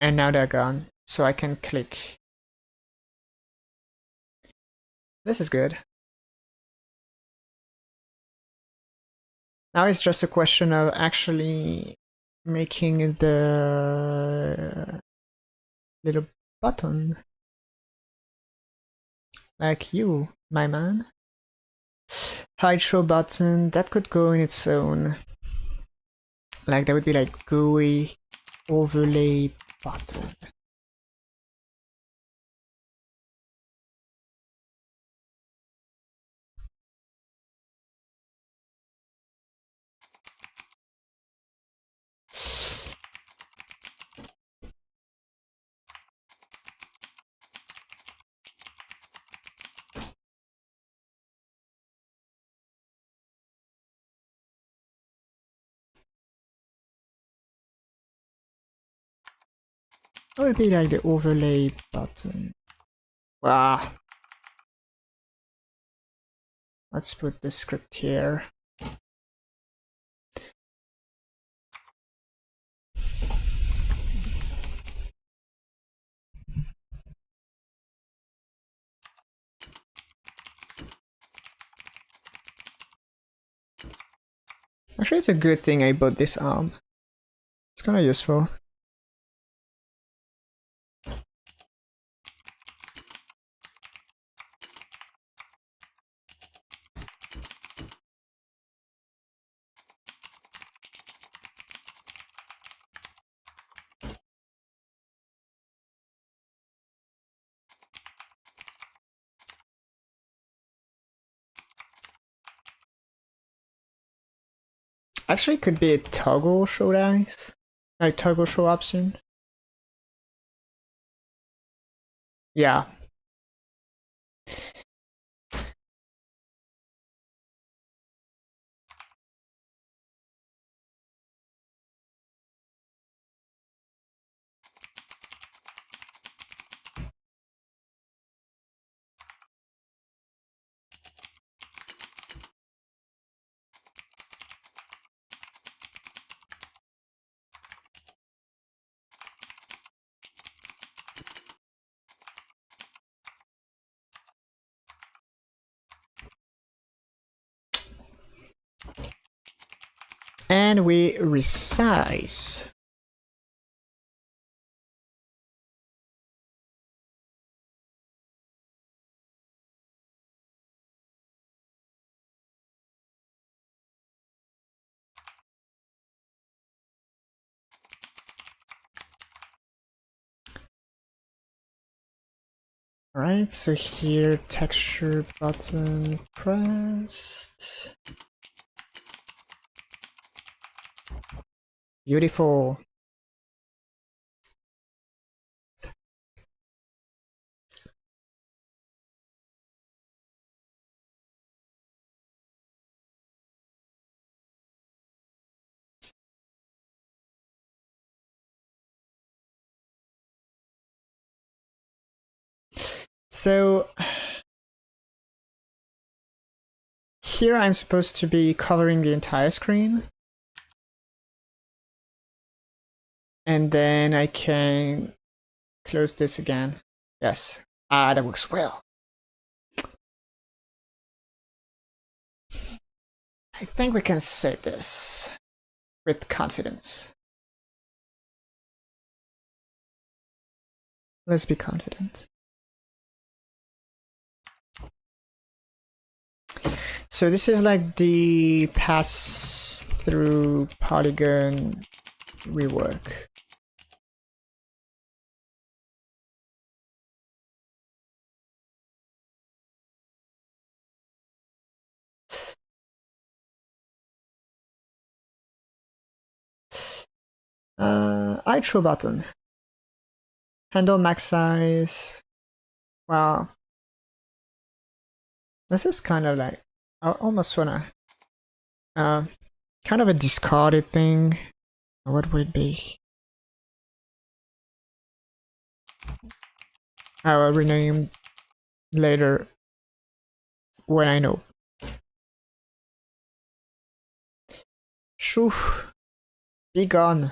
And now they're gone, so I can click. This is good. Now it's just a question of actually making the little button. Like you, my man. Hydro button, that could go in its own. Like that would be like GUI overlay button. It would be like the overlay button. Ah. Let's put the script here. Actually, it's a good thing I bought this arm. It's kind of useful. Actually, it could be a toggle show dice. Like toggle show option. Yeah. And we resize. Alright, so here texture button pressed. Beautiful. So here I'm supposed to be covering the entire screen. And then I can close this again. Yes. Ah, that works well. I think we can save this with confidence. Let's be confident. So this is like the pass-through polygon rework. Intro button. Handle max size. Wow. This is kind of like, I almost wanna Uh, kind of a discarded thing. What would it be? I will rename later when I know. Shoo, be gone.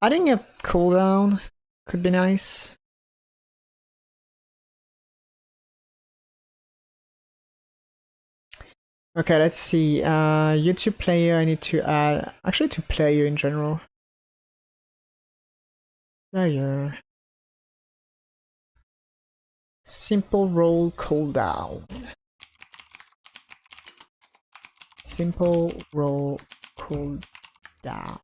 Adding a cooldown could be nice. Okay, let's see. YouTube player, I need to add, actually to player in general. Player. Simple roll cooldown. Simple roll cooldown.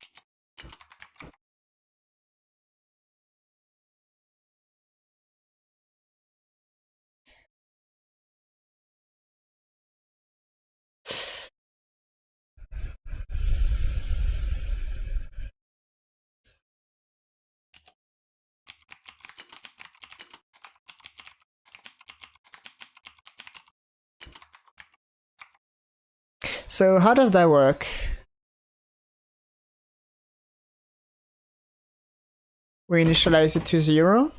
So how does that work? We initialize it to 0.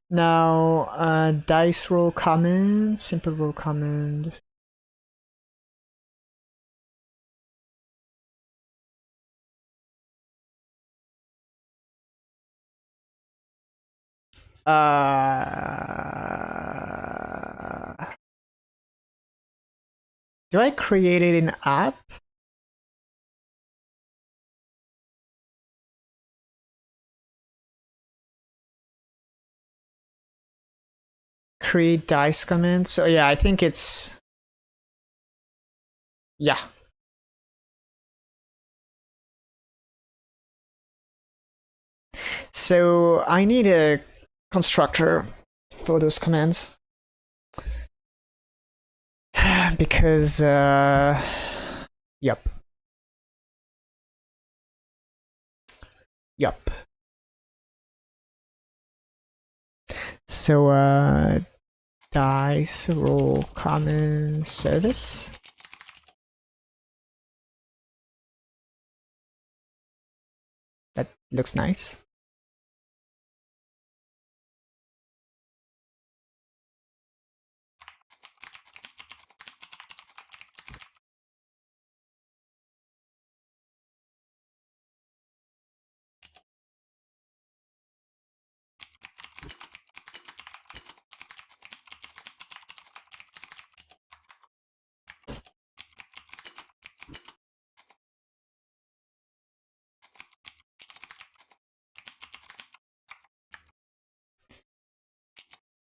Now, dice roll command, simple roll command. Do I create it in app? Create dice command. So yeah, I think it's, yeah. So I need a constructor for those commands. Because, yep. Yep. So, dice roll common service. That looks nice.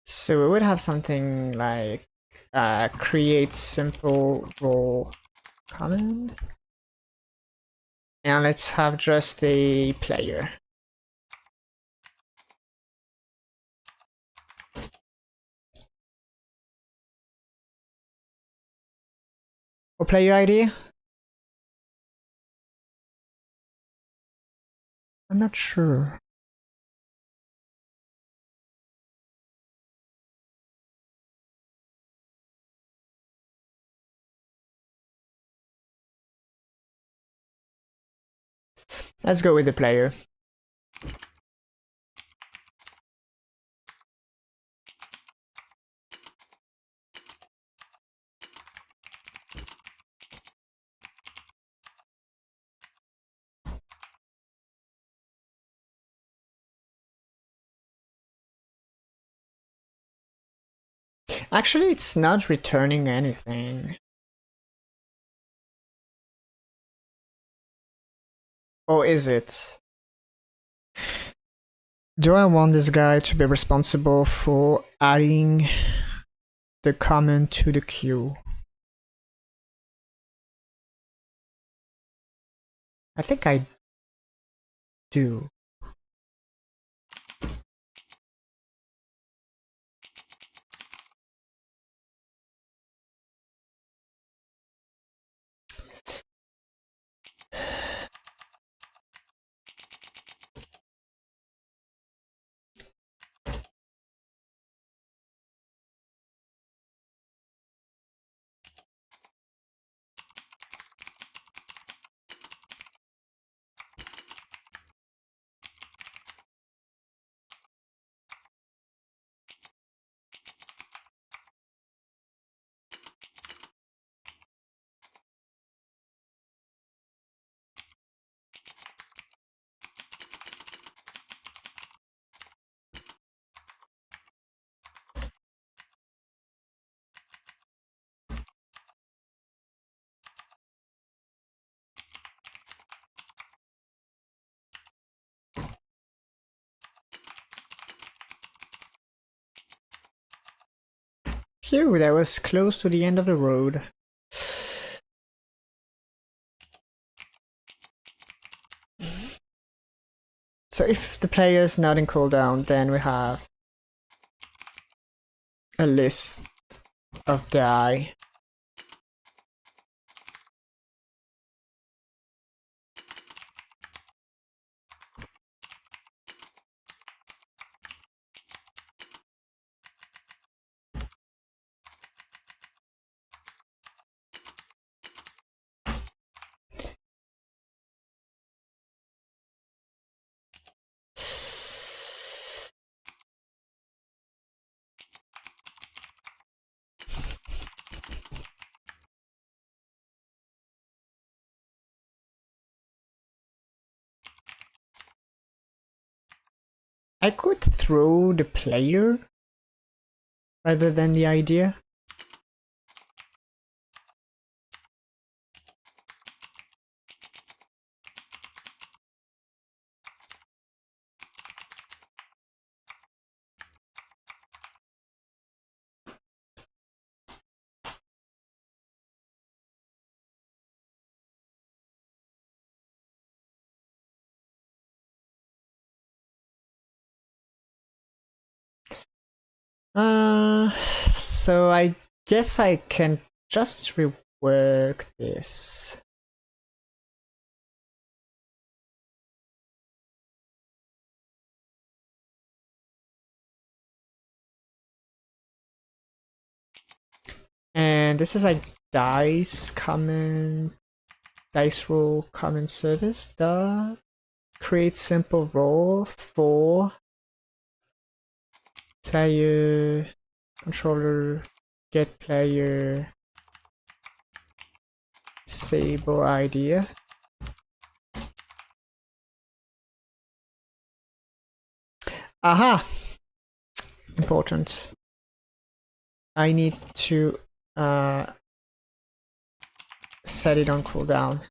So we would have something like create simple roll command. And let's have just a player. Or player ID? I'm not sure. Let's go with the player. Actually, it's not returning anything. Or is it? Do I want this guy to be responsible for adding the comment to the queue? I think I do. Phew, that was close to the end of the road. So if the player's not in cooldown, then we have a list of die. I could throw the player rather than the idea. So I guess I can just rework this. And this is like dice roll common service. The create simple role for player controller get player disable idea. Aha! Important. I need to set it on cooldown.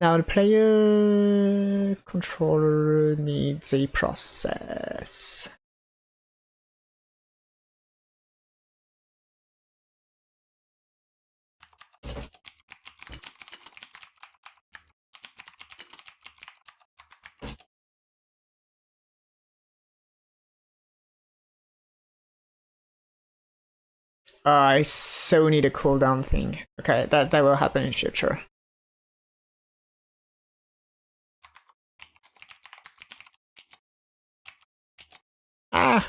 Now the player controller needs a process. I so need a cooldown thing. Okay, that will happen in future. Ah!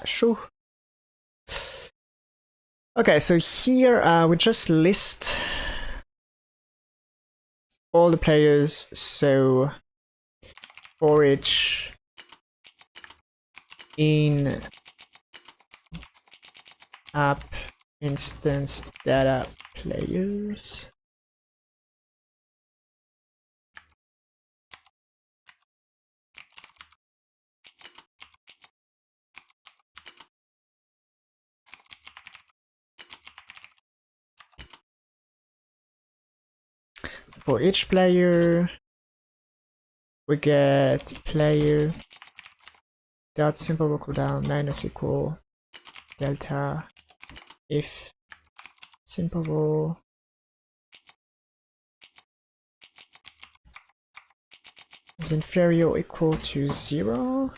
Sure. Okay, so here we just list all the players. So for each in app instance data players. So for each player, we get player dot simple cooldown minus equal delta if simple roll is inferior or equal to 0.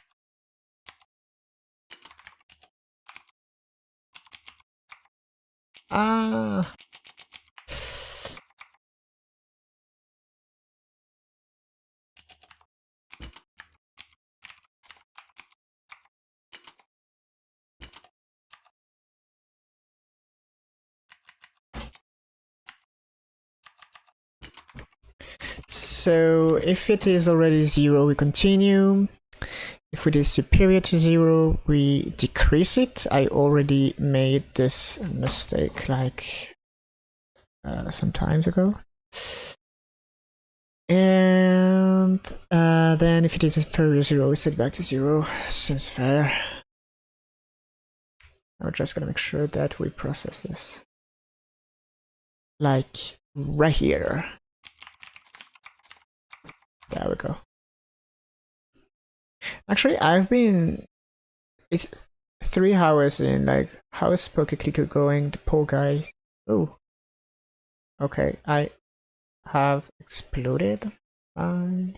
Ah. So if it is already 0, we continue. If it is superior to 0, we decrease it. I already made this mistake like some times ago. And then if it is inferior to 0, set it back to 0. Seems fair. We're just gonna make sure that we process this. Like right here. There we go. Actually, it's 3 hours in, like, how is Poke Clicker going? The poor guy. Oh. Okay, I have exploded. I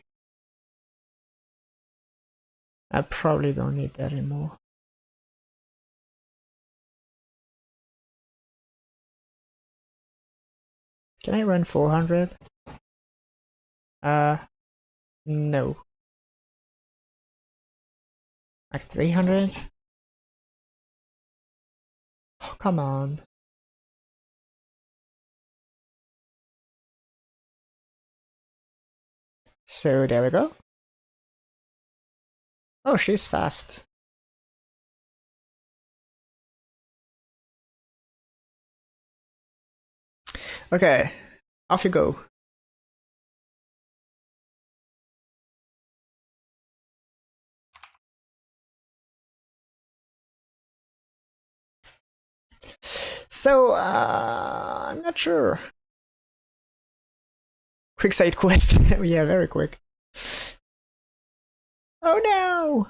probably don't need that anymore. Can I run 400? No. Like 300? Oh, come on. So there we go. Oh, she's fast. Okay, off you go. So, I'm not sure. Quick side quest. Yeah, very quick. Oh no!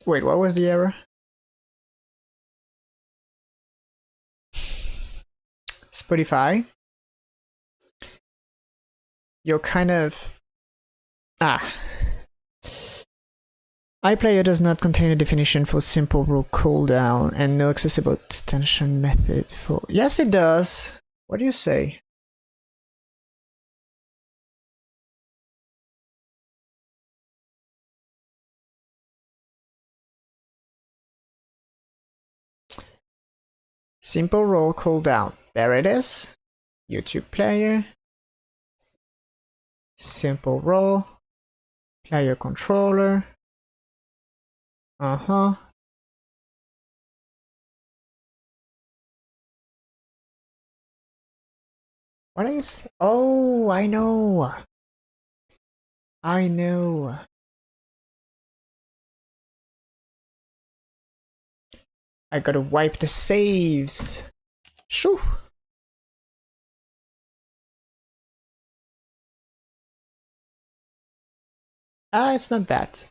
Wait, what was the error? Spotify? You're kind of... iPlayer does not contain a definition for simple rule cooldown and no accessible extension method for... Yes, it does. What do you say? Simple role cooldown. There it is. YouTube player. Simple role. Player controller. Uh-huh. What are you saying? Oh, I know. I know. I gotta wipe the saves. Shoo. It's not that.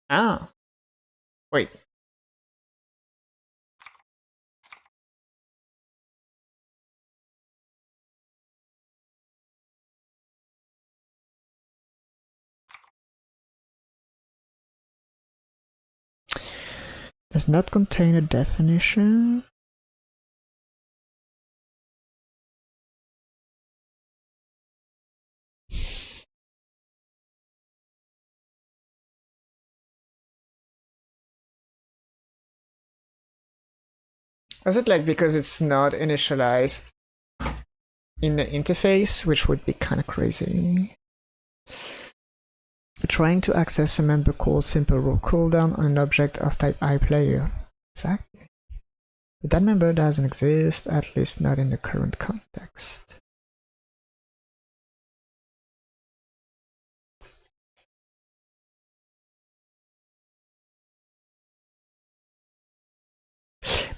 Ah. Wait. Does not contain a definition. Was it like because it's not initialized in the interface, which would be kind of crazy? Trying to access a member called simple role cooldown on an object of type iPlayer. Exactly. But that member doesn't exist, at least not in the current context.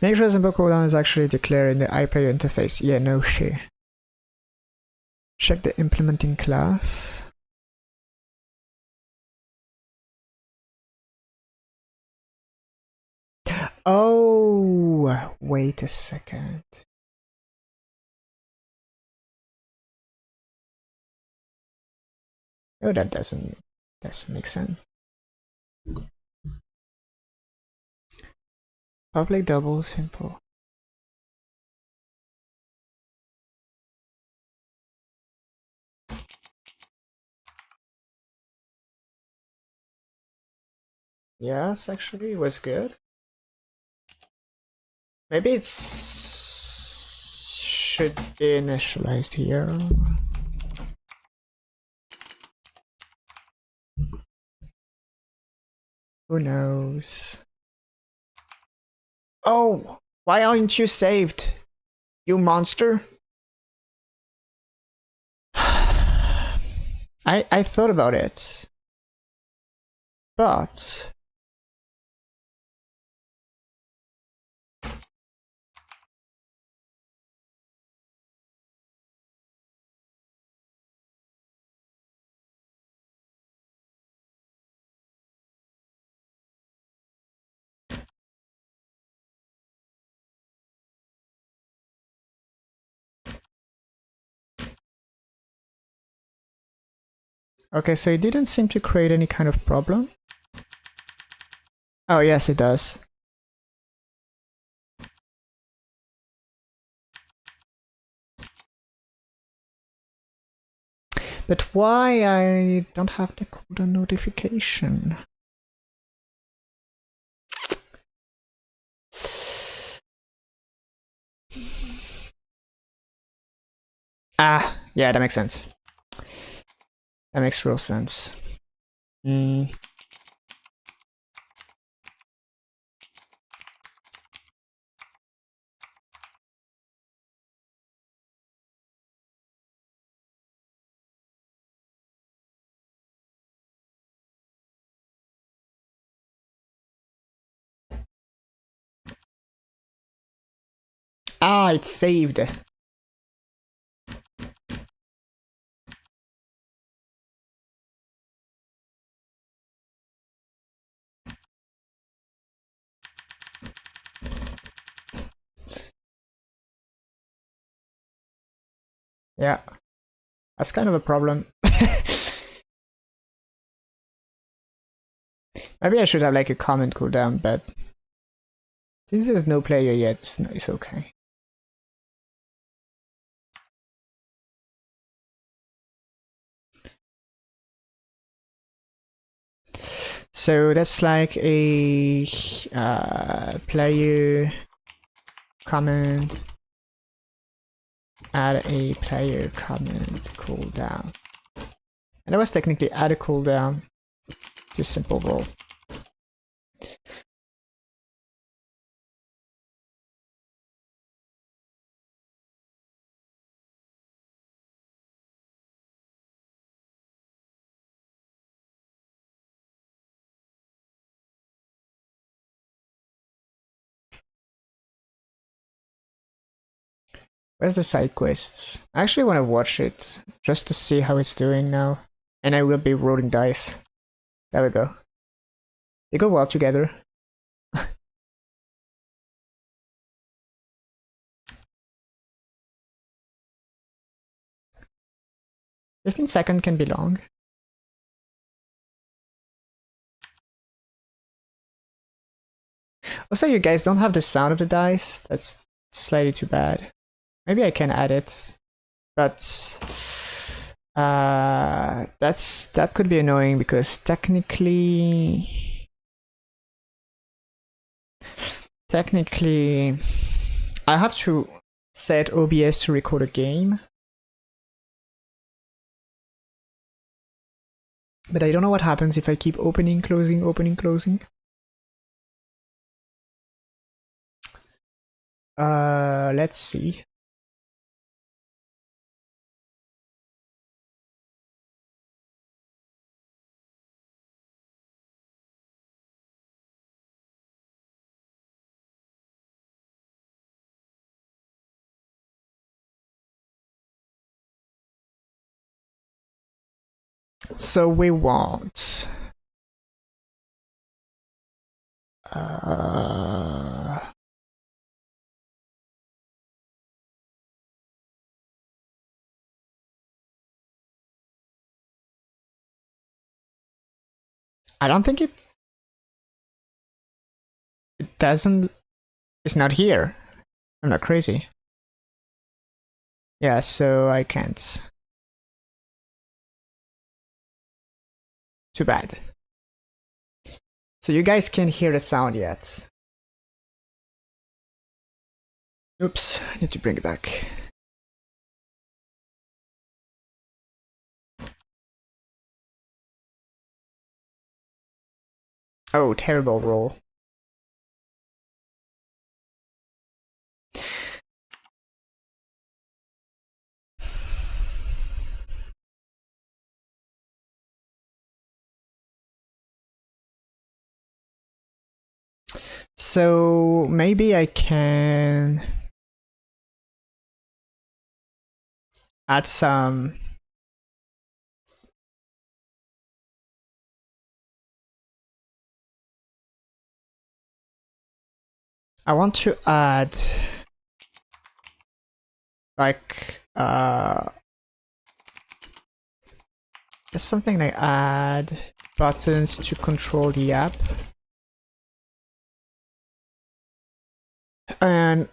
Make sure simple cooldown is actually declared in the iPlayer interface. Yeah, no shit. Check the implementing class. Oh, wait a second. Oh, that doesn't make sense. Public double simple. Yes, actually, it was good. Maybe it's should be initialized here. Who knows? Oh, why aren't you saved? You monster? I thought about it. But okay, so it didn't seem to create any kind of problem. Oh, yes, it does. But why I don't have the cooldown notification? Ah, yeah, that makes sense. That makes real sense. Ah, it's saved. Yeah, that's kind of a problem. Maybe I should have like a comment cooldown, but since there's no player yet, it's okay. So that's like a player comment, add a player comment cooldown. And that was technically add a cooldown, just simple roll. Where's the side quests? I actually want to watch it just to see how it's doing now. And I will be rolling dice. There we go. They go well together. 15 seconds can be long. Also, you guys don't have the sound of the dice. That's slightly too bad. Maybe I can add it, but that could be annoying because technically, I have to set OBS to record a game, but I don't know what happens if I keep opening, closing, opening, closing. Let's see. So we want I don't think it doesn't. It's not here. I'm not crazy. Yeah, so I can't. Too bad. So you guys can't hear the sound yet. Oops, I need to bring it back. Oh, terrible roll. So maybe I can add some. I want to add like there's something like add buttons to control the app. And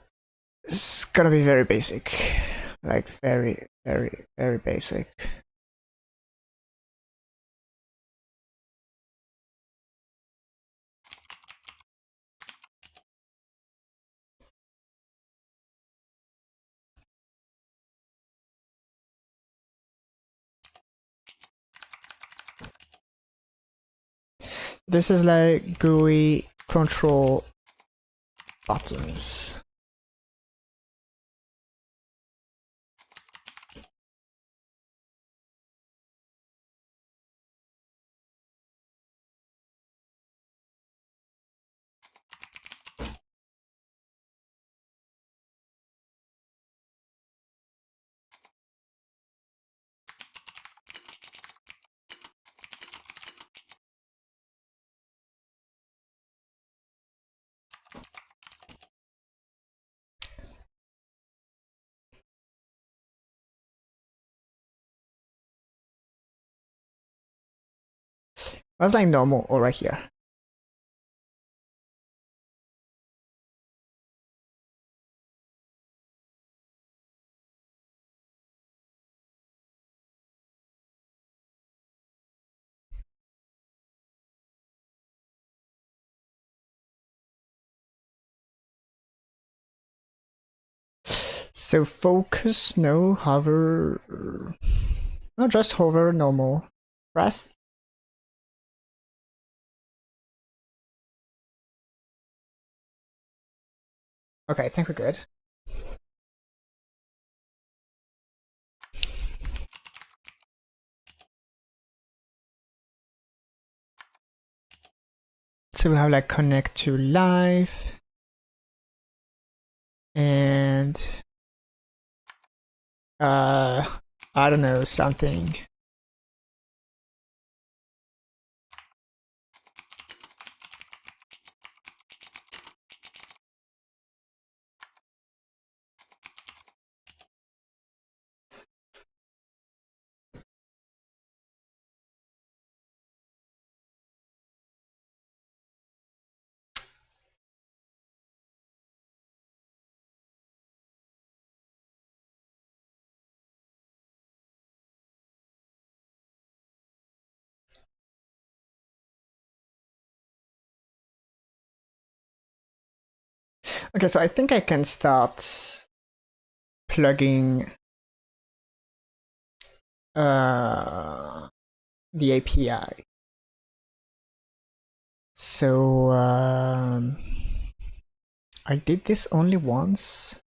it's gonna be very basic. Like very, very, very basic. This is like GUI control buttons. That's like normal or right here. So focus, no, hover, no, just hover, normal, rest. Okay, I think we're good. So we have like connect to live and I don't know, something. Okay, so I think I can start plugging the API. So I did this only once,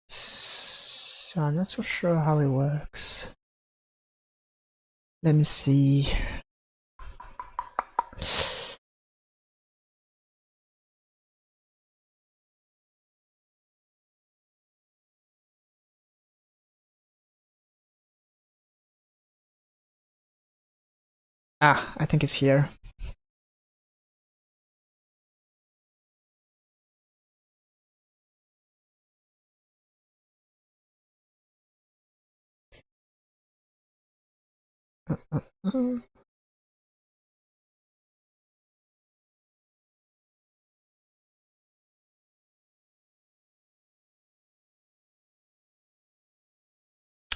so I'm not so sure how it works. Let me see. Ah, I think it's here.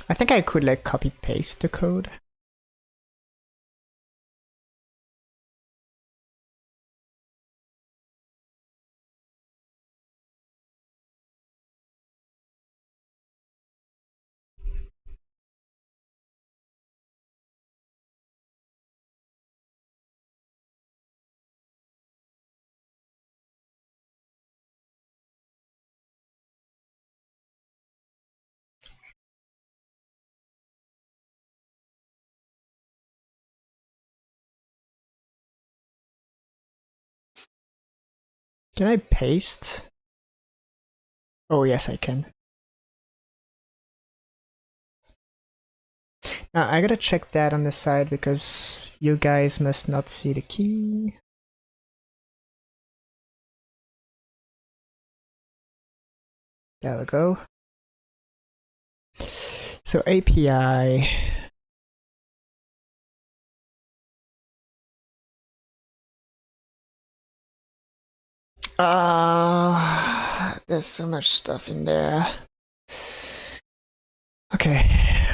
I think I could like copy paste the code. Can I paste? Oh, yes, I can. Now, I gotta check that on the side because you guys must not see the key. There we go. So API. There's so much stuff in there. Okay,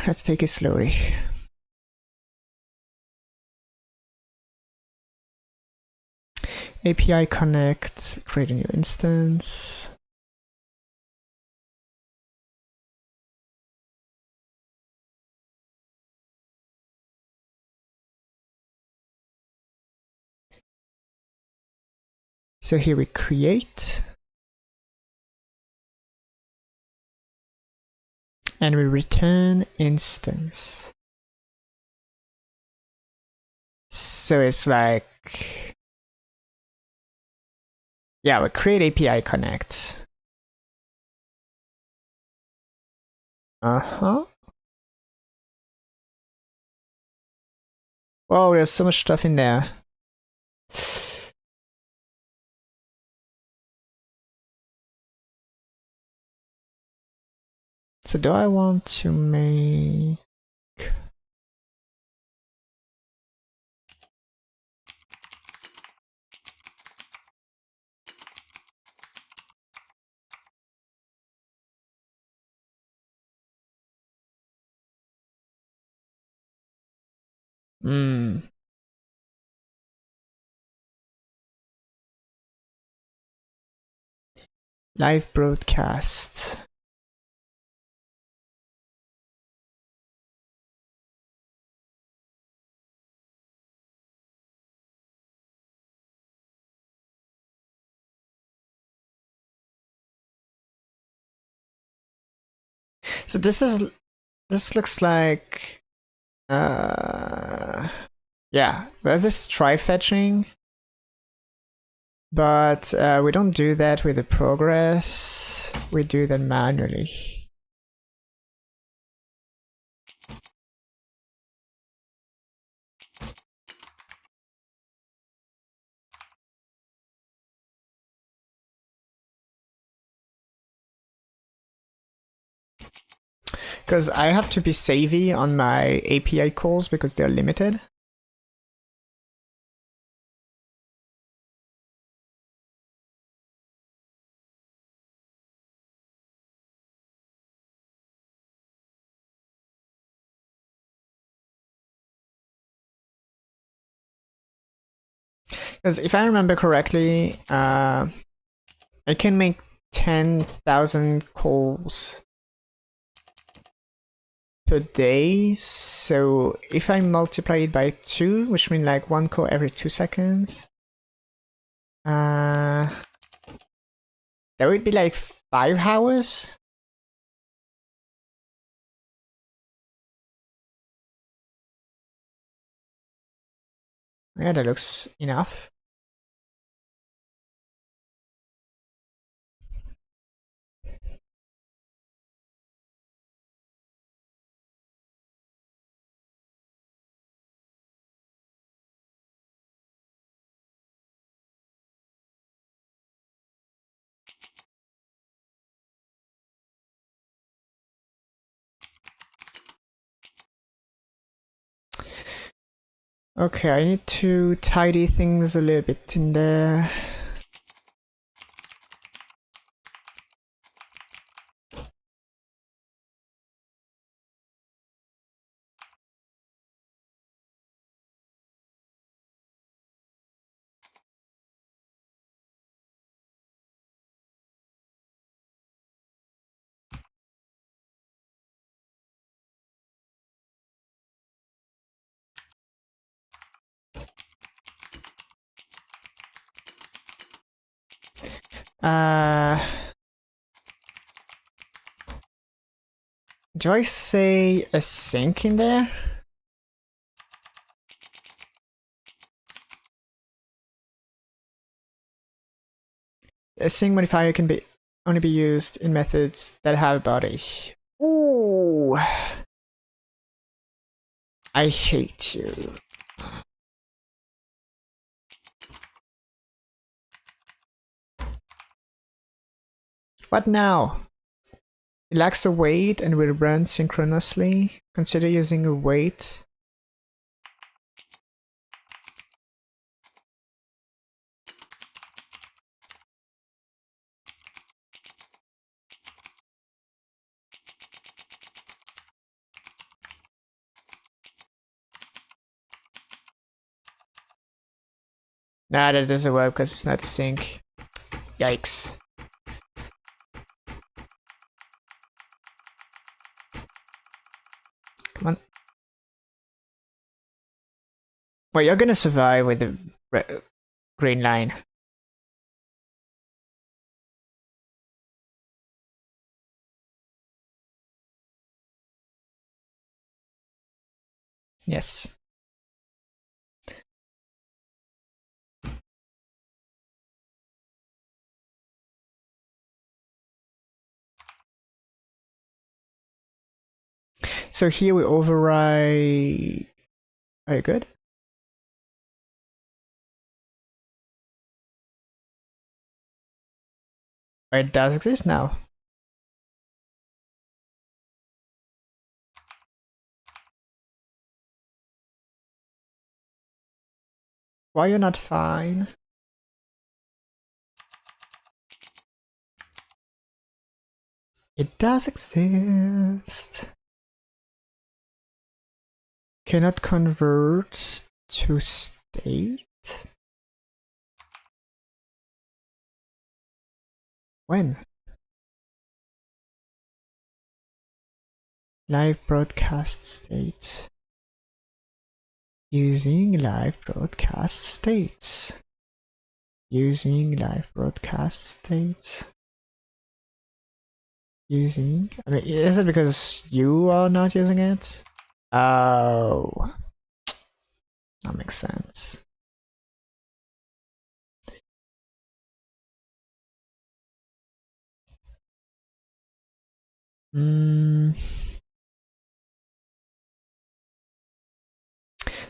let's take it slowly. API connect, create a new instance. So here we create. And we return instance. So it's like, yeah, we create API connect. Uh-huh. Whoa, there's so much stuff in there. So do I want to make... Live broadcast. So this looks like yeah, there's this try fetching, but we don't do that with the progress. We do that manually. Because I have to be savvy on my API calls because they're limited. Because if I remember correctly, I can make 10,000 calls per day. So if I multiply it by 2, which means like 1 call every 2 seconds, that would be like 5 hours. Yeah, that looks enough. Okay, I need to tidy things a little bit in there. Do I say a sink in there? A sing modifier can be only be used in methods that have a body. Ooh. I hate you. What now? It lacks a weight and will run synchronously. Consider using a weight. Nah, that doesn't work because it's not a sync. Yikes. Come on. Well, you're gonna survive with the green line. Yes. So here we override. Are you good? It does exist now. Why you're not fine? It does exist. Cannot convert to state? When? Live broadcast state. Using live broadcast states. Using live broadcast states. Using. I mean, is it because you are not using it? Oh. That makes sense.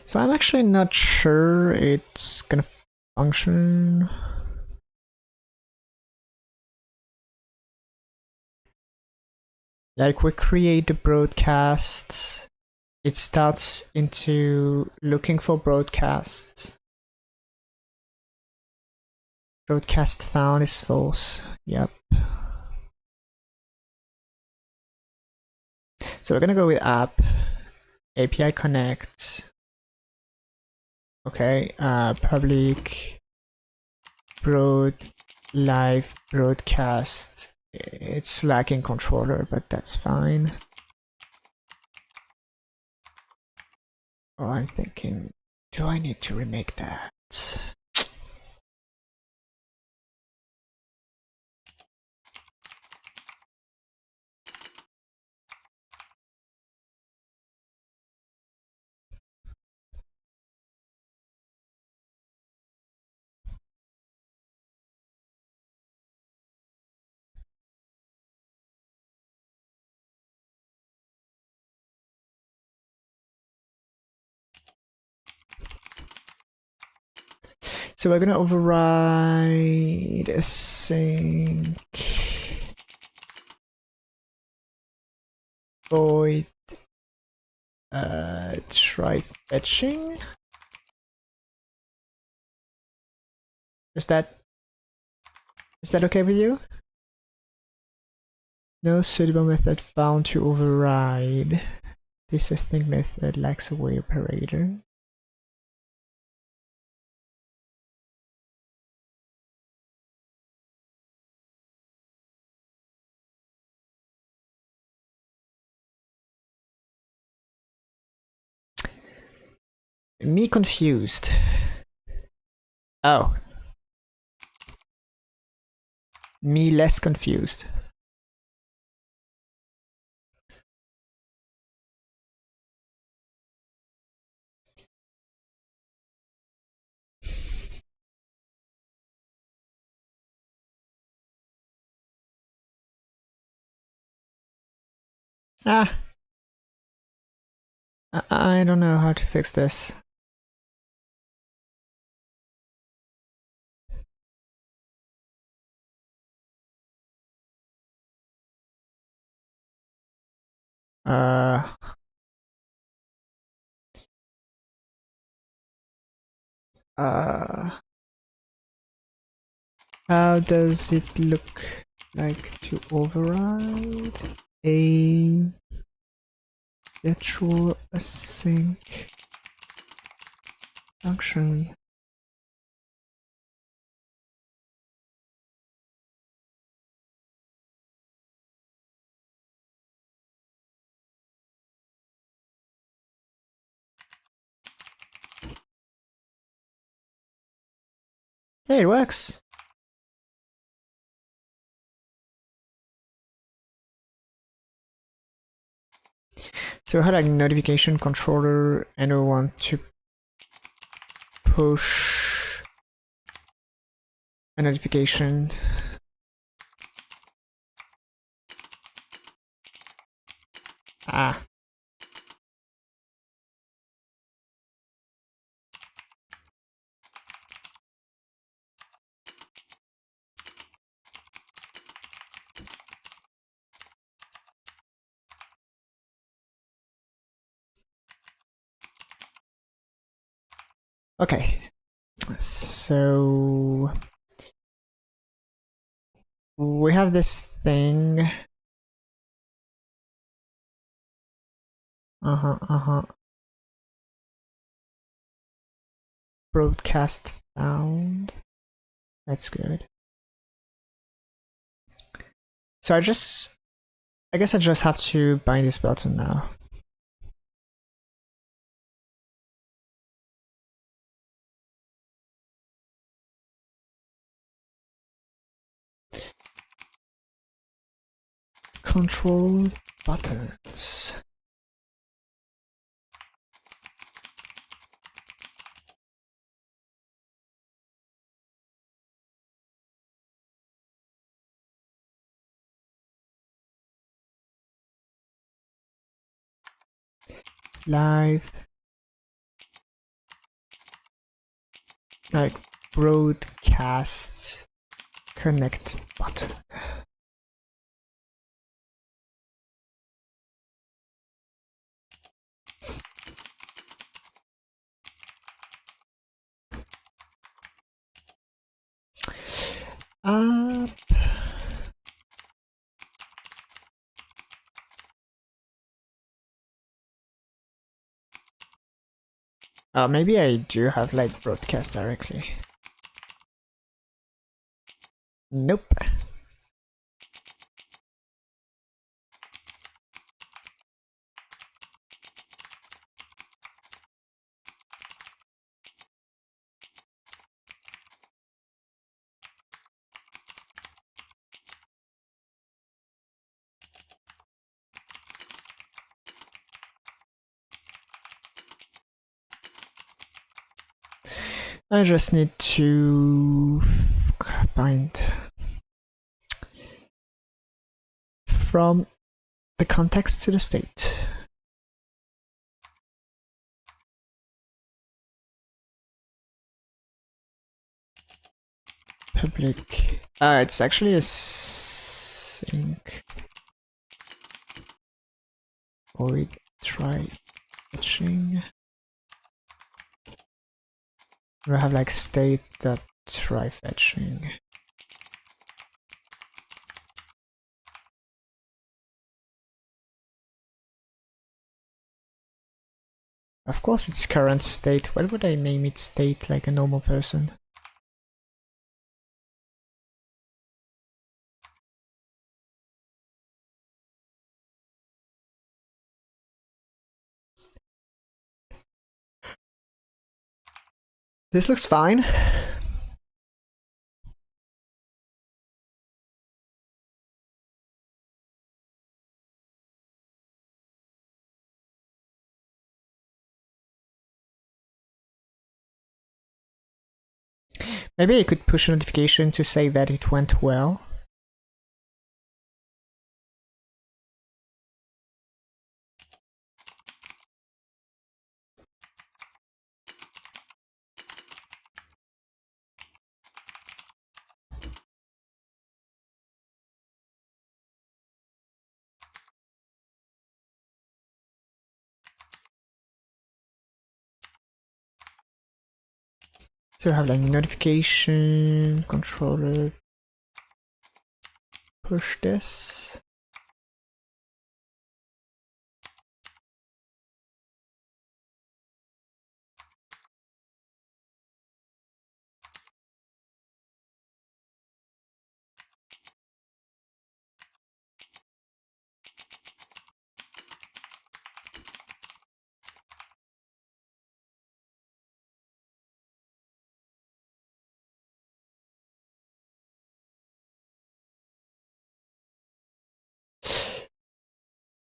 So I'm actually not sure it's gonna function. Like we create the broadcast, it starts into looking for broadcast. Broadcast found is false. Yep. So we're gonna go with app, API connect. Okay, public live broadcast. It's lacking controller, but that's fine. Oh, I'm thinking, do I need to remake that? So we're gonna override async void try fetching. Is that okay with you? No suitable method found to override. This async method lacks a way operator. Me confused. Oh. Me less confused. Ah, I don't know how to fix this. Uh, uh, how does it look like to override a virtual async function? Hey, it works. So I had a notification controller and I want to push a notification. Ah. Okay. So we have this thing. Broadcast found. That's good. So I guess I just have to bind this button now. Control buttons. Live. Like broadcast connect button. Up. Maybe I do have like broadcast directly. Nope. I just need to bind from the context to the state. Public. It's actually a sync. Void try fetching. We have like state that try fetching. Of course it's current state. Why would I name it state like a normal person? This looks fine. Maybe I could push a notification to say that it went well. Still have like notification, controller, push this.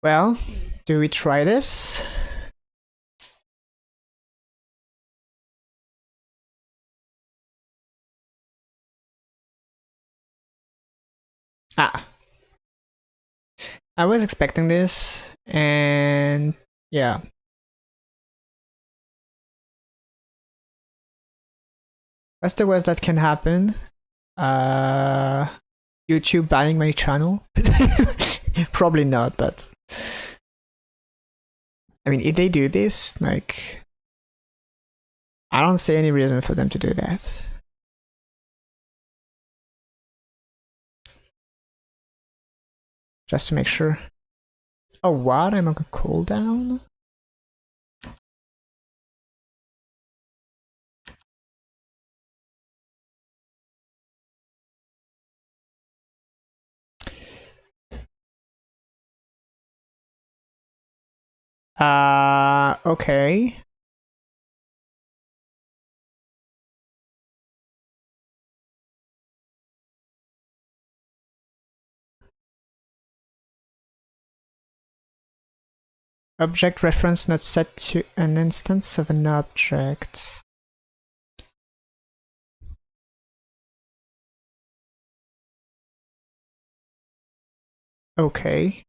Well, do we try this? Ah. I was expecting this, and yeah. What's the worst that can happen? YouTube banning my channel? Probably not, but I mean, if they do this, like, I don't see any reason for them to do that. Just to make sure. Oh, what? I'm on a cooldown? Okay. Object reference not set to an instance of an object. Okay.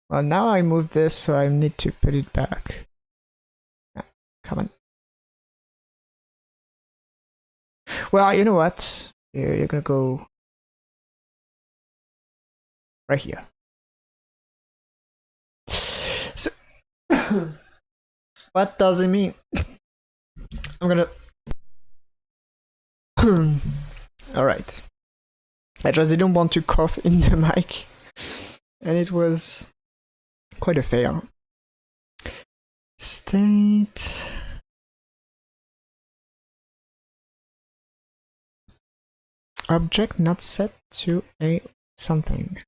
Well, now I moved this, so I need to put it back. Come on. Well, you know what? You're gonna go right here. So, what does it mean? I'm gonna. Alright. I just didn't want to cough in the mic, and it was quite a fail. State. Object not set to a something.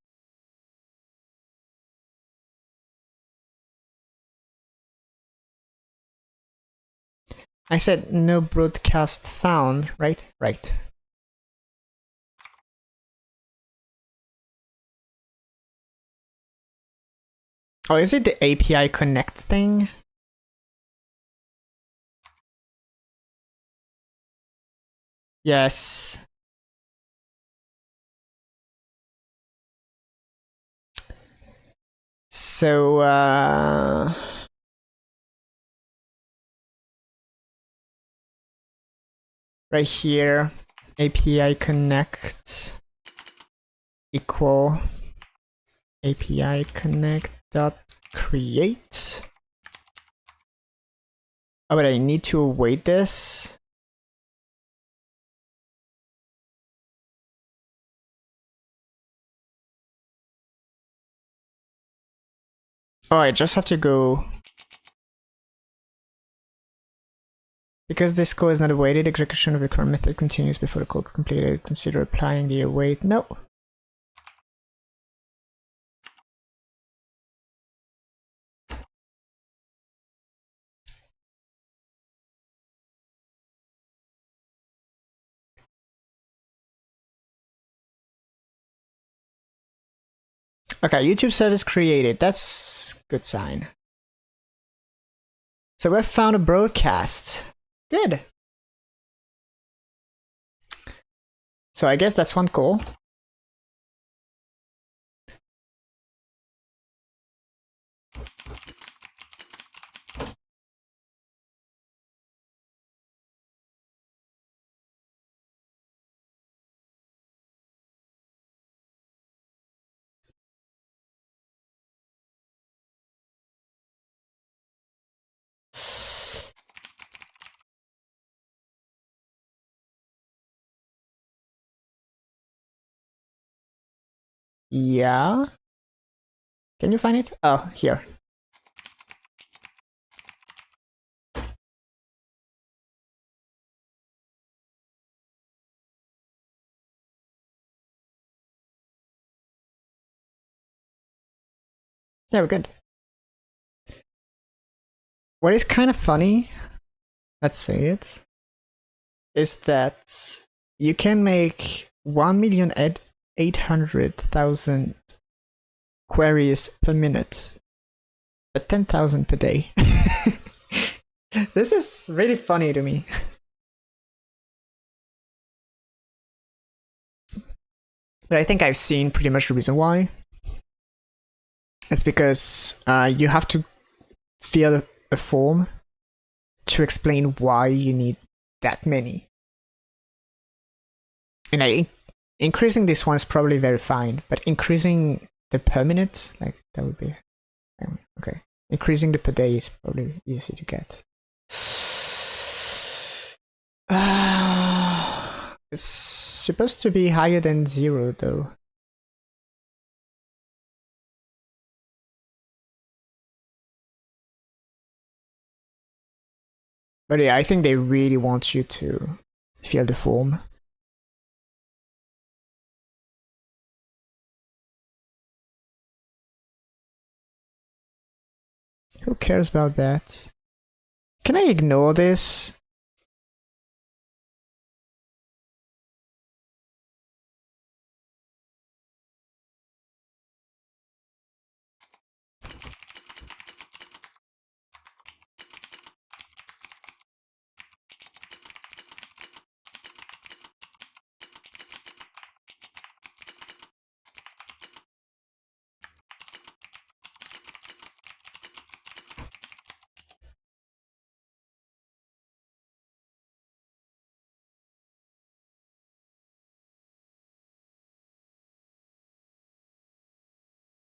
I said no broadcast found, right? Right. Oh, is it the API connect thing? Yes. So, right here, API connect equal API connect dot create. Oh, but I need to await this. Oh, I just have to go. Because this code is not awaited, execution of the current method continues before the code is completed. Consider applying the await. No. Okay, YouTube service created. That's good sign. So we've found a broadcast. Good. So I guess that's one call. Yeah. Can you find it? Oh, here. Yeah, we're good. What is kind of funny, let's say it, is that you can make 1,800,000 queries per minute, but 10,000 per day. This is really funny to me. But I think I've seen pretty much the reason why. It's because you have to fill a form to explain why you need that many. And increasing this one is probably very fine, but increasing the per minute, like that would be okay. Increasing the per day is probably easy to get. It's supposed to be higher than 0 though. But yeah, I think they really want you to fill the form. Who cares about that? Can I ignore this?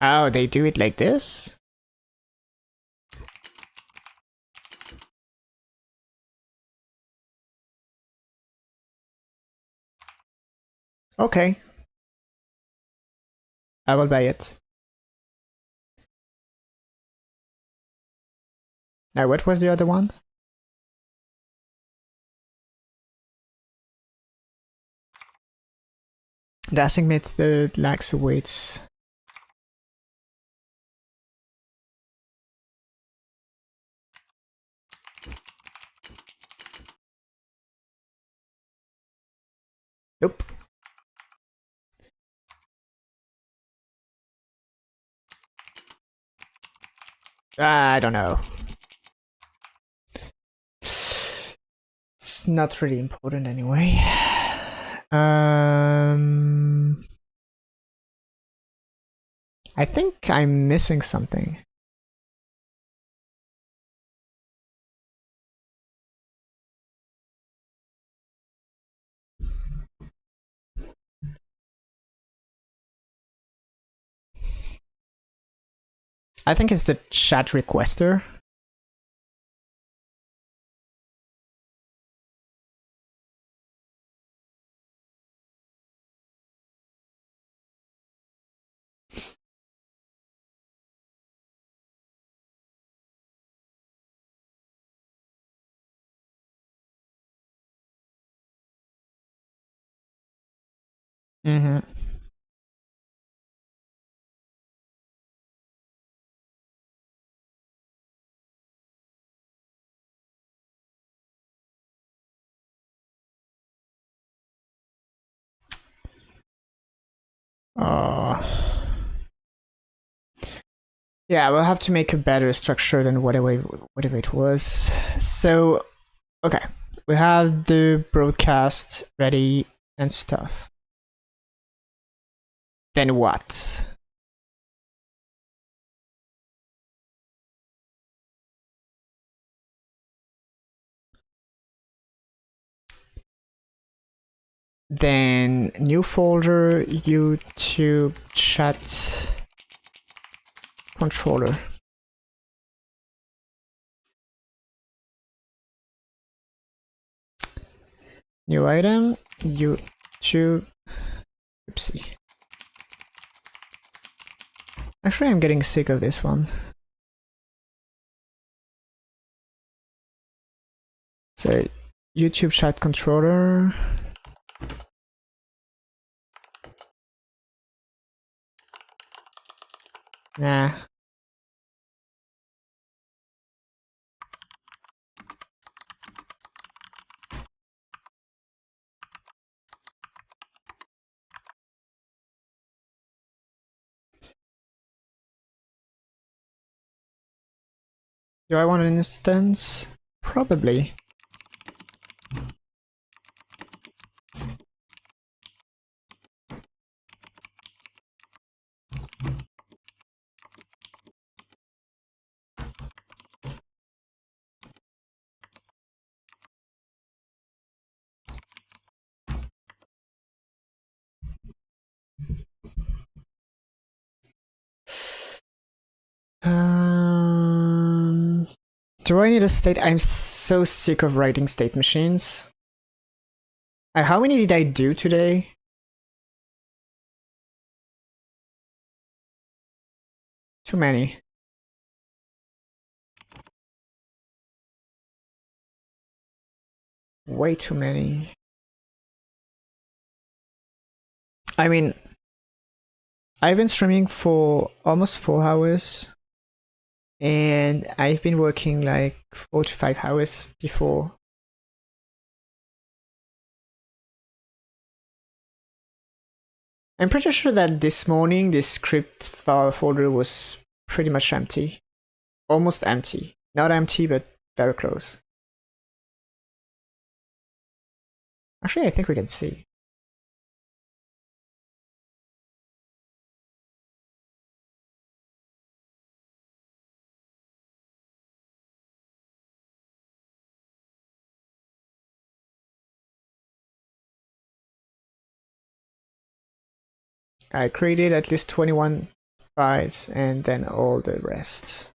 Oh, they do it like this? Okay. I will buy it. Now, what was the other one? The assignates the lax awaits. Nope. I don't know. It's not really important anyway. I think I'm missing something. I think it's the chat requester. Mm-hmm. Yeah, we'll have to make a better structure than whatever it was. So, okay, we have the broadcast ready and stuff. Then what? Then new folder, YouTube chat controller. New item, YouTube, oopsie. Actually, I'm getting sick of this one. So, YouTube chat controller. Nah. Do I want an instance? Probably. Do I need a state? I'm so sick of writing state machines. How many did I do today? Too many. Way too many. I mean, I've been streaming for almost 4 hours. And I've been working like 4 to 5 hours before. I'm pretty sure that this morning this script file folder was pretty much empty. Almost empty. Not empty, but very close. Actually, I think we can see. I created at least 21 files and then all the rest.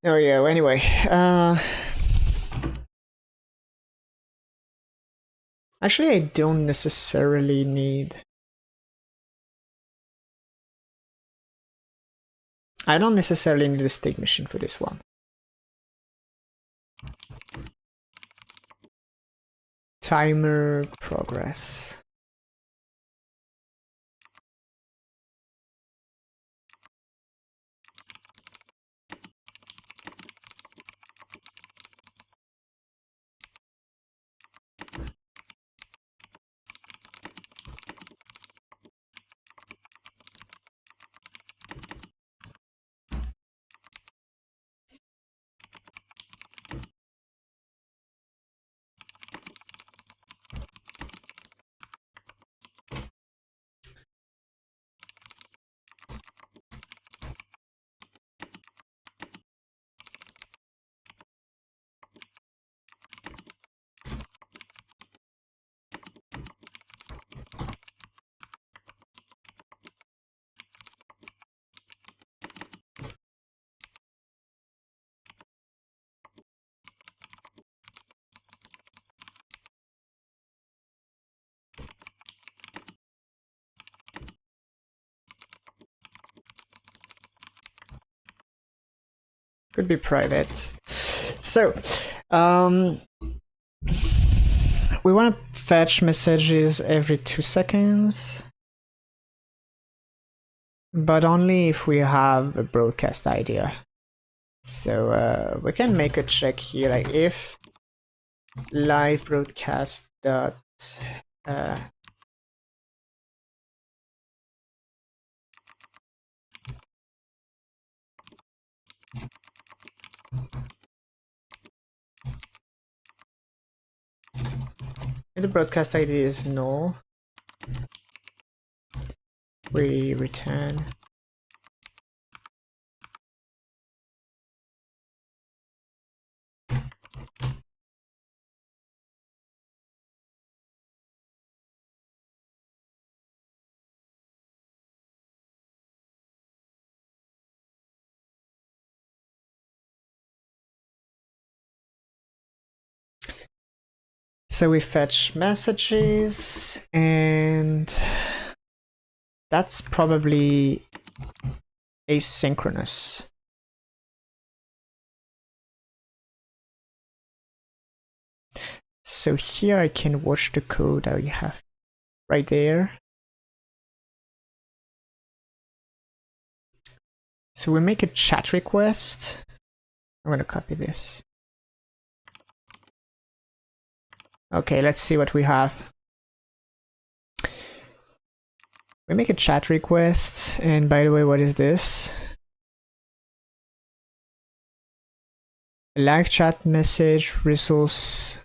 Oh yeah, anyway. Actually, I don't necessarily need... I don't necessarily need a state machine for this one. Timer progress. Could be private. So, we want to fetch messages every 2 seconds, but only if we have a broadcast idea. So we can make a check here, like if live broadcast dot if the broadcast ID is null, we return so we fetch messages, and that's probably asynchronous. So here I can watch the code that we have right there. So we make a chat request. I'm gonna copy this. Okay, let's see what we have. We make a chat request, and by the way, what is this? A live chat message resource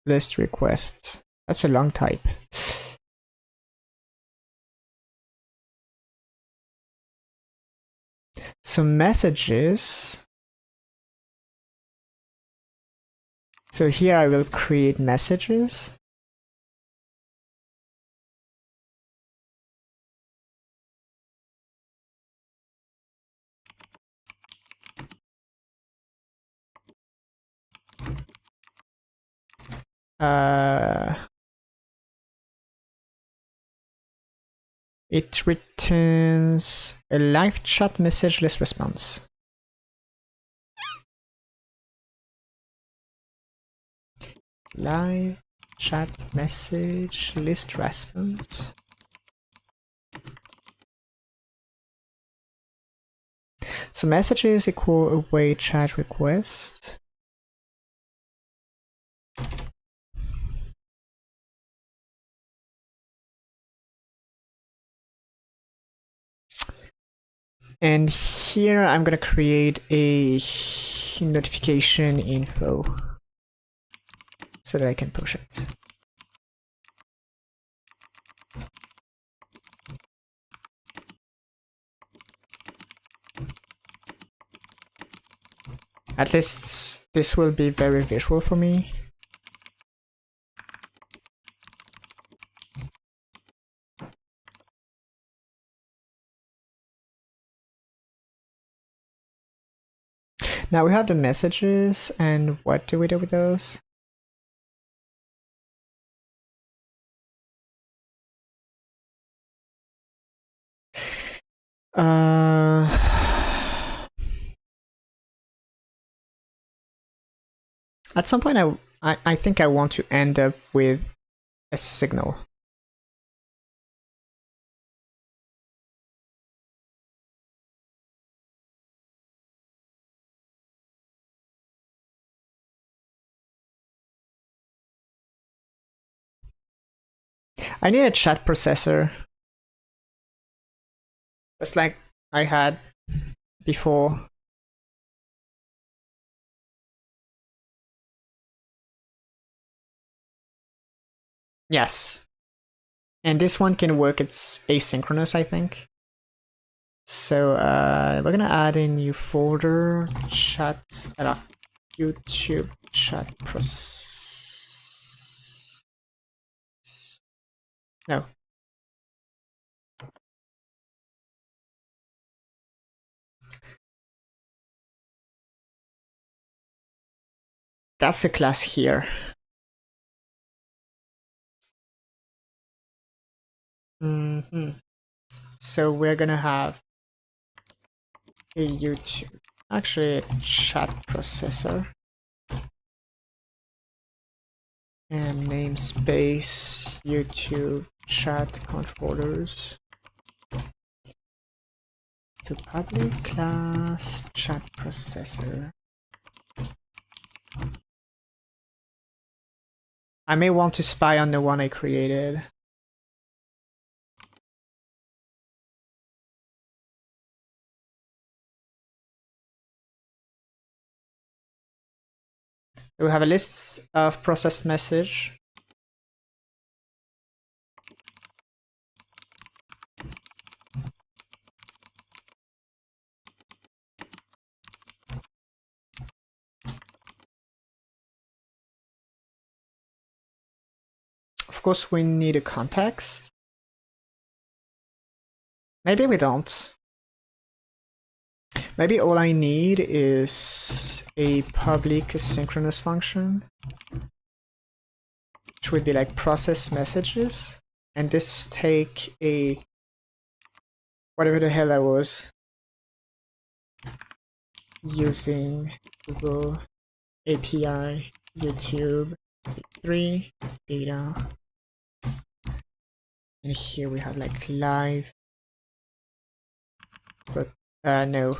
list request. That's a long type. Some messages. So here I will create messages. It returns a live chat message list response. Live chat message list response. So messages equal await chat request. And here I'm gonna create a notification info so that I can push it. At least this will be very visual for me. Now we have the messages, and what do we do with those? At some point I think I want to end up with a signal. I need a chat processor, just like I had before. Yes. And this one can work, it's asynchronous, I think. So we're gonna add a new folder, chat, YouTube chat process. No. That's a class here. So we're gonna have a YouTube, actually a chat processor, and namespace YouTube chat controllers. So public class chat processor. I may want to spy on the one I created. We have a list of processed message. Of course, we need a context. Maybe we don't. Maybe all I need is a public asynchronous function, which would be like process messages, and this take a whatever the hell that was. using Google API, YouTube, 3 data. And here we have like live, but no,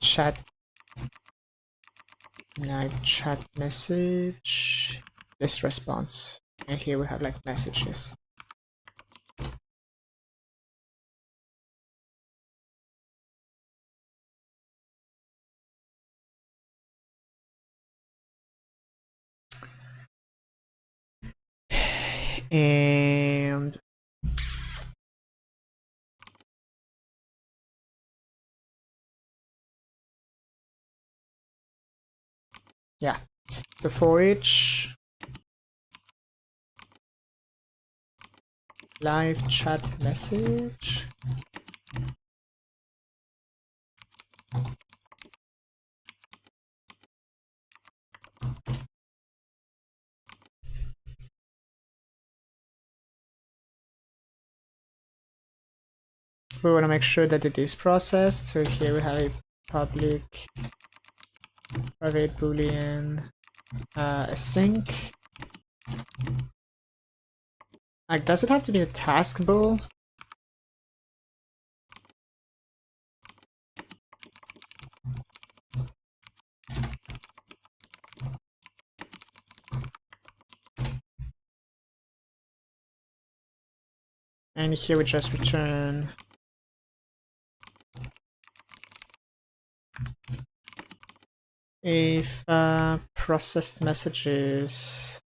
chat, live chat message, this response. And here we have like messages. And yeah, so for each live chat message, we want to make sure that it is processed. So here we have a public private boolean async. Like, does it have to be a task bool? And here we just return if processed messages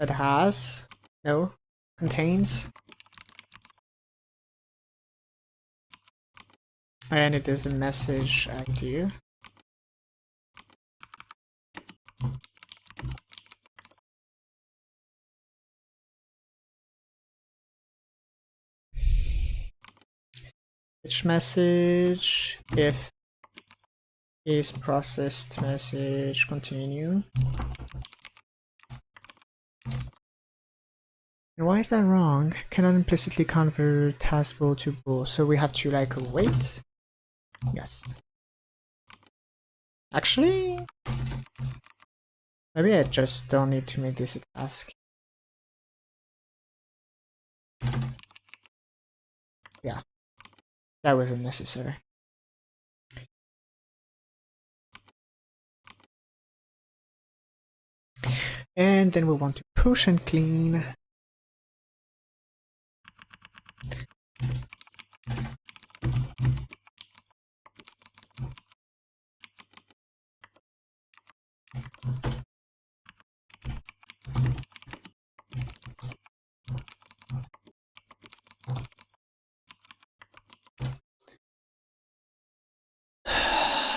that has, no, contains, and it is the message ID. Which message if is processed message continue. And why is that wrong? Cannot implicitly convert task bool to bool. So we have to like wait. Yes. Actually, maybe I just don't need to make this a task. Yeah, that wasn't necessary. And then we want to push and clean.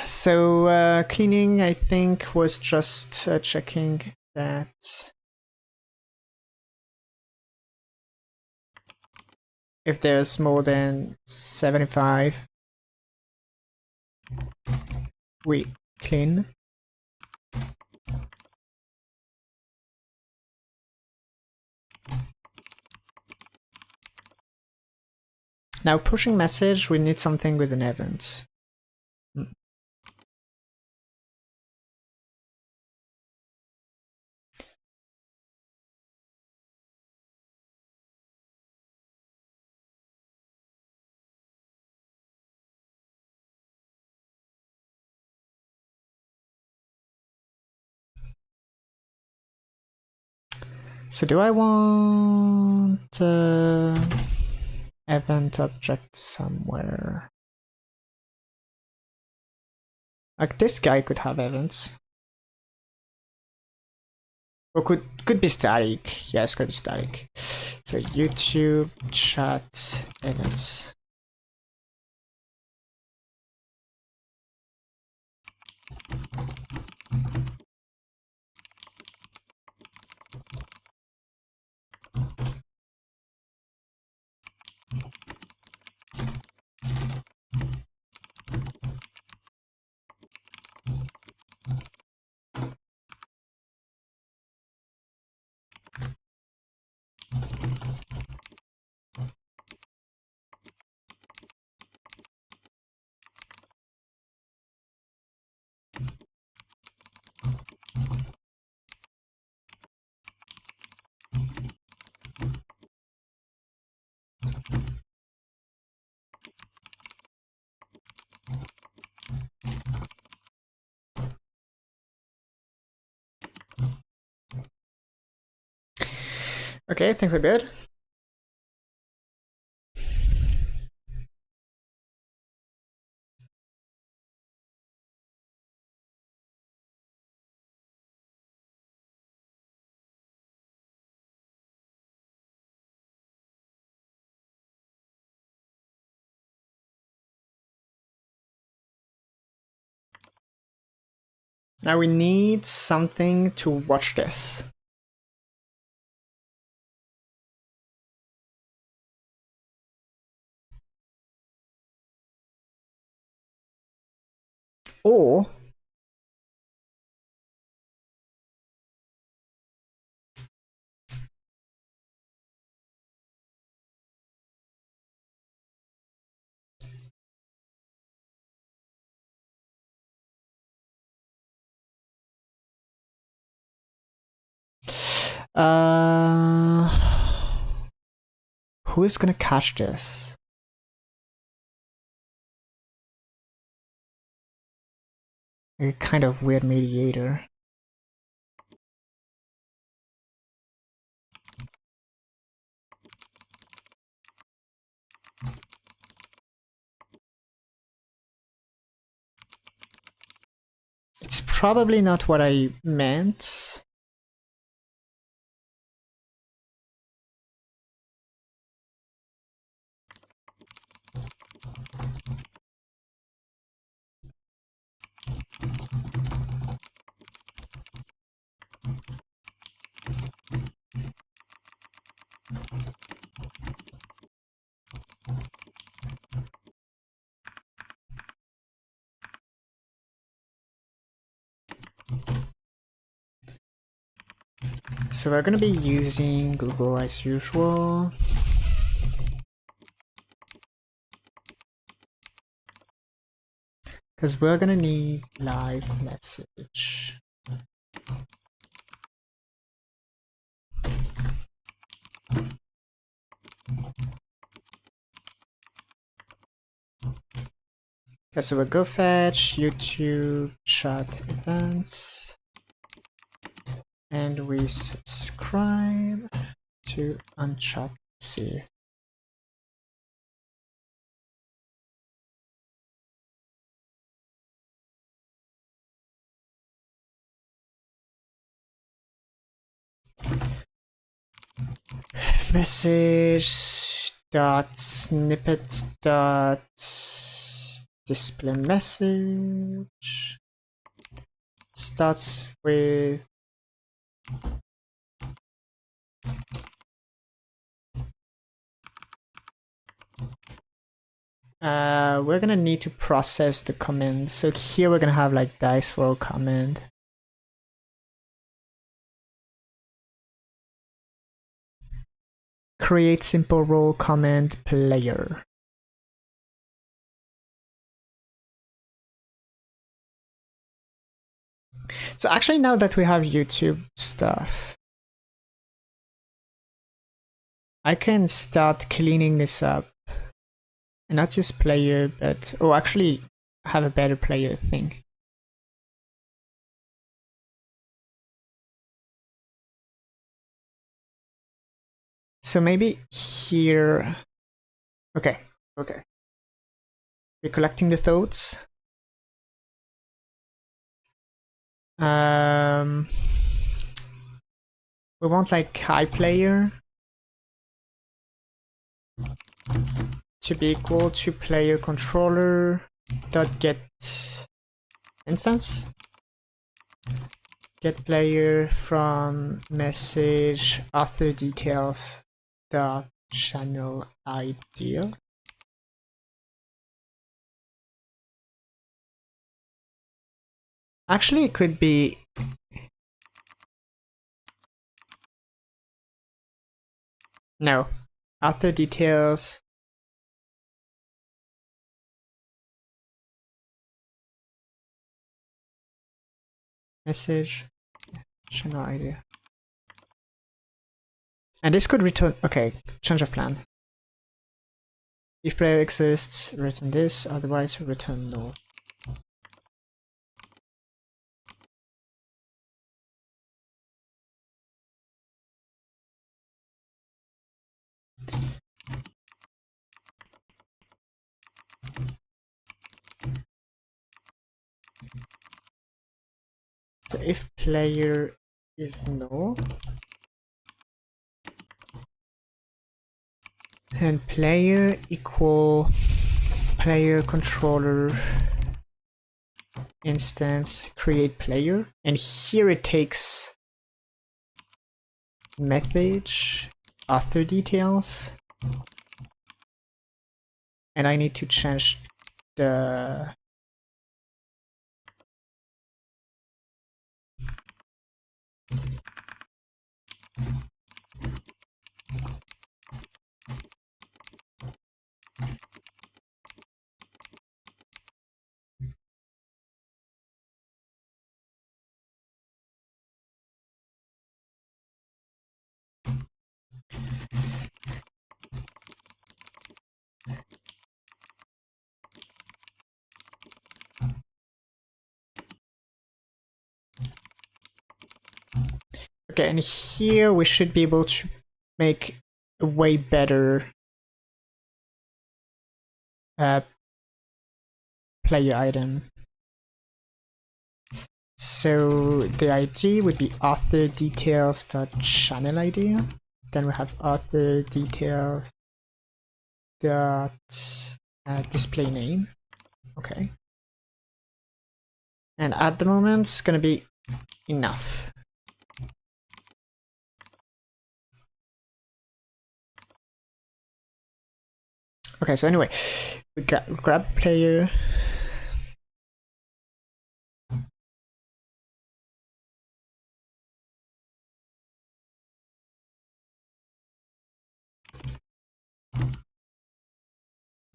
So cleaning, I think, was just checking that if there's more than 75, we clean. Now pushing message, we need something with an event. So do I want event object somewhere? Like this guy could have events. Or could be static. Yes, could be static. So YouTube chat events. Okay, I think we're good. Now we need something to watch this. Or who is gonna catch this? A kind of weird mediator. It's probably not what I meant. So we're gonna be using Google as usual. Because we're gonna need live message. Okay, so we'll go fetch YouTube chat events. And we subscribe to unchat save. Message dot snippet dot display message starts with we're gonna need to process the command. So here we're gonna have like dice roll command. Create simple role command player. So actually now that we have YouTube stuff, I can start cleaning this up. And not just player, but oh, actually have a better player thing. So maybe here. Okay, okay. We're collecting the thoughts. We want like high player to be equal to player controller dot get instance. Get player from message author details dot channel ID. Actually, it could be no author details. Message channel ID. And this could return. Okay, change of plan. If player exists, return this, otherwise return null. So if player is null, and player equal player controller instance create player, and here it takes message author details, and I need to change the okay, and here we should be able to make a way better player item. So the ID would be author details dot channel ID. Then we have author details dot display name. Okay. And at the moment, it's gonna be enough. Okay, so anyway, we grab player.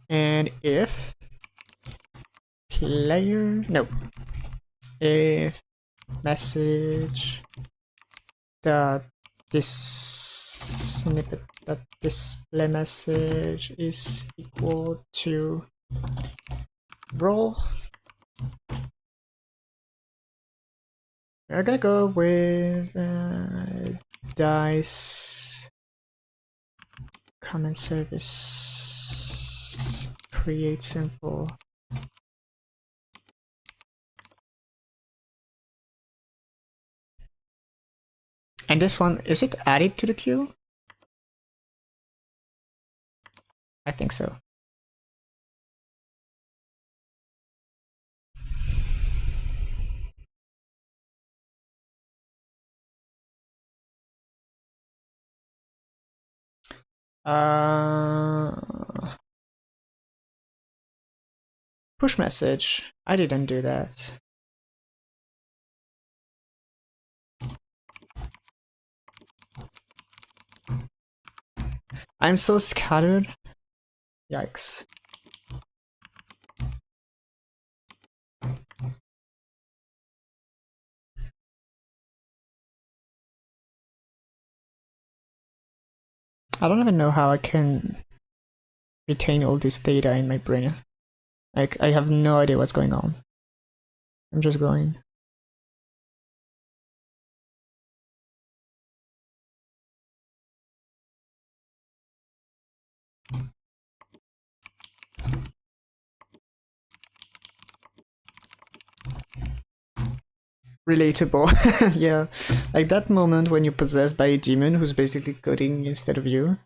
And if player, no, if message the this snippet that display message is equal to role, we're gonna go with dice command service create simple. And this one, is it added to the queue? I think so. Push message. I didn't do that. I'm so scattered. Yikes. I don't even know how I can retain all this data in my brain. Like, I have no idea what's going on. I'm just going. Relatable. Yeah, like that moment when you're possessed by a demon who's basically coding instead of you.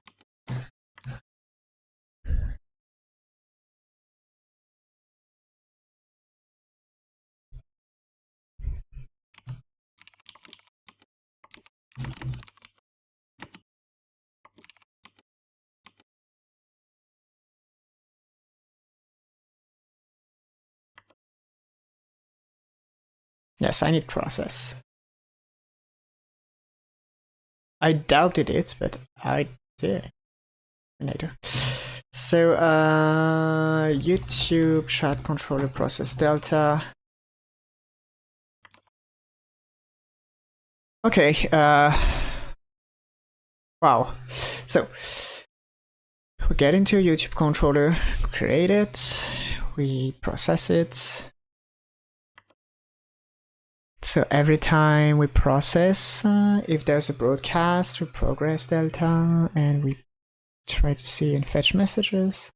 Yes, I need process. I doubted it, but I did. And I do. So, YouTube chat controller process delta. Okay, wow. So, we get into a YouTube controller, create it, we process it. So every time we process, if there's a broadcast, we progress delta and we try to see and fetch messages.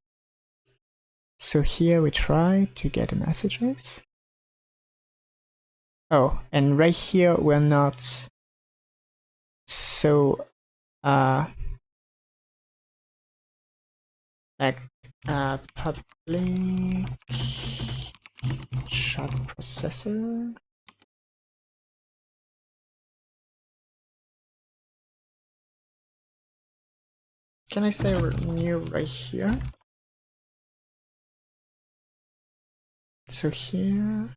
So here we try to get the messages. Oh, and right here we're not so like public shot processor. Can I say new right here? So here,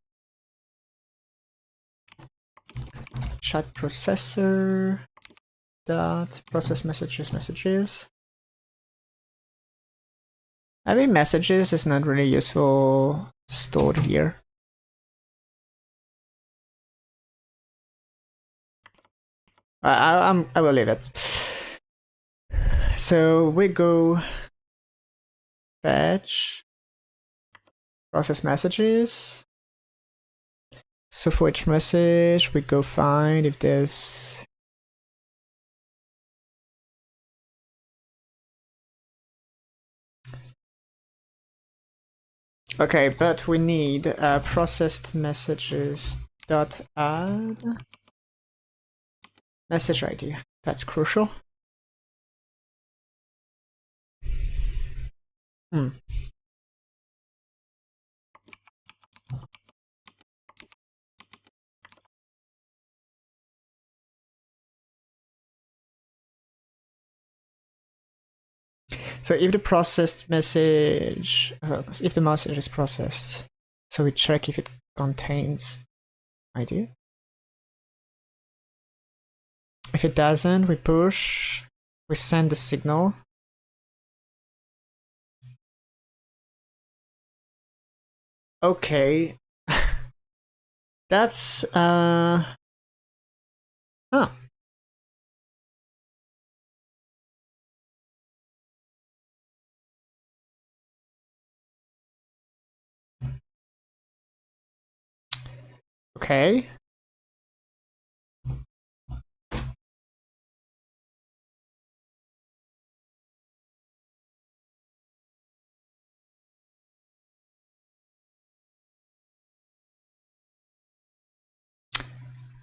chat processor dot process messages. I mean, messages is not really useful stored here. I will leave it. So we go fetch process messages. So for each message, we go find if there's okay, but we need processed messages dot add message ID. That's crucial. So if the processed message, if the message is processed, so we check if it contains ID. If it doesn't, we push, we send the signal. Okay. That's, huh. Okay.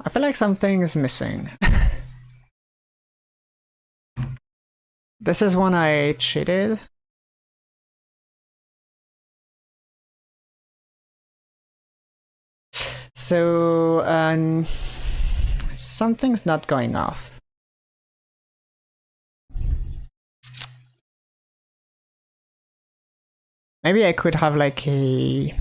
I feel like something is missing. This is one I cheated. So, something's not going off. Maybe I could have like a...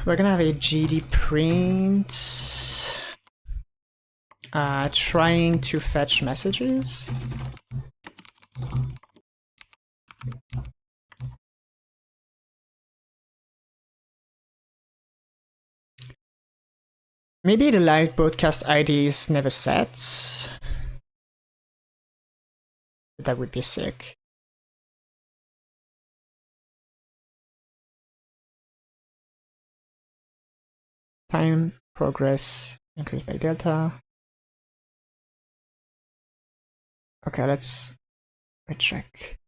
We're gonna have a GD print trying to fetch messages. Maybe the live broadcast ID is never set. That would be sick. Time progress increased by delta. Okay, let's recheck.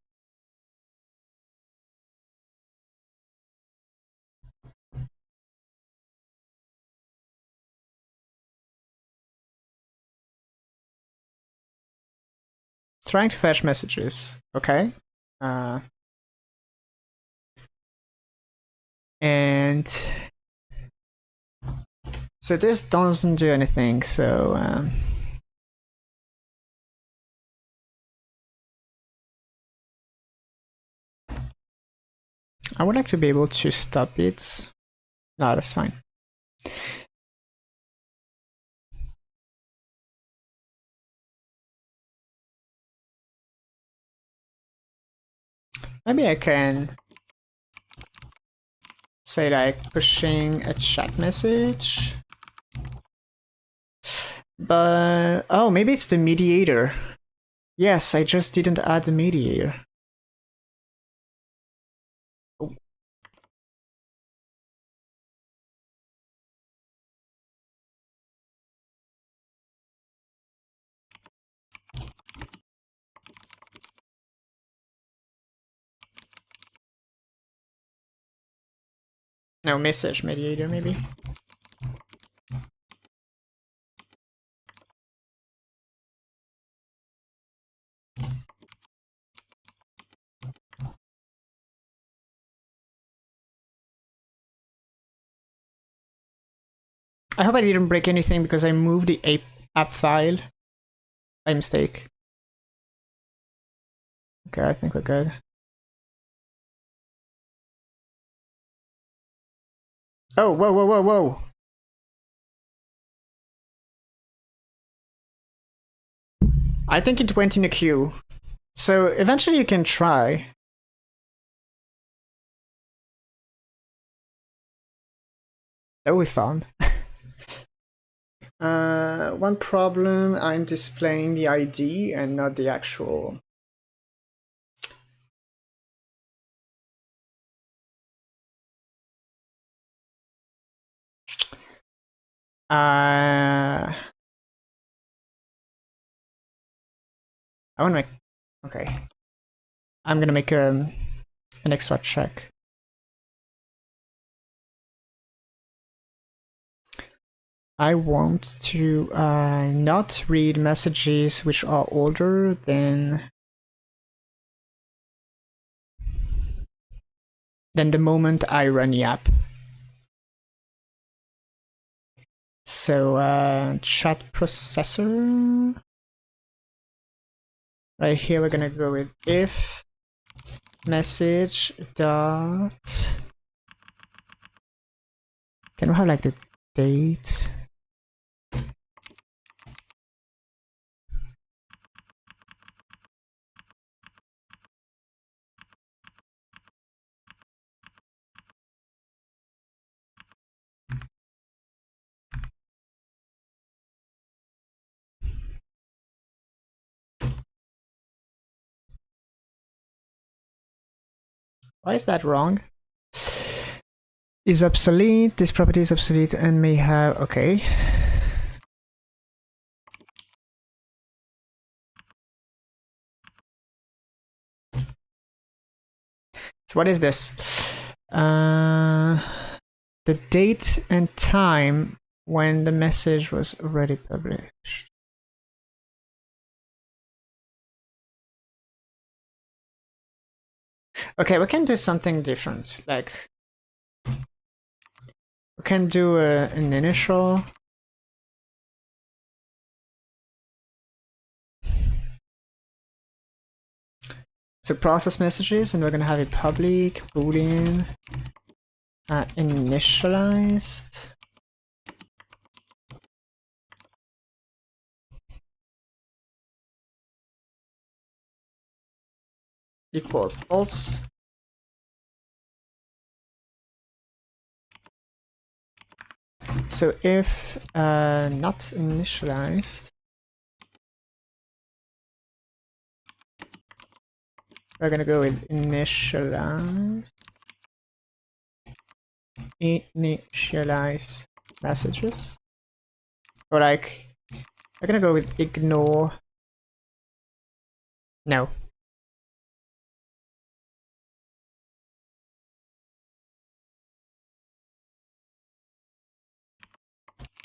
Trying to fetch messages. Okay. And so this doesn't do anything. So I would like to be able to stop it. No, that's fine. Maybe I can say like pushing a chat message. But oh, maybe it's the mediator. Yes, I just didn't add the mediator. Oh. No, message mediator maybe. I hope I didn't break anything because I moved the app file by mistake. Okay, I think we're good. Oh, whoa, whoa, whoa, whoa. I think it went in a queue. So eventually you can try. That we found. One problem, I'm displaying the ID and not the actual. I want to make. Okay. I'm gonna make an extra check. I want to not read messages which are older than the moment I run the app. So chat processor. Right here we're gonna go with if message dot. Can we have like the date? Why is that wrong? Is obsolete. This property is obsolete and may have. Okay. So what is this? The date and time when the message was already published. Okay, we can do something different. Like, we can do an initial. So process messages, and we're gonna have a public boolean initialized. Equal false. So if not initialized, we're gonna go with initialize messages, or like we're gonna go with ignore. No.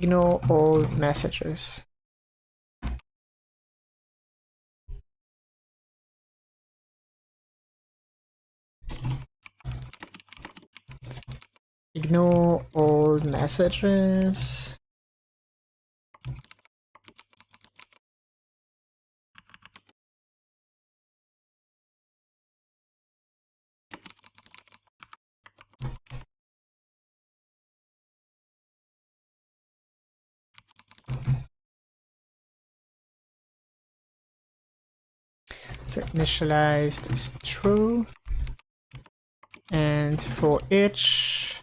Ignore all messages. Ignore all messages. So initialized is true, and for each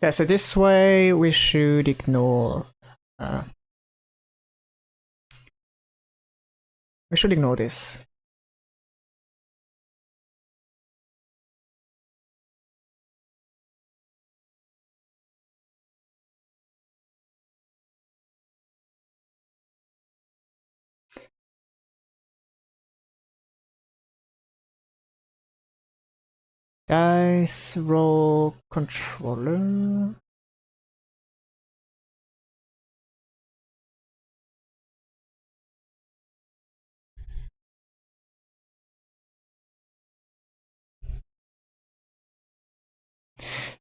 Yeah, so this way we should ignore this. Dice roll controller.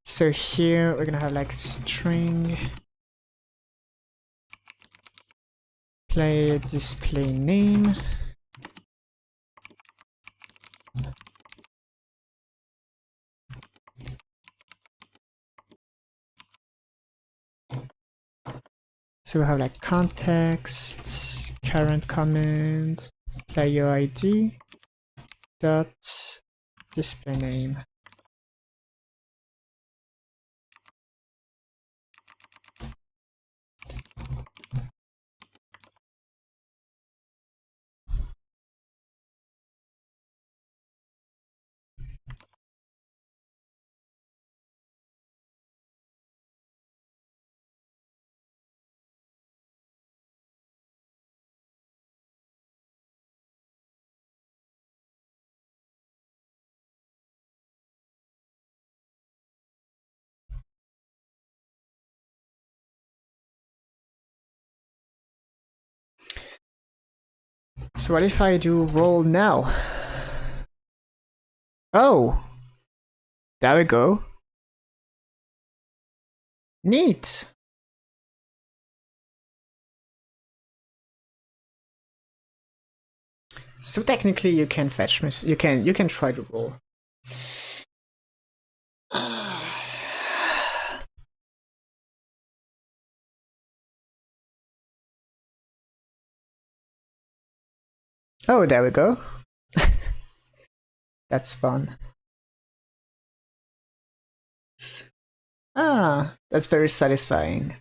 So here we're gonna have like string player display name. So we have like context, current comment, player ID, dot display name. So what if I do roll now? Oh, there we go. Neat. So technically you can fetch me. You can try to roll. Oh, there we go. That's fun. Ah, that's very satisfying.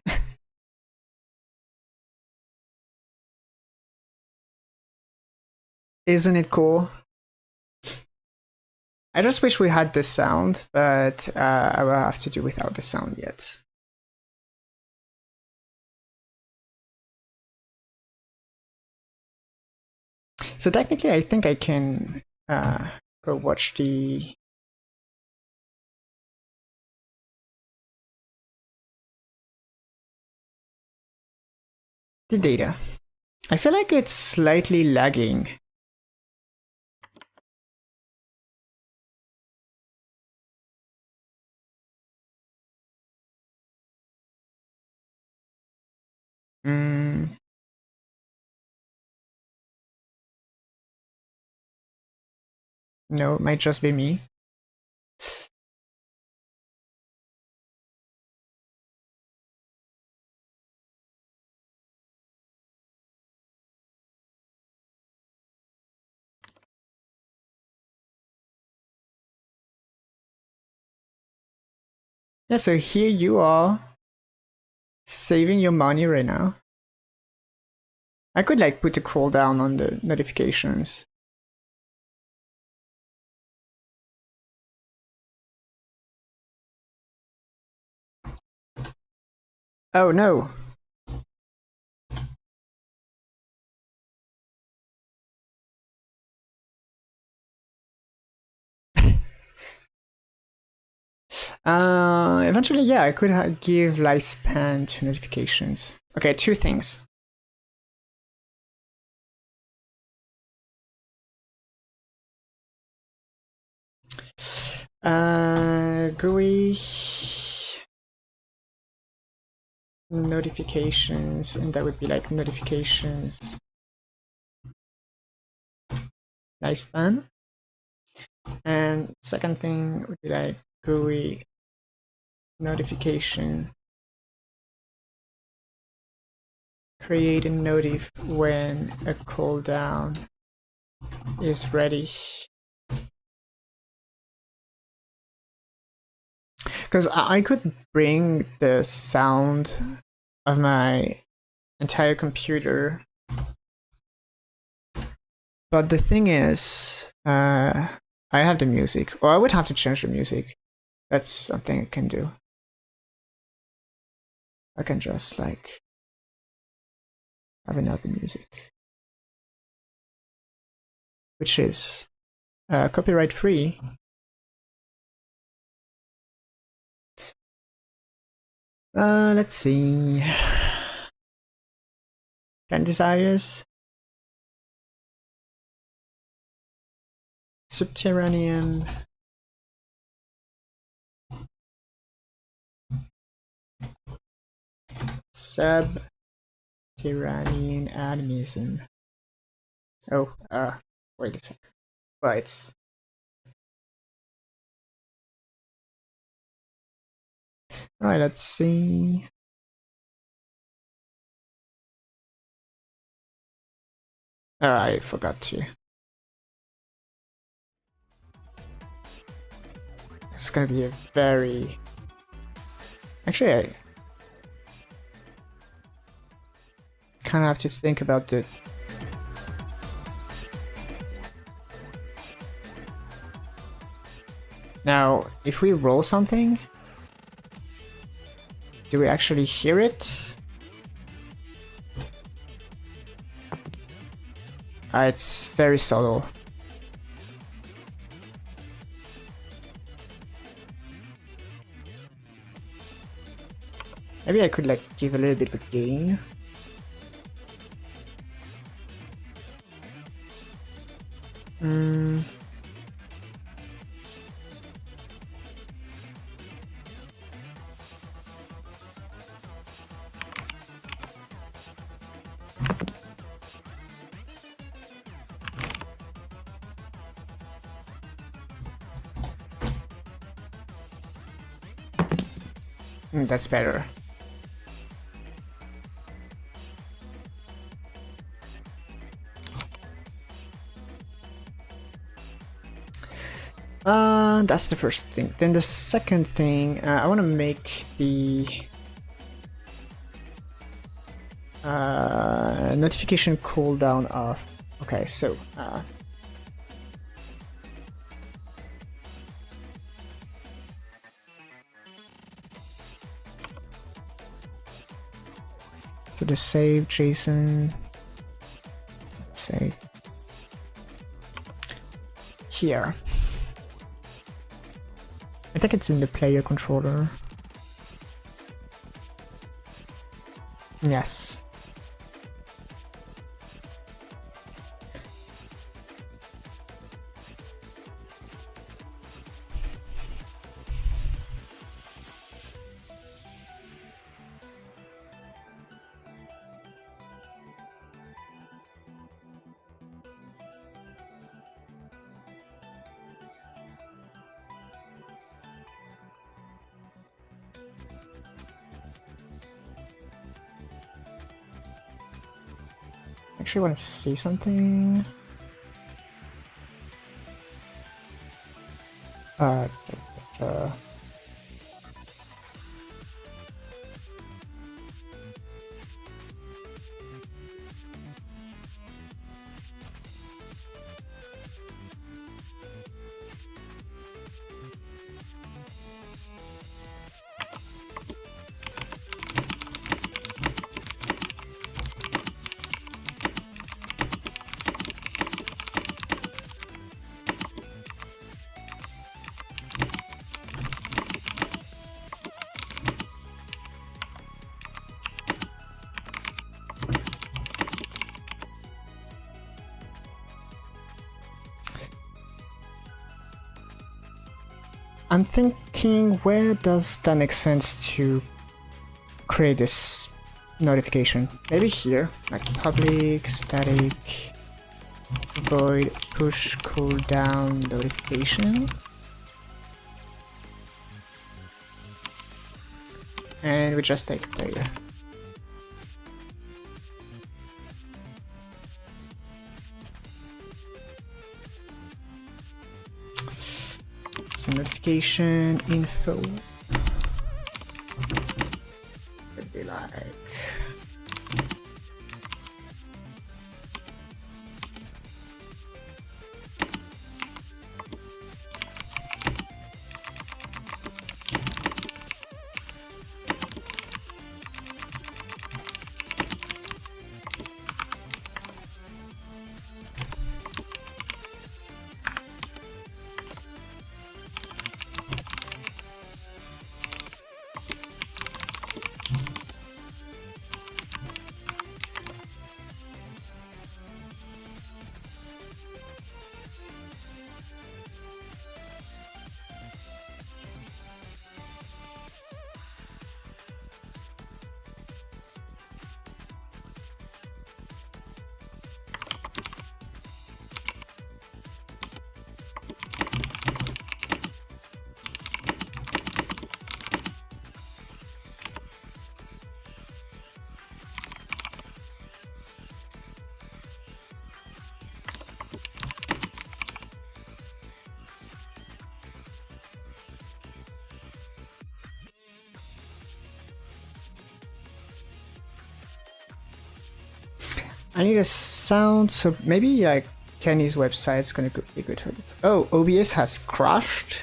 Isn't it cool? I just wish we had the sound, but I will have to do without the sound yet. So technically, I think I can go watch the data. I feel like it's slightly lagging. No, it might just be me. Yeah, so here you are saving your money right now. I could like put a cooldown on the notifications. Oh no. Eventually, yeah, I could give lifespan to notifications. Okay, two things. GUI notifications, and that would be like notifications lifespan. And second thing would be like GUI notification create a notif when a cooldown is ready. Because I could bring the sound of my entire computer, but the thing is, I have the music, or I would have to change the music. That's something I can do. I can just like have another music, which is copyright free. Let's see. Can desires. Subterranean. Subterranean animism. Oh, wait a sec. Well, it's alright, let's see. Oh, I forgot to. It's gonna be a very... Actually, I kind of have to think about the... Now, if we roll something, do we actually hear it? It's very subtle. Maybe I could like give a little bit of a gain. That's better. That's the first thing. Then the second thing, I want to make the notification cooldown off. Okay, so so the save JSON save here. I think it's in the player controller. Yes. Actually want to see something. Uh, I'm thinking, where does that make sense to create this notification? Maybe here, like public static void push cooldown notification. And we just take player. So notification info be like. I need a sound, so maybe like Kenny's website is gonna be good for this. Oh, OBS has crashed.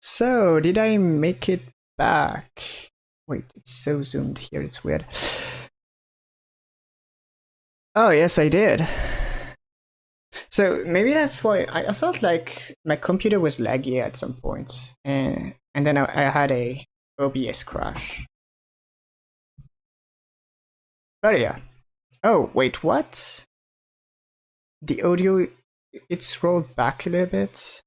So, did I make it back? Wait, it's so zoomed here, it's weird. Oh, yes, I did. So maybe that's why I felt like my computer was laggy at some point, and then I had a OBS crash. But yeah. Oh, wait, what? The audio, it's rolled back a little bit.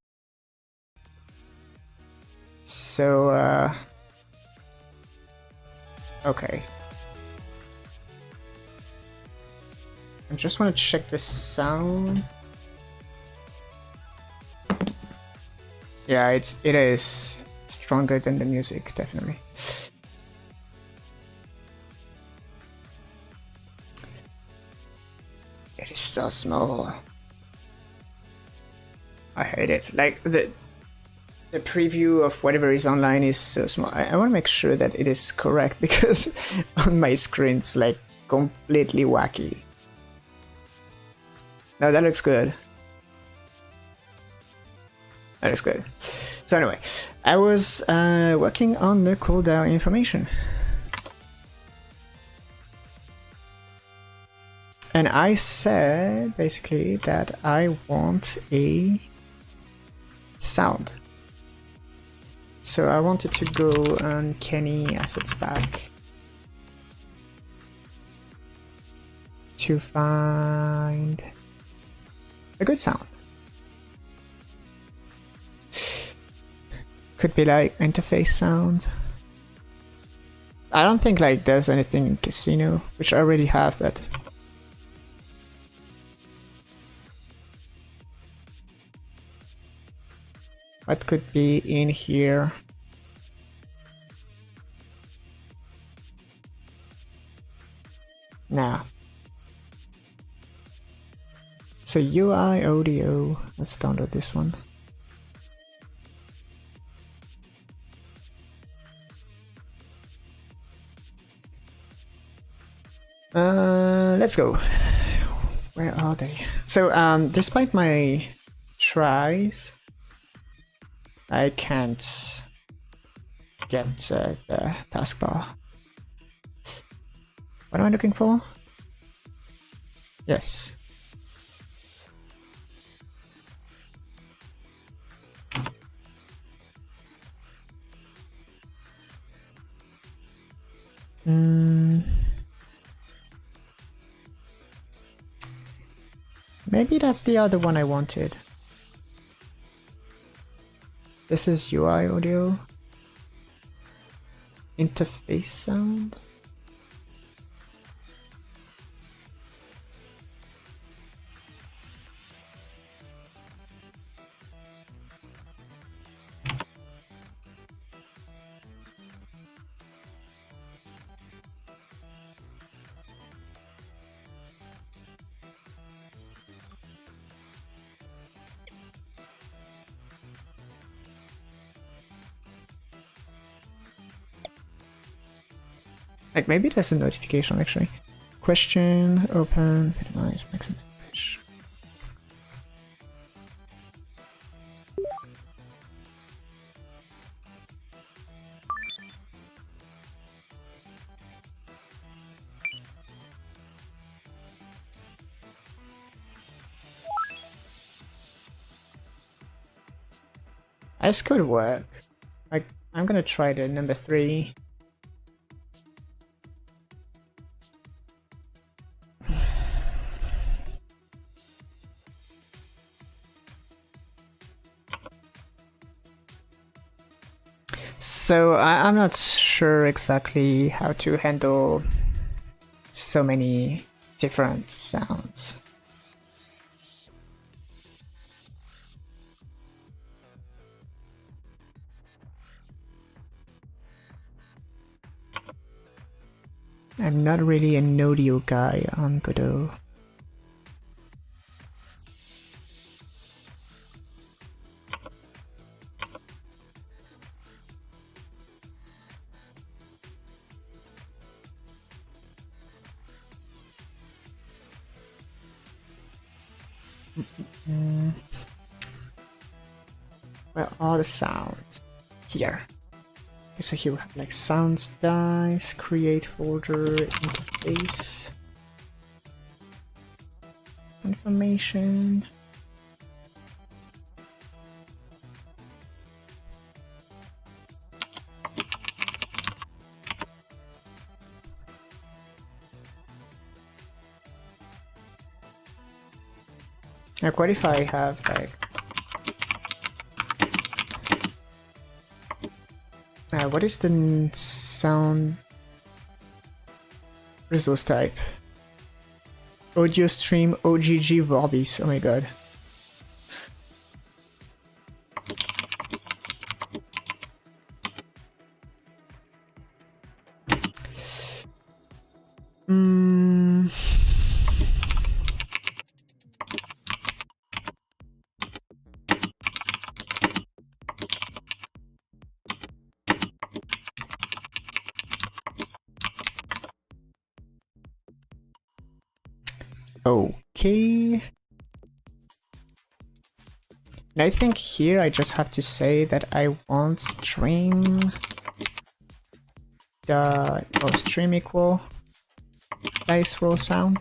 So, okay. I just want to check the sound. Yeah, it is stronger than the music, definitely. It is so small. I hate it. Like the preview of whatever is online is so small. I want to make sure that it is correct because on my screen it's like completely wacky. No, that looks good. That looks good. So anyway, I was working on the cooldown information. And I said basically that I want a sound. So I wanted to go on Kenny assets back to find a good sound. Could be like interface sound. I don't think like there's anything in Casino, which I already have, but what could be in here? Nah. So UI audio. Let's download this one. Let's go. Where are they? So despite my tries, I can't get the taskbar. What am I looking for? Yes. Maybe that's the other one I wanted. This is UI audio. Interface sound. Like maybe there's a notification actually. Question, open, minimize, maximize. This could work. Like, I'm gonna try the number 3. So I'm not sure exactly how to handle so many different sounds. I'm not really an audio guy on Godot. Well, all the sounds here. Okay, so here we have like sounds dice, create folder, interface, information. Like, what if I have like what is the sound resource type? Audio stream OGG Vorbis. Oh my god. Okay. And I think here I just have to say that I want string string equal dice roll sound.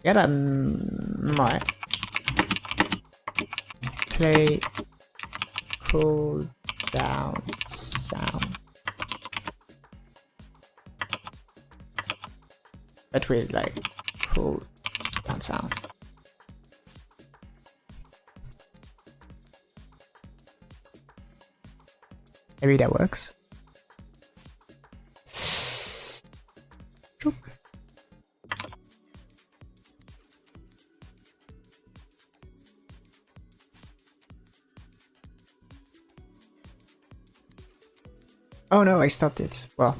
Get a my play cool down sound. But with like cool down sound. Maybe that works. Chook. Oh no, I stopped it. Well.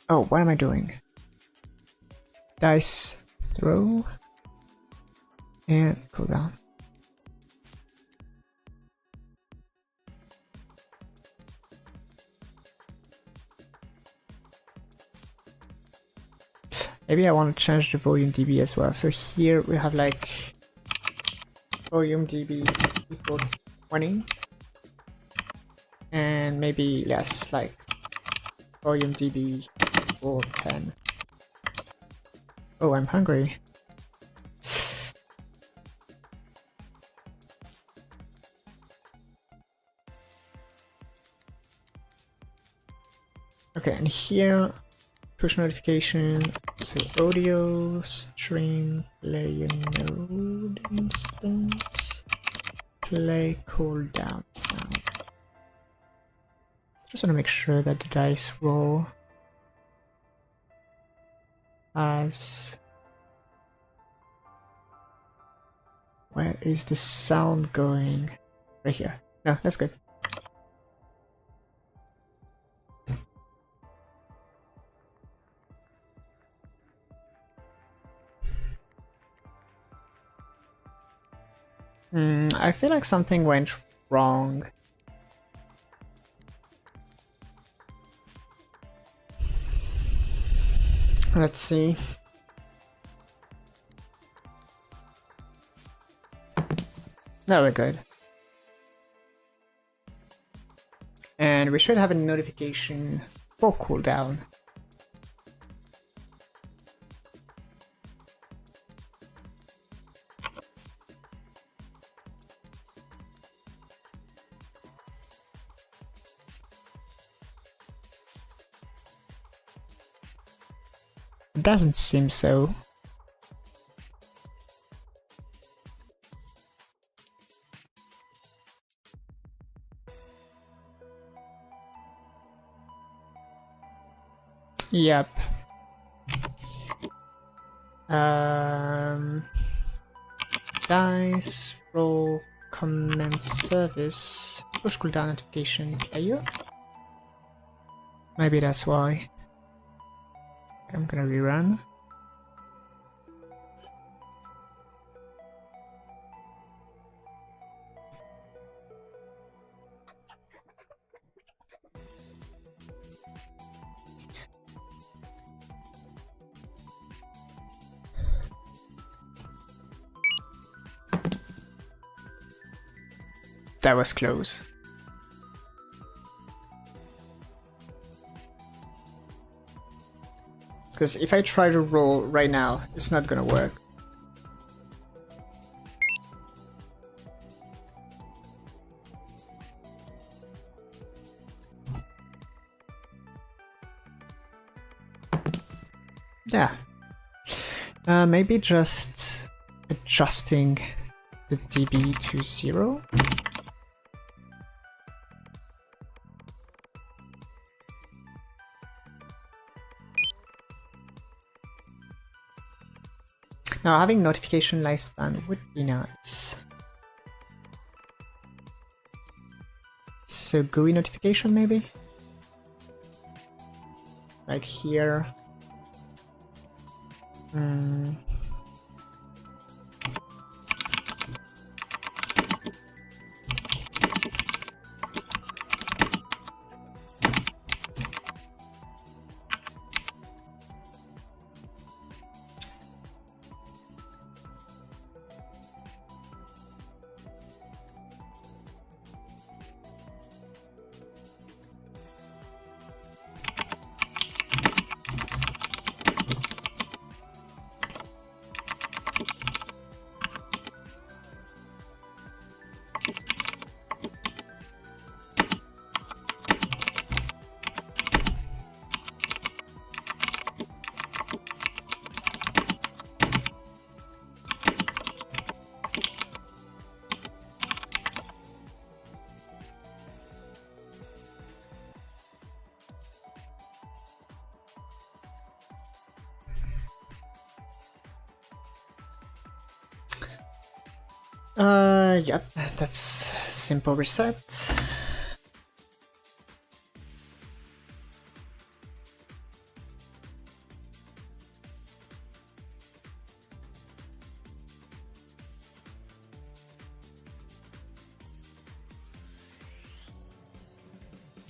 Oh, what am I doing? Dice throw and cool down. Maybe I want to change the volume dB as well. So here we have like volume dB equal 20 and maybe less, like volume dB equal 10. Oh, I'm hungry. Okay, and here push notification, so audio stream player node instance play cooldown sound. Just want to make sure that the dice roll has, where is the sound going? Right here. No, that's good. I feel like something went wrong. Let's see. No, we're good. And we should have a notification for cooldown. It doesn't seem so. Yep. Dice, roll, commence service, push cooldown notification player. Maybe that's why. I'm gonna rerun. That was close. Because if I try to roll right now, it's not gonna work. Yeah. Maybe just adjusting the dB to 0. Now, having notification lifespan would be nice. So GUI notification maybe? Like here. Yep, that's simple reset.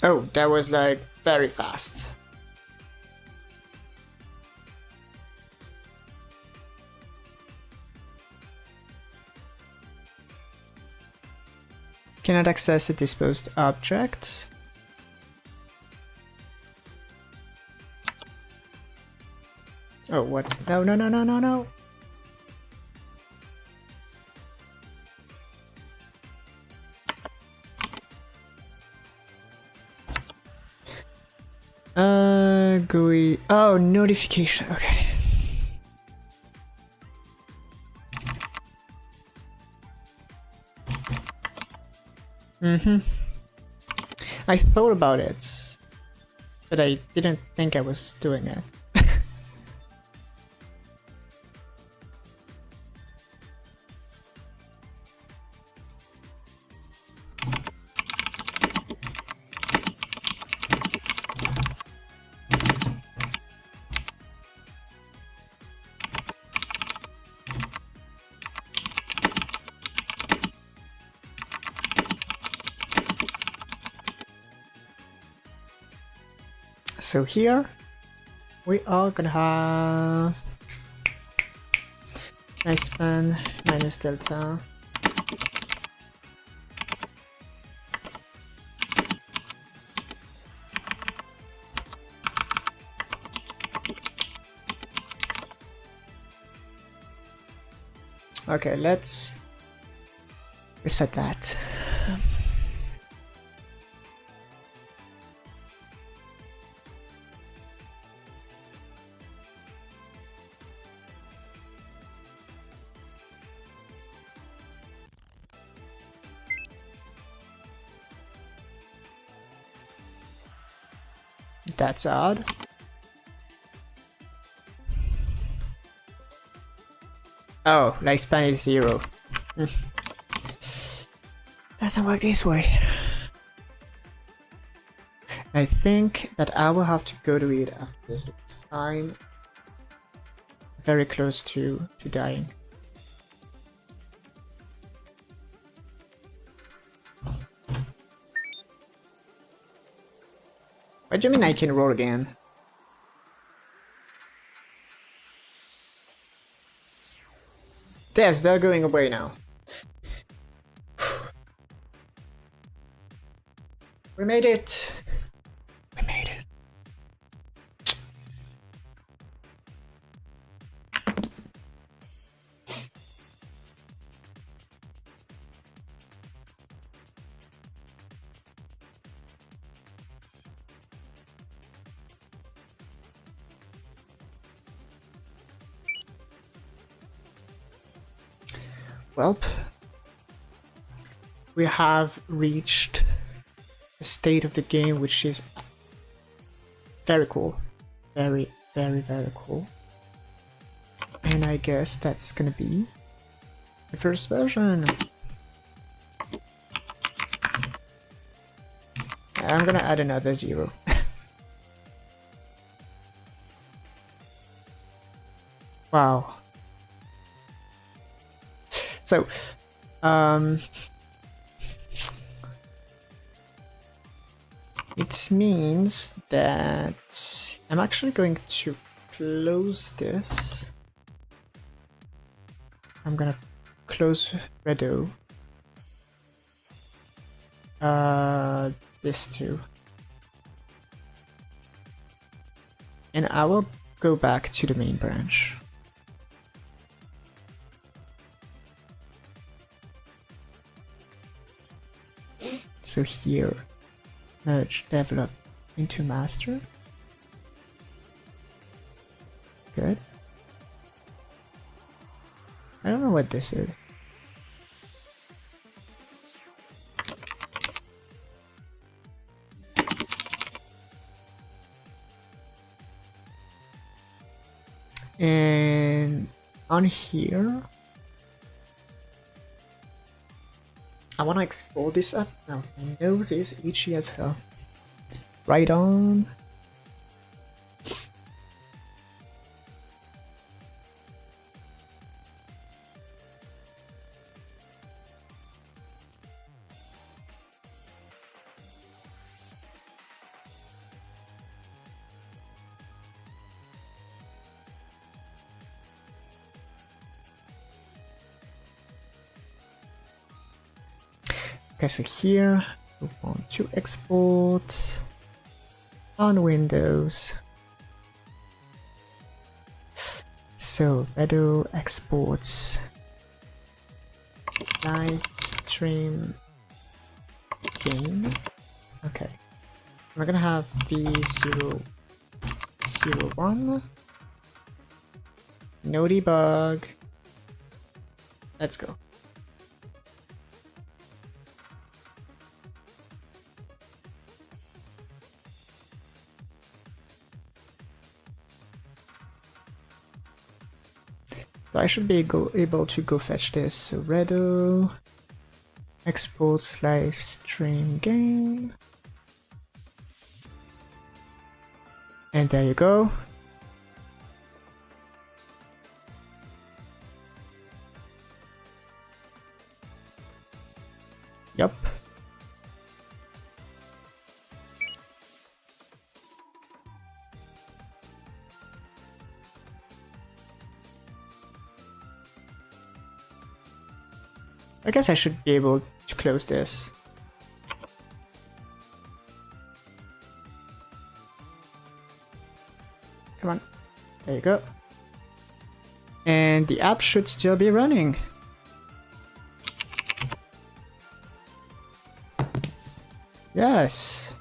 Oh, that was like very fast. Cannot access a disposed object. Oh, what? No, no, no, no, no, no. GUI. Oh, notification. Okay. I thought about it, but I didn't think I was doing it. So here we are gonna have lifespan minus delta. Okay, let's reset that. That's odd. Oh, lifespan is 0. Doesn't work this way. I think that I will have to go to it after this because I'm very close to dying. What do you mean I can roll again? Yes, they're going away now. We made it! We made it. Welp. We have reached a state of the game which is very cool. Very, very, very cool. And I guess that's gonna be the first version. I'm gonna add another 0. Wow. So, it means that I'm actually going to close this. I'm gonna close Godot. This too. And I will go back to the main branch. So here, merge develop into master. Good. I don't know what this is. And on here, I want to explore this up. Now, my nose is itchy as hell. Right on. Okay, so here we want to export on Windows. So Godot exports live stream game. Okay, we're gonna have v001. No debug. Let's go. So I should be able to go fetch this. So redo exports live stream game. And there you go. Yup. guess I should be able to close this. Come on. There you go. And the app should still be running. Yes.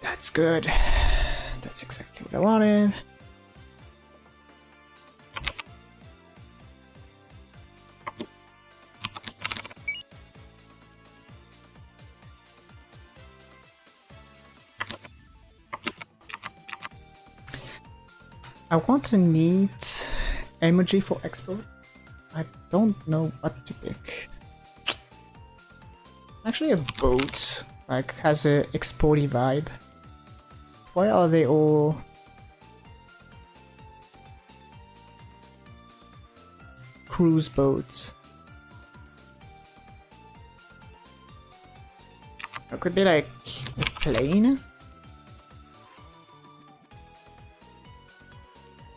That's good. That's exactly what I wanted. I want to need emoji for export. I don't know what to pick. Actually, a boat like has a exporty vibe. Why are they all cruise boats? It could be like a plane.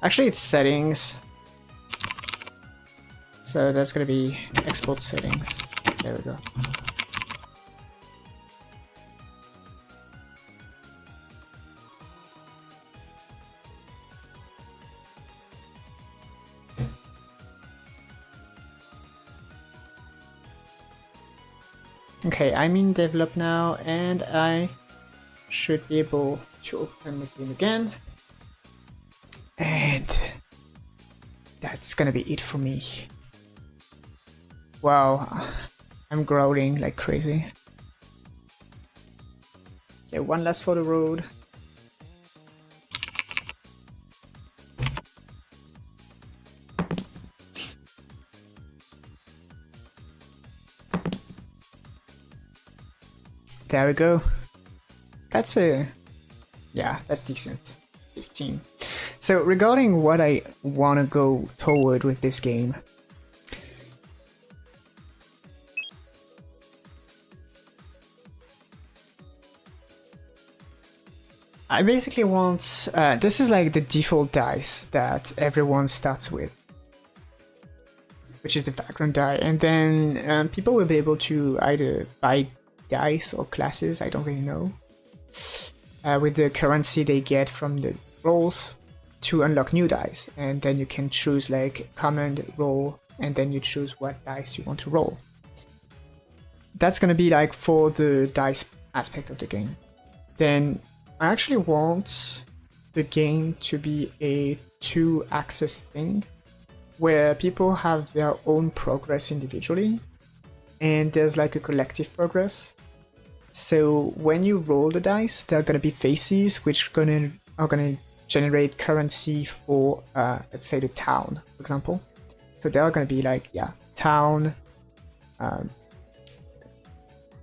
Actually, it's settings. So that's gonna be export settings. There we go. Okay, I'm in develop now, and I should be able to open the game again. And that's gonna be it for me. Wow, I'm growling like crazy. Okay, one last for the road. There we go. That's yeah, that's decent. 15. So regarding what I want to go toward with this game, I basically want, this is like the default dice that everyone starts with, which is the background die, and then people will be able to either buy dice or classes, I don't really know, with the currency they get from the rolls to unlock new dice, and then you can choose like command, roll, and then you choose what dice you want to roll. That's gonna be like for the dice aspect of the game. Then I actually want the game to be a 2-axis thing where people have their own progress individually and there's like a collective progress. So when you roll the dice, there are gonna be faces which are gonna generate currency for let's say the town, for example. So they are gonna be like, yeah, town,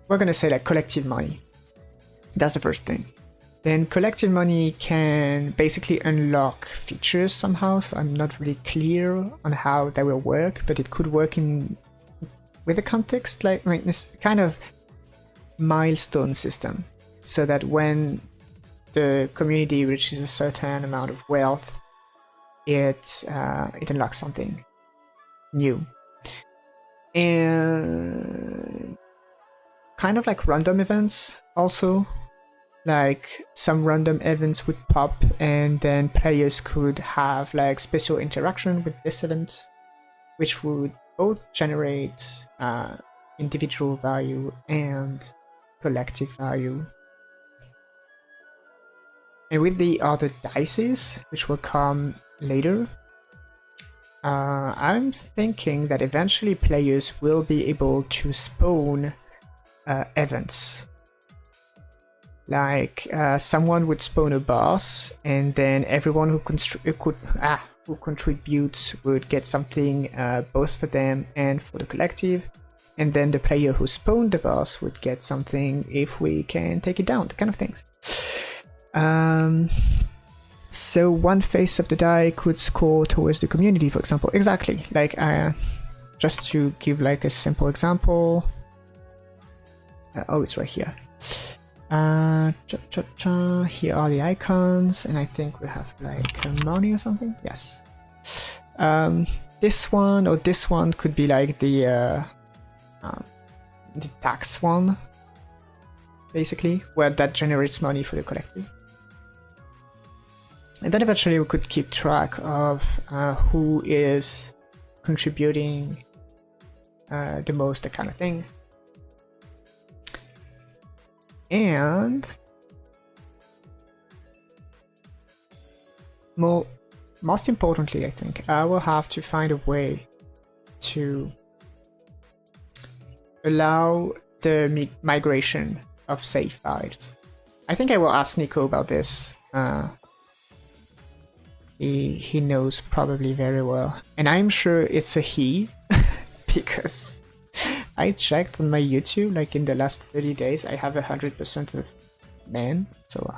we're gonna say like collective money. That's the first thing. Then collective money can basically unlock features somehow, so I'm not really clear on how that will work, but it could work in with the context, like, I mean, this kind of milestone system, so that when the community reaches a certain amount of wealth, it unlocks something new. And kind of like random events also. Like some random events would pop and then players could have like special interaction with this event, which would both generate individual value and collective value. And with the other dices, which will come later, I'm thinking that eventually players will be able to spawn events. Like someone would spawn a boss, and then everyone who contributes would get something both for them and for the collective, and then the player who spawned the boss would get something if we can take it down, the kind of things. So one face of the die could score towards the community, for example. Exactly. Like just to give like a simple example. Oh, it's right here. Here are the icons, and I think we have like money or something. Yes. This one or this one could be like the tax one, basically, where that generates money for the collective. And then eventually we could keep track of who is contributing the most, that kind of thing. And most importantly, I think I will have to find a way to allow the migration of save files. I think I will ask Nico about this. He knows probably very well, and I'm sure it's a he because I checked on my YouTube, like in the last 30 days, I have 100% of men, so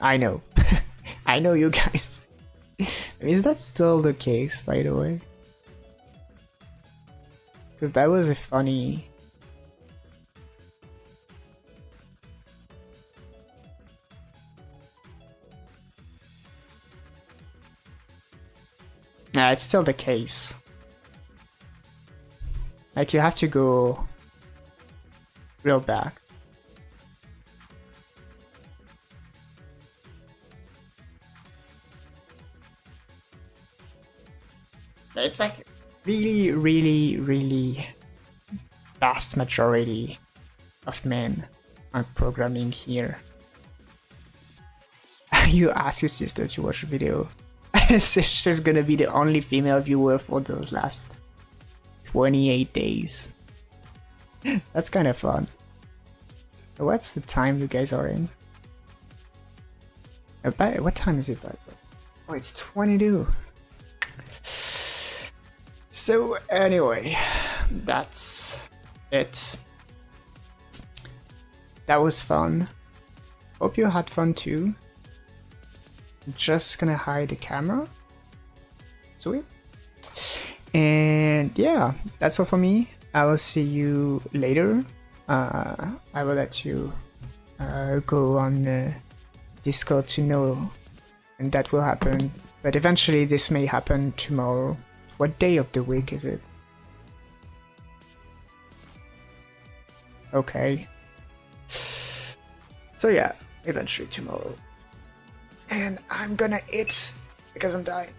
I know. I know you guys. Is that still the case, by the way? Because that was a funny... Nah, it's still the case. Like, you have to go real back. It's like really vast majority of men are programming here. You ask your sister to watch a video. She's gonna be the only female viewer for those last 28 days. That's kind of fun. What's the time you guys are in? What time is it, by the way? Oh, it's 22. So anyway, that's it. That was fun. Hope you had fun too. Just gonna hide the camera. Sweet. And yeah, that's all for me. I will see you later. I will let you go on Discord to know, and that will happen. But eventually this may happen tomorrow. What day of the week is it? Okay. So yeah, eventually tomorrow. And I'm gonna eat because I'm dying.